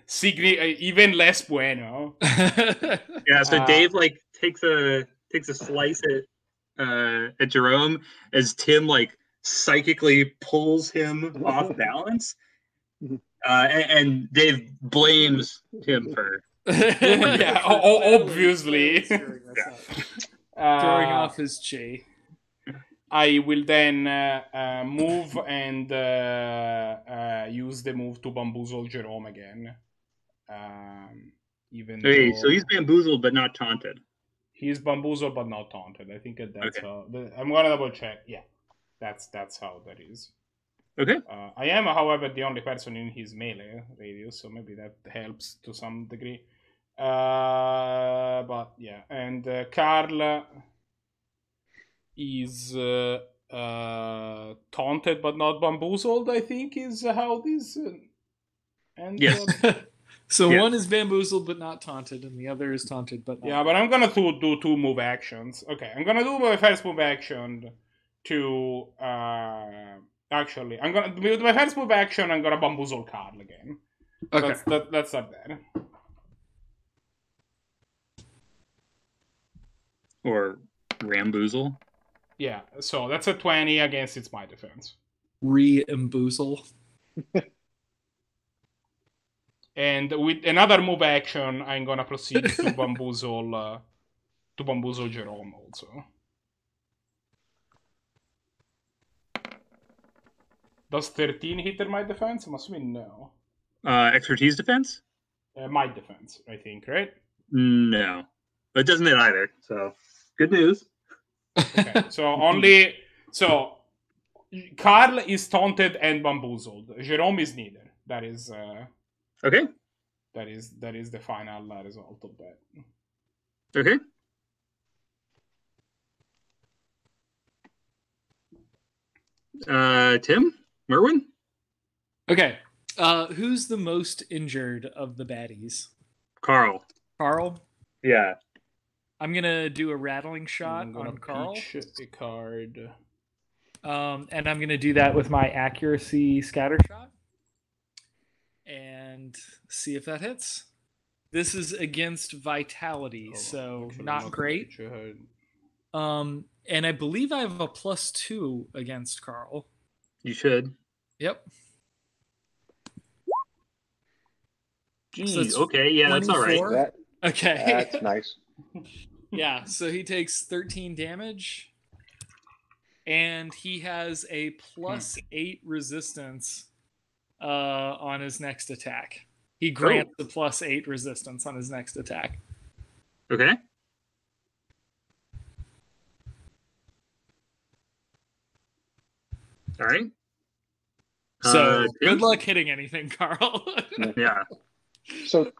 even less bueno. Yeah, so Dave like takes a slice at Jerome as Tim like psychically pulls him off balance, and Dave blames Tim for yeah, obviously throwing off his chi. I will then move and use the move to bamboozle Jerome again. Even okay, though so he's bamboozled but not taunted. he's bamboozled but not taunted. I think that's how. I'm gonna double check. Yeah, that's how that is. Okay. I am, however, the only person in his melee radius, so maybe that helps to some degree. But yeah, and Carl is taunted but not bamboozled, I think, is how this ends Yes. up. So one is bamboozled but not taunted, and the other is taunted but not. Yeah, but I'm gonna do two move actions. Okay, I'm gonna do my first move action to actually, I'm gonna with my first move action. I'm gonna bamboozle Carl again. Okay. That's not bad. Or ramboozle. Yeah, so that's a 20 against its my defense. Re-emboozle. And with another move action, I'm gonna proceed to bamboozle Jerome also. Does 13 hit my defense? I'm assuming no. Expertise defense? My defense, I think, right? No. But it doesn't hit either, so good news. Okay, so Carl is taunted and bamboozled. Jerome is neither. That is Okay. That is the final result of that. Okay. Tim? Merwin? Okay. Who's the most injured of the baddies? Carl. Carl? Yeah. I'm gonna do a rattling shot on Carl. Peach a card. And I'm gonna do that with my accuracy scatter shot. And see if that hits. This is against vitality, so not great. And I believe I have a +2 against Carl. You should. Yep. Geez, okay, yeah, that's all right. Okay. That's nice. Yeah, so he takes 13 damage. And he has a +8 resistance on his next attack. He grants the +8 resistance on his next attack. Okay. All right. So good luck hitting anything, Carl. Yeah. So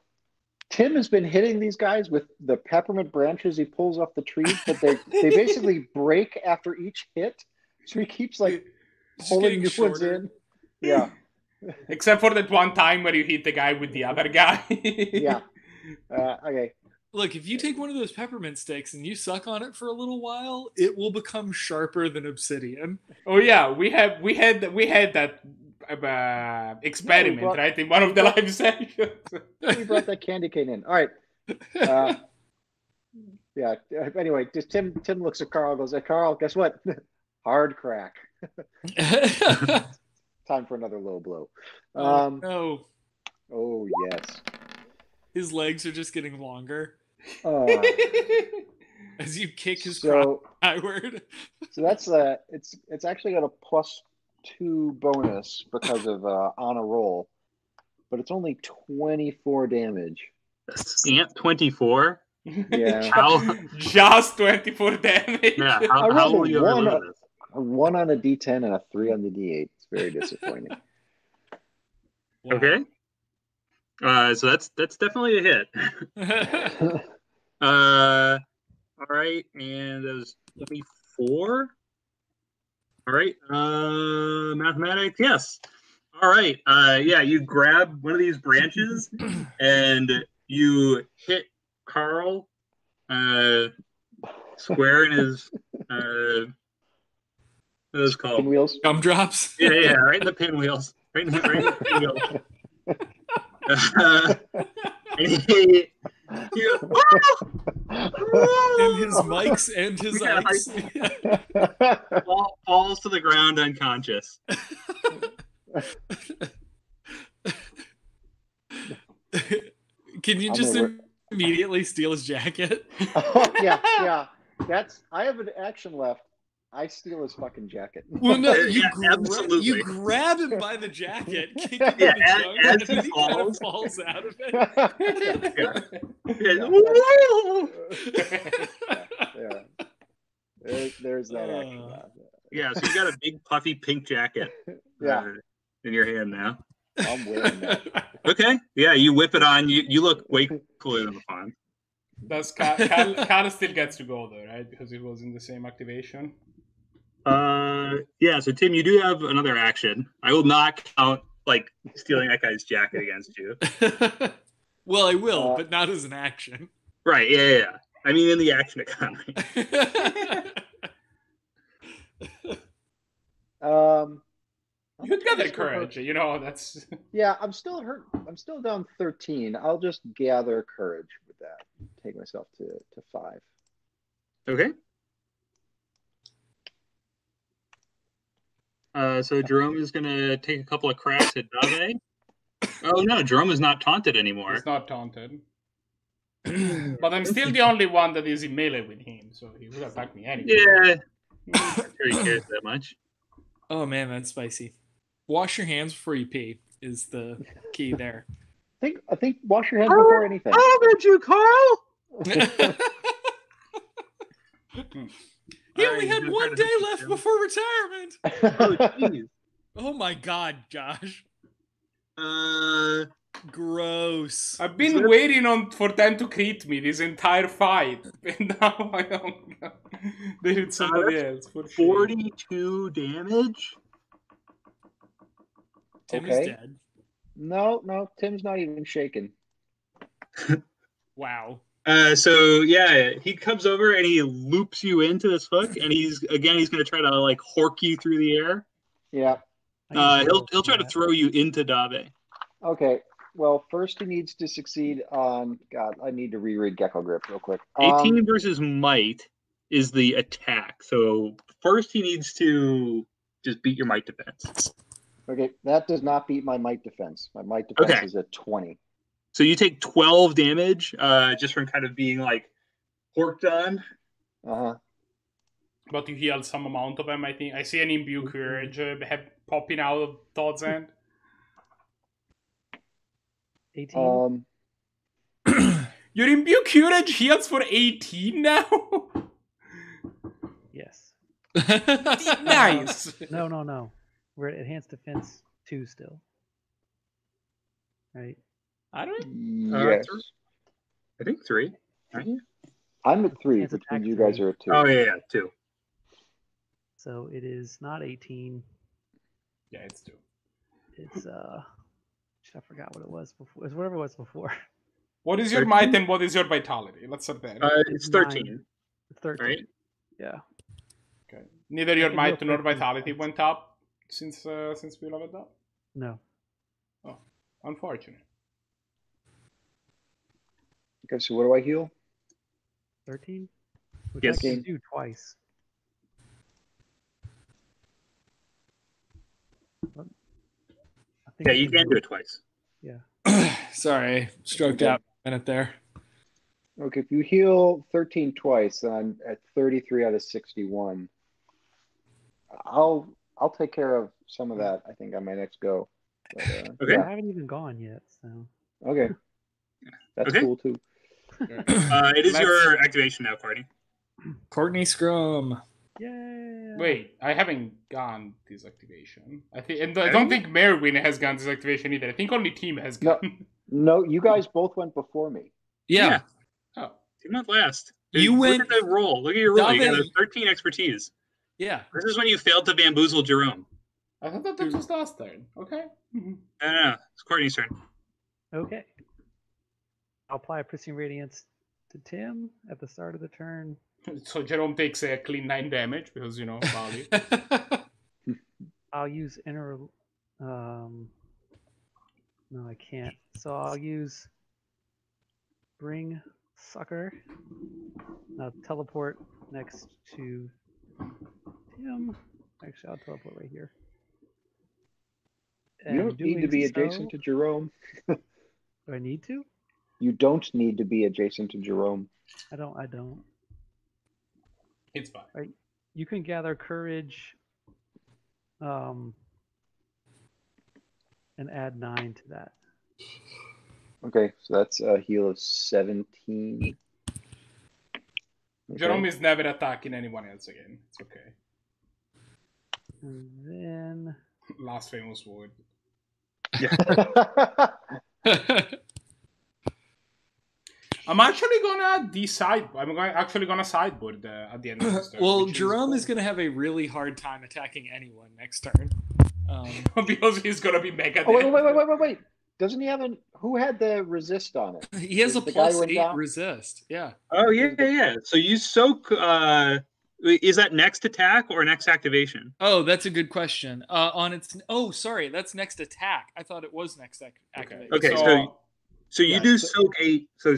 Tim has been hitting these guys with the peppermint branches he pulls off the trees, but they basically break after each hit. So he keeps like pulling new ones in. Yeah. Except for that one time where you hit the guy with the other guy. Yeah. Okay. Look, if you take one of those peppermint sticks and you suck on it for a little while, it will become sharper than obsidian. Oh yeah, we had that experiment, right? In one of the live sessions. We brought that candy cane in. All right. Yeah. Anyway, just Tim looks at Carl, goes, "Hey, Carl, guess what? Hard crack. Time for another low blow." No. Oh yes. His legs are just getting longer as you kick his crotch skyward. So that's it's actually got a +2 bonus because of on a roll, but it's only 24 damage. Scant 24. Yeah. Just 24 damage. Yeah. How will you ever lose this? A 1 on a D10 and a 3 on the D8. It's very disappointing. Wow. Okay. So that's definitely a hit. All right, and that was 24. All right, mathematics, yes. All right, yeah, you grab one of these branches and you hit Carl square in his what are those called? Pinwheels. Gumdrops. Yeah, right in the pinwheels. Right in the pinwheels. And his mics and his ice. Falls to the ground unconscious. Can you just immediately steal his jacket? Oh, yeah. I have an action left. I steal his fucking jacket. Well, no, absolutely. you grab him by the jacket, kick him Yeah, in the junk, as and then he he kind of falls. falls out of it. There's that action. Yeah, so you got a big puffy pink jacket in your hand now. I'm wearing that. Okay, yeah, you whip it on. You look way cooler than the fawn. Does Cal still gets to go though, right? Because it was in the same activation. Yeah, so Tim, you do have another action. I will not count like stealing that guy's jacket against you. Well, I will, but not as an action. Right, yeah. I mean, in the action economy. You got the courage, you know, that's... Yeah, I'm still hurt. I'm still down 13. I'll just gather courage with that. Take myself to 5. Okay. So Jerome is going to take a couple of cracks at Dave. Oh, no, Jerome is not taunted anymore. He's not taunted. But I'm still the only one that is in melee with him, so he would attack me anyway. Yeah. I'm not sure he cares that much. Oh, man, that's spicy. Wash your hands before you pee is the key there. I think wash your hands before anything. How did you, Carl? He only had 1 day left before retirement. Oh, jeez. Oh my God, Josh. Gross. I've been waiting for them to crit me this entire fight, and now I don't know. They hit somebody else. For 42 damage? Tim is dead. No, Tim's not even shaken. Wow. So yeah, he comes over and he loops you into this hook, and he's going to try to like hork you through the air. Yeah. He'll try to throw you into Dave. Okay. Well, first he needs to succeed on. God, I need to reread Gecko Grip real quick. 18 versus might is the attack. So first he needs to just beat your might defense. Okay, that does not beat my might defense. My might defense is at 20. So you take 12 damage just from kind of being like horked on. But you heal some amount of them, I think. I see an imbue courage popping out of Todd's hand. 18. Your imbue courage heals for 18 now? Yes. Nice. No. We're at enhanced defense 2 still. Right? I don't. Yes. I think 3. Aren't you? I'm at 3, It's which attack means you guys 3. are at 2. Oh yeah, 2. So it is not 18. Yeah, it's 2. It's I forgot what it was before. It's whatever it was before. What is your might and what is your vitality? Let's start there. It's 13. It's 13. Right? Yeah. Okay. Neither your might nor vitality went up since we leveled up? No. Oh, unfortunate. Okay, so what do I heal? 13? Which Yes. I can do twice. I think Yeah, I you can do it twice. Yeah. Sorry, I stroked out a minute there. Okay, if you heal 13 twice, then I'm at 33 out of 61. I'll take care of some of that, I think, on my next go. But, Okay. I haven't even gone yet, so. Okay. That's Okay. cool, too. It is your activation now, Courtney. Courtney Scrum. Yeah. Wait, I haven't gone this activation. I think, and I don't think Merwin has gone this activation either. I think only Team has gone. No, you guys both went before me. Yeah. Oh, Team went last. You Look went- at the roll. Look at your roll. You got a David- 13 expertise. Yeah. This is when you failed to bamboozle Jerome. I thought that was last turn. Okay. No. It's Courtney's turn. Okay. I'll apply Pristine Radiance to Tim at the start of the turn. So Jerome takes a clean 9 damage because, Bali. I'll use inner. No, I can't. So I'll use Bring Sucker. Now teleport next to Tim. Actually, I'll teleport right here. You don't need to be adjacent to Jerome. Do I need to? You don't need to be adjacent to Jerome. I don't. It's fine. Right. You can gather courage and add 9 to that. Okay, so that's a heal of 17. Jerome is never attacking anyone else again. It's okay. And then Last famous word. I'm actually gonna decide. Actually gonna sideboard at the end of this turn. Well, which Jerome is going to have a really hard time attacking anyone next turn. because he's gonna be mega. Oh, wait. Doesn't he have who had the resist on it? He has a The guy plus went 8 down? resist. Yeah. Oh, yeah. So you soak... is that next attack or next activation? Oh, that's a good question. On its sorry, that's next attack. I thought it was next activation. Okay, so you do soak 8. So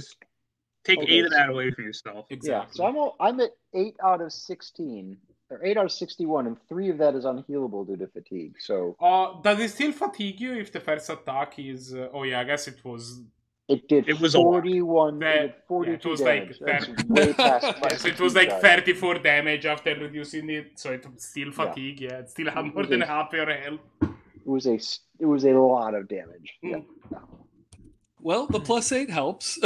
take 8 of that away from yourself. Exactly. Yeah, so I'm at 8 out of 16, or 8 out of 61, and 3 of that is unhealable due to fatigue. So does it still fatigue you if the first attack is? I guess it was. it did. It was 41. It It 42 was damage. like That's way past my Yes, it was like fatigue 34 damage after reducing it, so it still fatigue. Yeah, it still had more than half your health. It was a lot of damage. Yeah. Well, the plus 8 helps.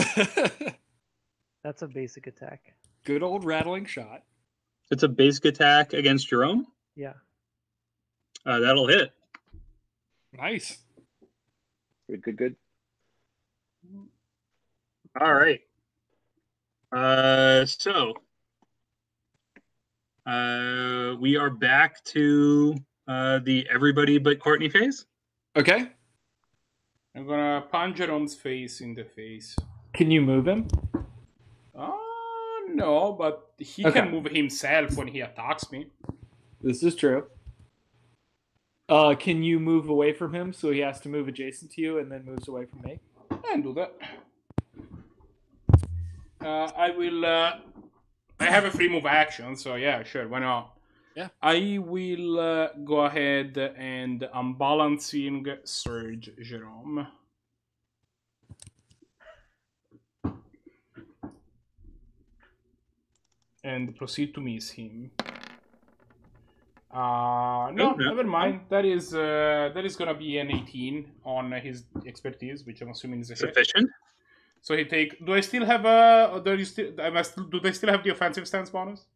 that's a basic attack. Good old rattling shot. It's a basic attack against Jerome. Yeah. That'll hit. Nice. Good. All right. So we are back to the everybody but Courtney phase. Okay. I'm gonna punch Jerome's face in the face. Can you move him? No, but he can move himself when he attacks me. This is true. Can you move away from him so he has to move adjacent to you and then moves away from me? I can do that. I will. I have a free move action, so yeah, sure, why not? Yeah. I will go ahead and unbalancing Surge Jerome. And proceed to miss him. Never mind. That is gonna be an 18 on his expertise, which I'm assuming is a hit. Sufficient. So he take. Do I still have do they still have the offensive stance bonus?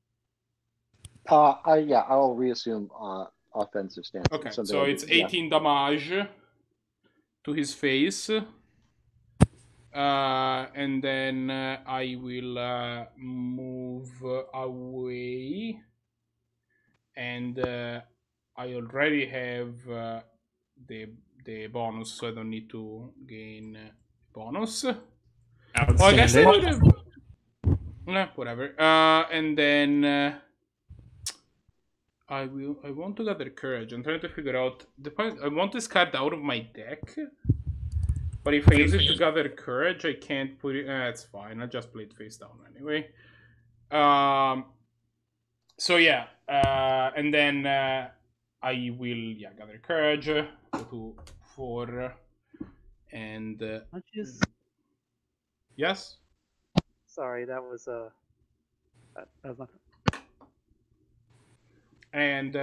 I'll reassume offensive stance. Okay, so it's 18 damage to his face. And then I will move away, and I already have the bonus, so I don't need to gain bonus. Well, I guess I would have. Whatever. And then I want to gather courage. I'm trying to figure out the point. I want this card out of my deck. But if I use it to gather courage, I can't put it. It's fine. I'll just play it face down anyway. So yeah, and then I will gather courage. Go to 4, and yes. Sorry, that was that was not. And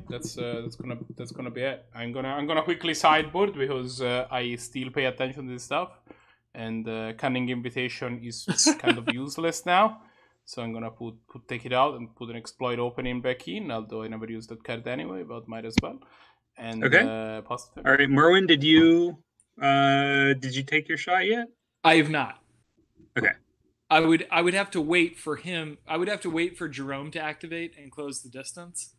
that's gonna be it. I'm gonna quickly sideboard because I still pay attention to this stuff, and Cunning Invitation is kind of useless now. So I'm gonna take it out and put an exploit opening back in, although I never used that card anyway, but might as well. And pass the turn. All right, Merwin, did you take your shot yet? I have not. Okay. I would have to wait for him. I would have to wait for Jerome to activate and close the distance.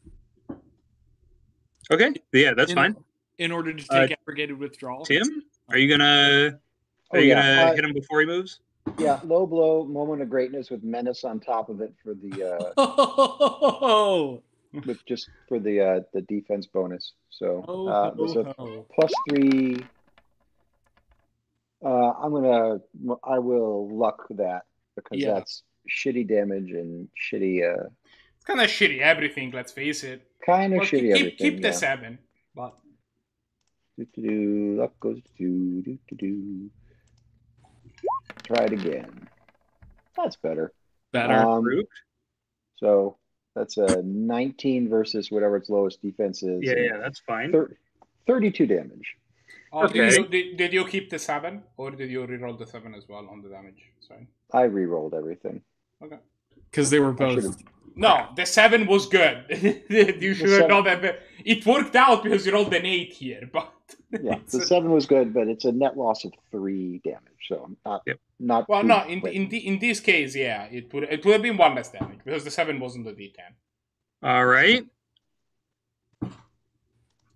Okay. Yeah, that's fine. In order to take abrogated withdrawal. Tim, are you gonna hit him before he moves? Yeah, low blow, moment of greatness with menace on top of it for the for the defense bonus. So there's a +3. I will luck that because that's shitty damage and shitty. It's kind of shitty everything. Let's face it. Kind of shitty everything. Keep the 7, but luck goes to. Try it again. That's better. So that's a 19 versus whatever its lowest defense is. Yeah, that's fine. 32 damage. Okay. Did you keep the 7, or did you reroll the 7 as well on the damage? Sorry. I re-rolled everything. Okay. Because they were both. No, the 7 was good. You should have known that. It worked out because you rolled an 8 here, but yeah, the 7 was good, but it's a net loss of 3 damage, so not. Well, no, in this case, yeah, it would have been 1 less damage because the 7 wasn't the D10. All right.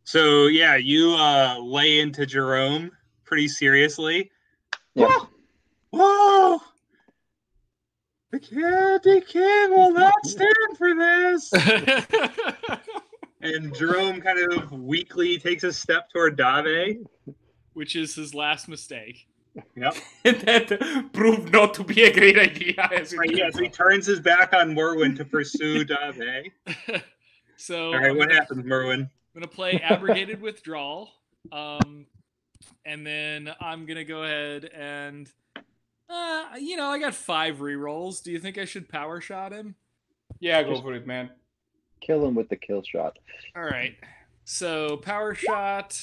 So yeah, you lay into Jerome pretty seriously. Yeah. Whoa! The Candy King will not stand for this. And Jerome kind of weakly takes a step toward Dave, which is his last mistake. Yep. That proved not to be a great idea. So he turns his back on Merwin to pursue Dave. So, all right, what happens, Merwin? I'm going to play abrogated withdrawal. And then I'm going to go ahead and, I got 5 rerolls. Do you think I should power shot him? Yeah, go for it, man. Kill him with the kill shot. All right. So power shot.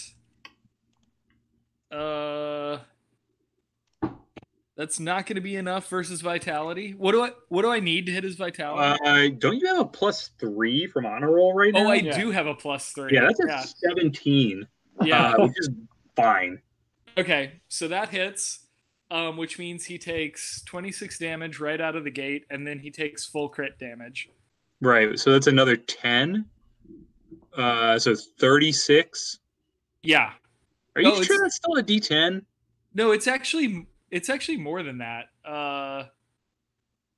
That's not going to be enough versus vitality. What do I need to hit his vitality? Don't you have a +3 from honor roll right now? Oh, I do have a +3. Yeah, that's a 17. Yeah, which is fine. Okay, so that hits, which means he takes 26 damage right out of the gate, and then he takes full crit damage. Right, so that's another 10. So 36. Yeah. Are you sure that's still a D10? No, it's actually more than that.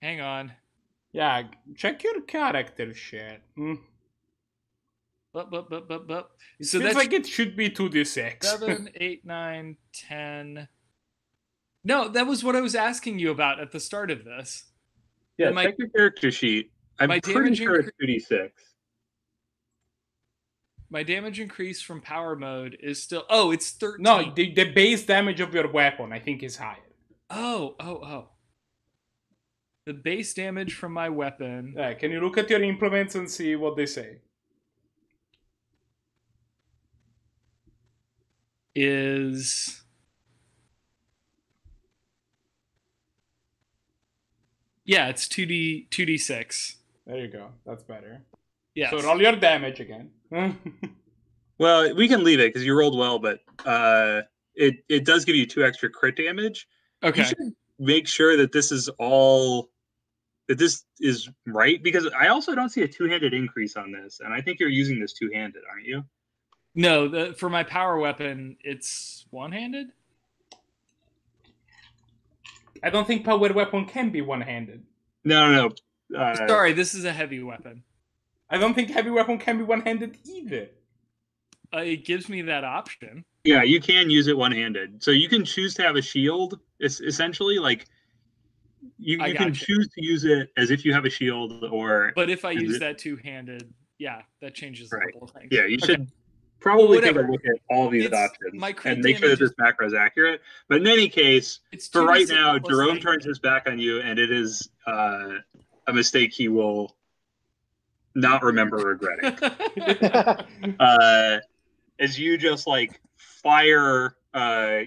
Hang on. Yeah, check your character sheet. It So feels like it should be 2d6. 7, 8, 9, 10. No, that was what I was asking you about at the start of this. Yeah, check your character sheet. I'm pretty sure it's 2d6. My damage increase from power mode is still... Oh, it's 13. No, the base damage of your weapon, I think, is higher. Oh. The base damage from my weapon... Can you look at your implements and see what they say? Is... Yeah, it's 2d6. There you go. That's better. Yes. So roll your damage again. Well, we can leave it because you rolled well, but it does give you 2 extra crit damage. Okay. You should make sure that this is right, because I also don't see a 2-handed increase on this, and I think you're using this 2-handed, aren't you? No, for my power weapon, it's 1-handed. I don't think power weapon can be 1-handed. No. Sorry, this is a heavy weapon. I don't think heavy weapon can be 1-handed either. It gives me that option. Yeah, you can use it 1-handed. So you can choose to have a shield. It's essentially like you can choose to use it as if you have a shield, or. But if I use that 2-handed, yeah, that changes the whole thing. Yeah, you should probably take a look at all these options and make sure that this macro is accurate. But in any case, for right now, Jerome turns his back on you, and it is a mistake he will not remember regretting. As you just fire a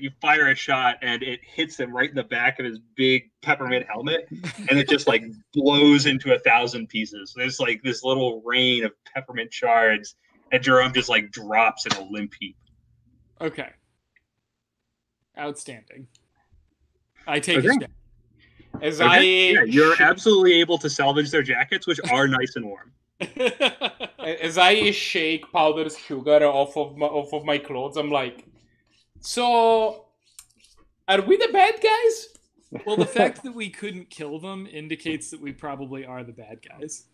shot, and it hits him right in the back of his big peppermint helmet, and it just like blows into 1,000 pieces. There's like this little rain of peppermint shards, and Jerome just like drops in a limp heap. Okay. Outstanding. I take his jacket. You're absolutely able to salvage their jackets, which are nice and warm. As I shake powdered sugar off of my clothes, I'm like, so are we the bad guys? Well, the fact that we couldn't kill them indicates that we probably are the bad guys.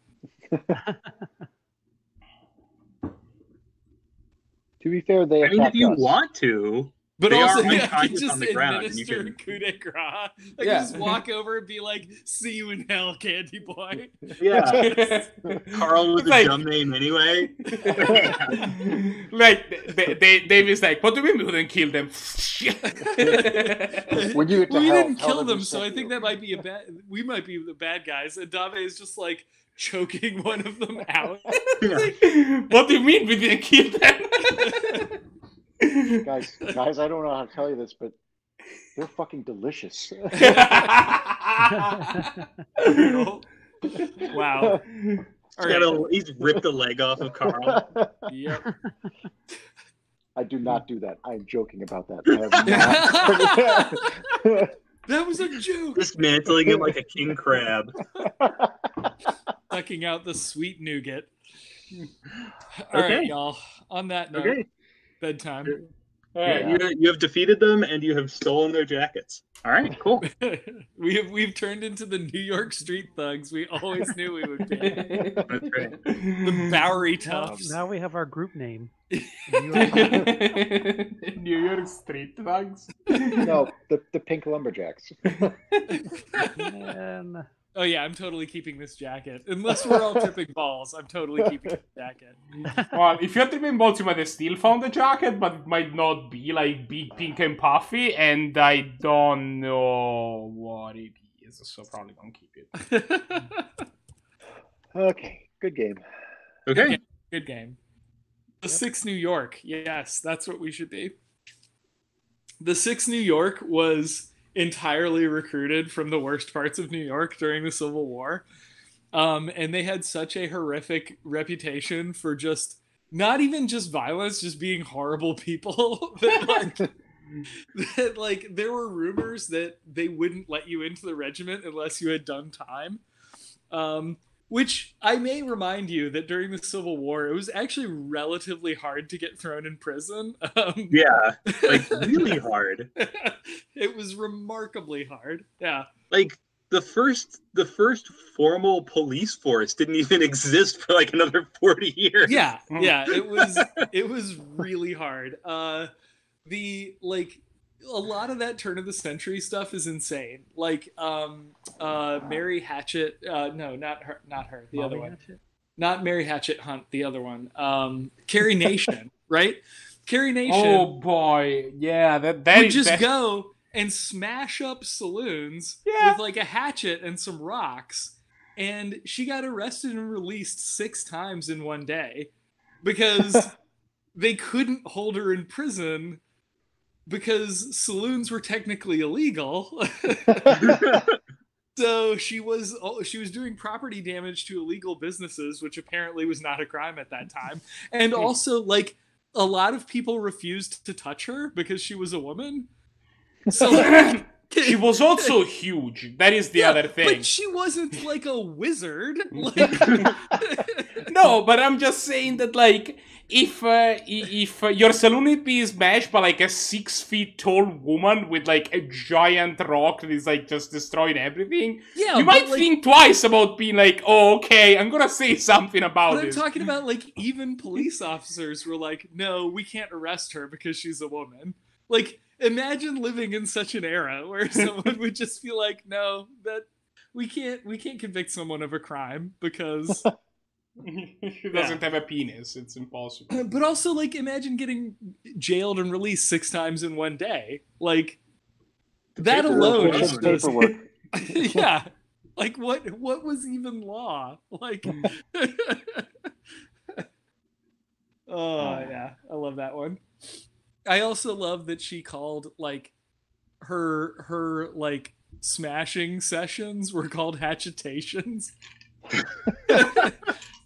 To be fair, they if you us. want to. But they also, are just on the ground, administer coup de grace. I can just walk over and be like, "See you in hell, Candy Boy." Yeah, Carl was a dumb name anyway. Like Dave is like, "What do we mean we didn't kill them?" When you get to we hell, didn't kill them, so I you. think that might be we might be the bad guys. And Dave is just like choking one of them out. What do you mean we didn't kill them? Guys, I don't know how to tell you this, but they're fucking delicious. Wow. He's ripped the leg off of Carl. Yep. I do not do that. I'm joking about that. I have not. That was a joke. Dismantling him like a king crab. Sucking out the sweet nougat. All right, y'all. On that note, bedtime. You have defeated them, and you have stolen their jackets. All right, cool. We've turned into the New York street thugs we always knew we would be. That's right. The Bowery Toughs. Now we have our group name. New York street thugs. No, the pink lumberjacks. And Oh yeah, I'm totally keeping this jacket. Unless we're all tripping balls, I'm totally keeping this jacket. Well, if you're tripping balls, you might have still found the jacket, but it might not be like big, pink, and puffy, and I don't know what it is, so probably don't keep it. Okay, good game. Okay. Good game. The 6 New York. Yes, that's what we should be. The 6 New York was entirely recruited from the worst parts of New York during the Civil War. And they had such a horrific reputation for just, not even just violence, just being horrible people. that there were rumors that they wouldn't let you into the regiment unless you had done time. Which I may remind you that during the Civil War, it was actually relatively hard to get thrown in prison. Yeah, like really hard. It was remarkably hard. Yeah. Like the first formal police force didn't even exist for like another 40 years. Yeah, it was really hard. A lot of that turn of the century stuff is insane. Like Mary Hatchet, no, not her, the other one. Hatchet? Not Mary Hatchet Hunt, the other one. Carrie Nation, right? Carrie Nation. Oh boy, yeah, that would just go and smash up saloons with like a hatchet and some rocks, and she got arrested and released 6 times in one day because they couldn't hold her in prison because saloons were technically illegal. So she was doing property damage to illegal businesses, which apparently was not a crime at that time. And also, like, a lot of people refused to touch her because she was a woman. So she was also huge. That is the other thing. But she wasn't like a wizard. No, but I'm just saying that, like, if your saloon is smashed by like a 6 feet tall woman with like a giant rock that is like just destroying everything, you might think twice about being like, oh, okay, I'm gonna say something about it. I'm talking about, like, even police officers were like, no, we can't arrest her because she's a woman. Like, imagine living in such an era where someone would just be like, no, that we can't convict someone of a crime because she doesn't have a penis. It's impossible. But also, like, imagine getting jailed and released 6 times in one day. Like, that alone is paperwork. Yeah. Like, what was even law? Like, oh yeah, I love that one. I also love that she called like her like smashing sessions were called hatchetations.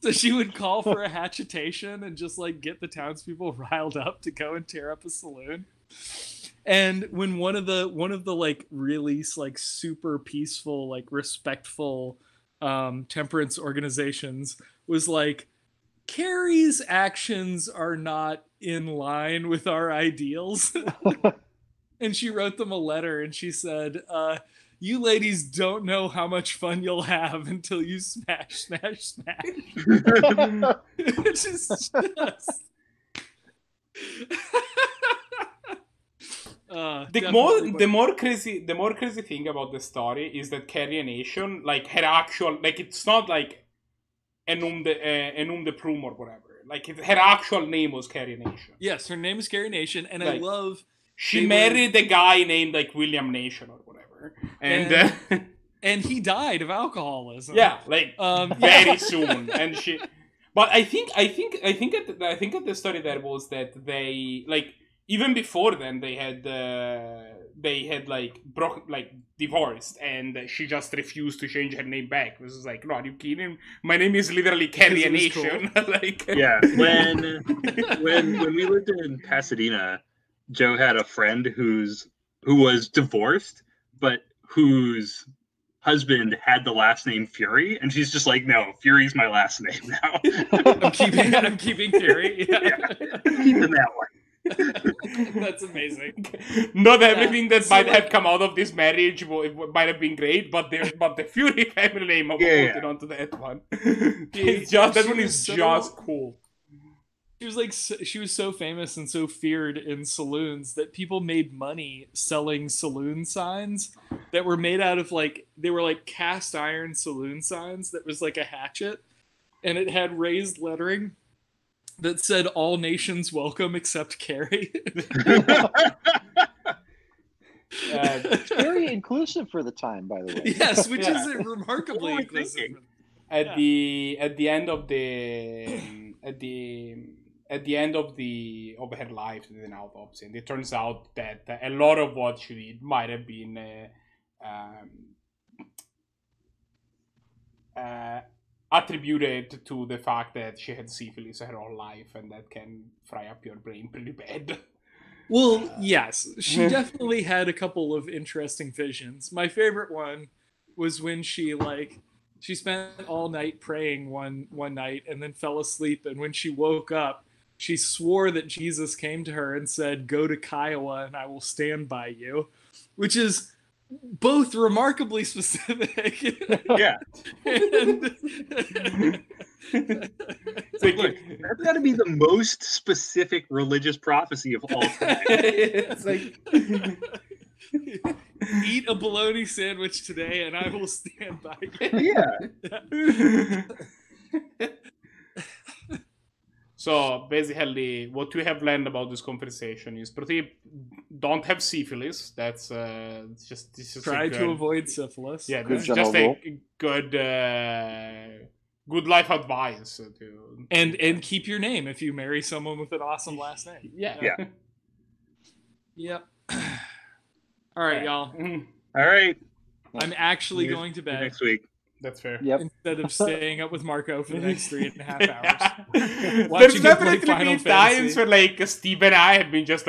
So she would call for a hatchetation and just like get the townspeople riled up to go and tear up a saloon. And when one of the like really like super peaceful, like respectful temperance organizations was like, Carrie's actions are not in line with our ideals. And she wrote them a letter and she said, you ladies don't know how much fun you'll have until you smash. Which is just... the more crazy thing about the story is that Carrie Nation, like, her actual, like, it's not like Enum the Prum or whatever. Like, her actual name was Carrie Nation. Yes, her name is Carrie Nation, and like, I love... She married a guy named, like, William Nation or whatever. And he died of alcoholism. Yeah, like, very soon. And she... But I think that the story there was that they, like, even before then, they had like divorced, and she just refused to change her name back. It was like, no, are you kidding? My name is literally Carrie Nation. Cool. Like, yeah, when we lived in Pasadena, Joe had a friend who was divorced, but whose husband had the last name Fury, and she's just like, no, Fury's my last name now. I'm keeping Fury. Yeah. Keeping that one. That's amazing. Not everything that might have come out of this marriage might have been great, but the Fury family name I'm holding onto that one. That one is just cool. She was so famous and so feared in saloons that people made money selling saloon signs that were made out of they were like cast iron saloon signs that was like a hatchet, and it had raised lettering that said "All nations welcome except Carrie." Very inclusive for the time, by the way. Yes, which is remarkably inclusive. At the end of her life, in an autopsy, and it turns out that a lot of what she did might have been attributed to the fact that she had syphilis her whole life, and that can fry up your brain pretty bad. Well, yes, she definitely had a couple of interesting visions. My favorite one was when she spent all night praying one night and then fell asleep, and when she woke up, she swore that Jesus came to her and said, "Go to Kiowa and I will stand by you," which is both remarkably specific. Yeah. It's like, look, that's got to be the most specific religious prophecy of all time. It's like, eat a bologna sandwich today and I will stand by you. Yeah. So basically, what we have learned about this conversation is don't have syphilis. That's just try to avoid syphilis. Yeah, that's just a good life advice. And keep your name if you marry someone with an awesome last name. Yeah. Yep. All right, y'all. All right. I'm actually going to bed next week. That's fair. Yep. Instead of staying up with Marco for the next 3.5 hours. There's definitely been times where Steve and I have been just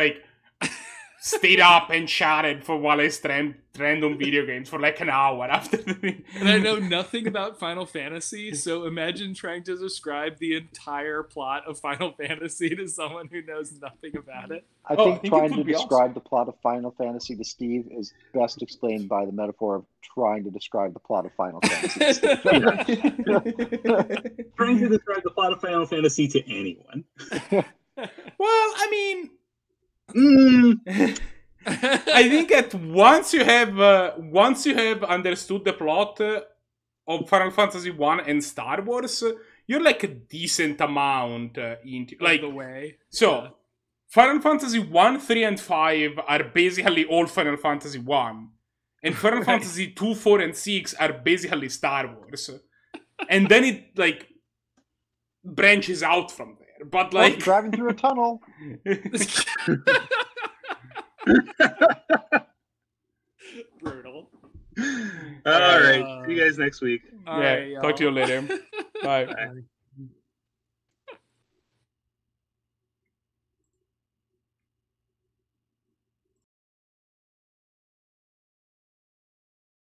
stayed up and chatted for while I streamed random video games for an hour after the thing. And I know nothing about Final Fantasy, so imagine trying to describe the entire plot of Final Fantasy to someone who knows nothing about it. I think trying to describe the plot of Final Fantasy to Steve is best explained by the metaphor of trying to describe the plot of Final Fantasy to Steve. Trying to describe the plot of Final Fantasy to anyone. Well, I mean... I think that once you have understood the plot of Final Fantasy 1 and Star Wars, you're a decent amount into the way. So Final Fantasy 1, 3, and 5 are basically all Final Fantasy 1, and Final Fantasy 2, 4, and 6 are basically Star Wars, and then it branches out from there. But Oh, like, driving through a tunnel. Brutal. All right. See you guys next week. All yeah, right, talk to you y'all. later. Bye. Bye.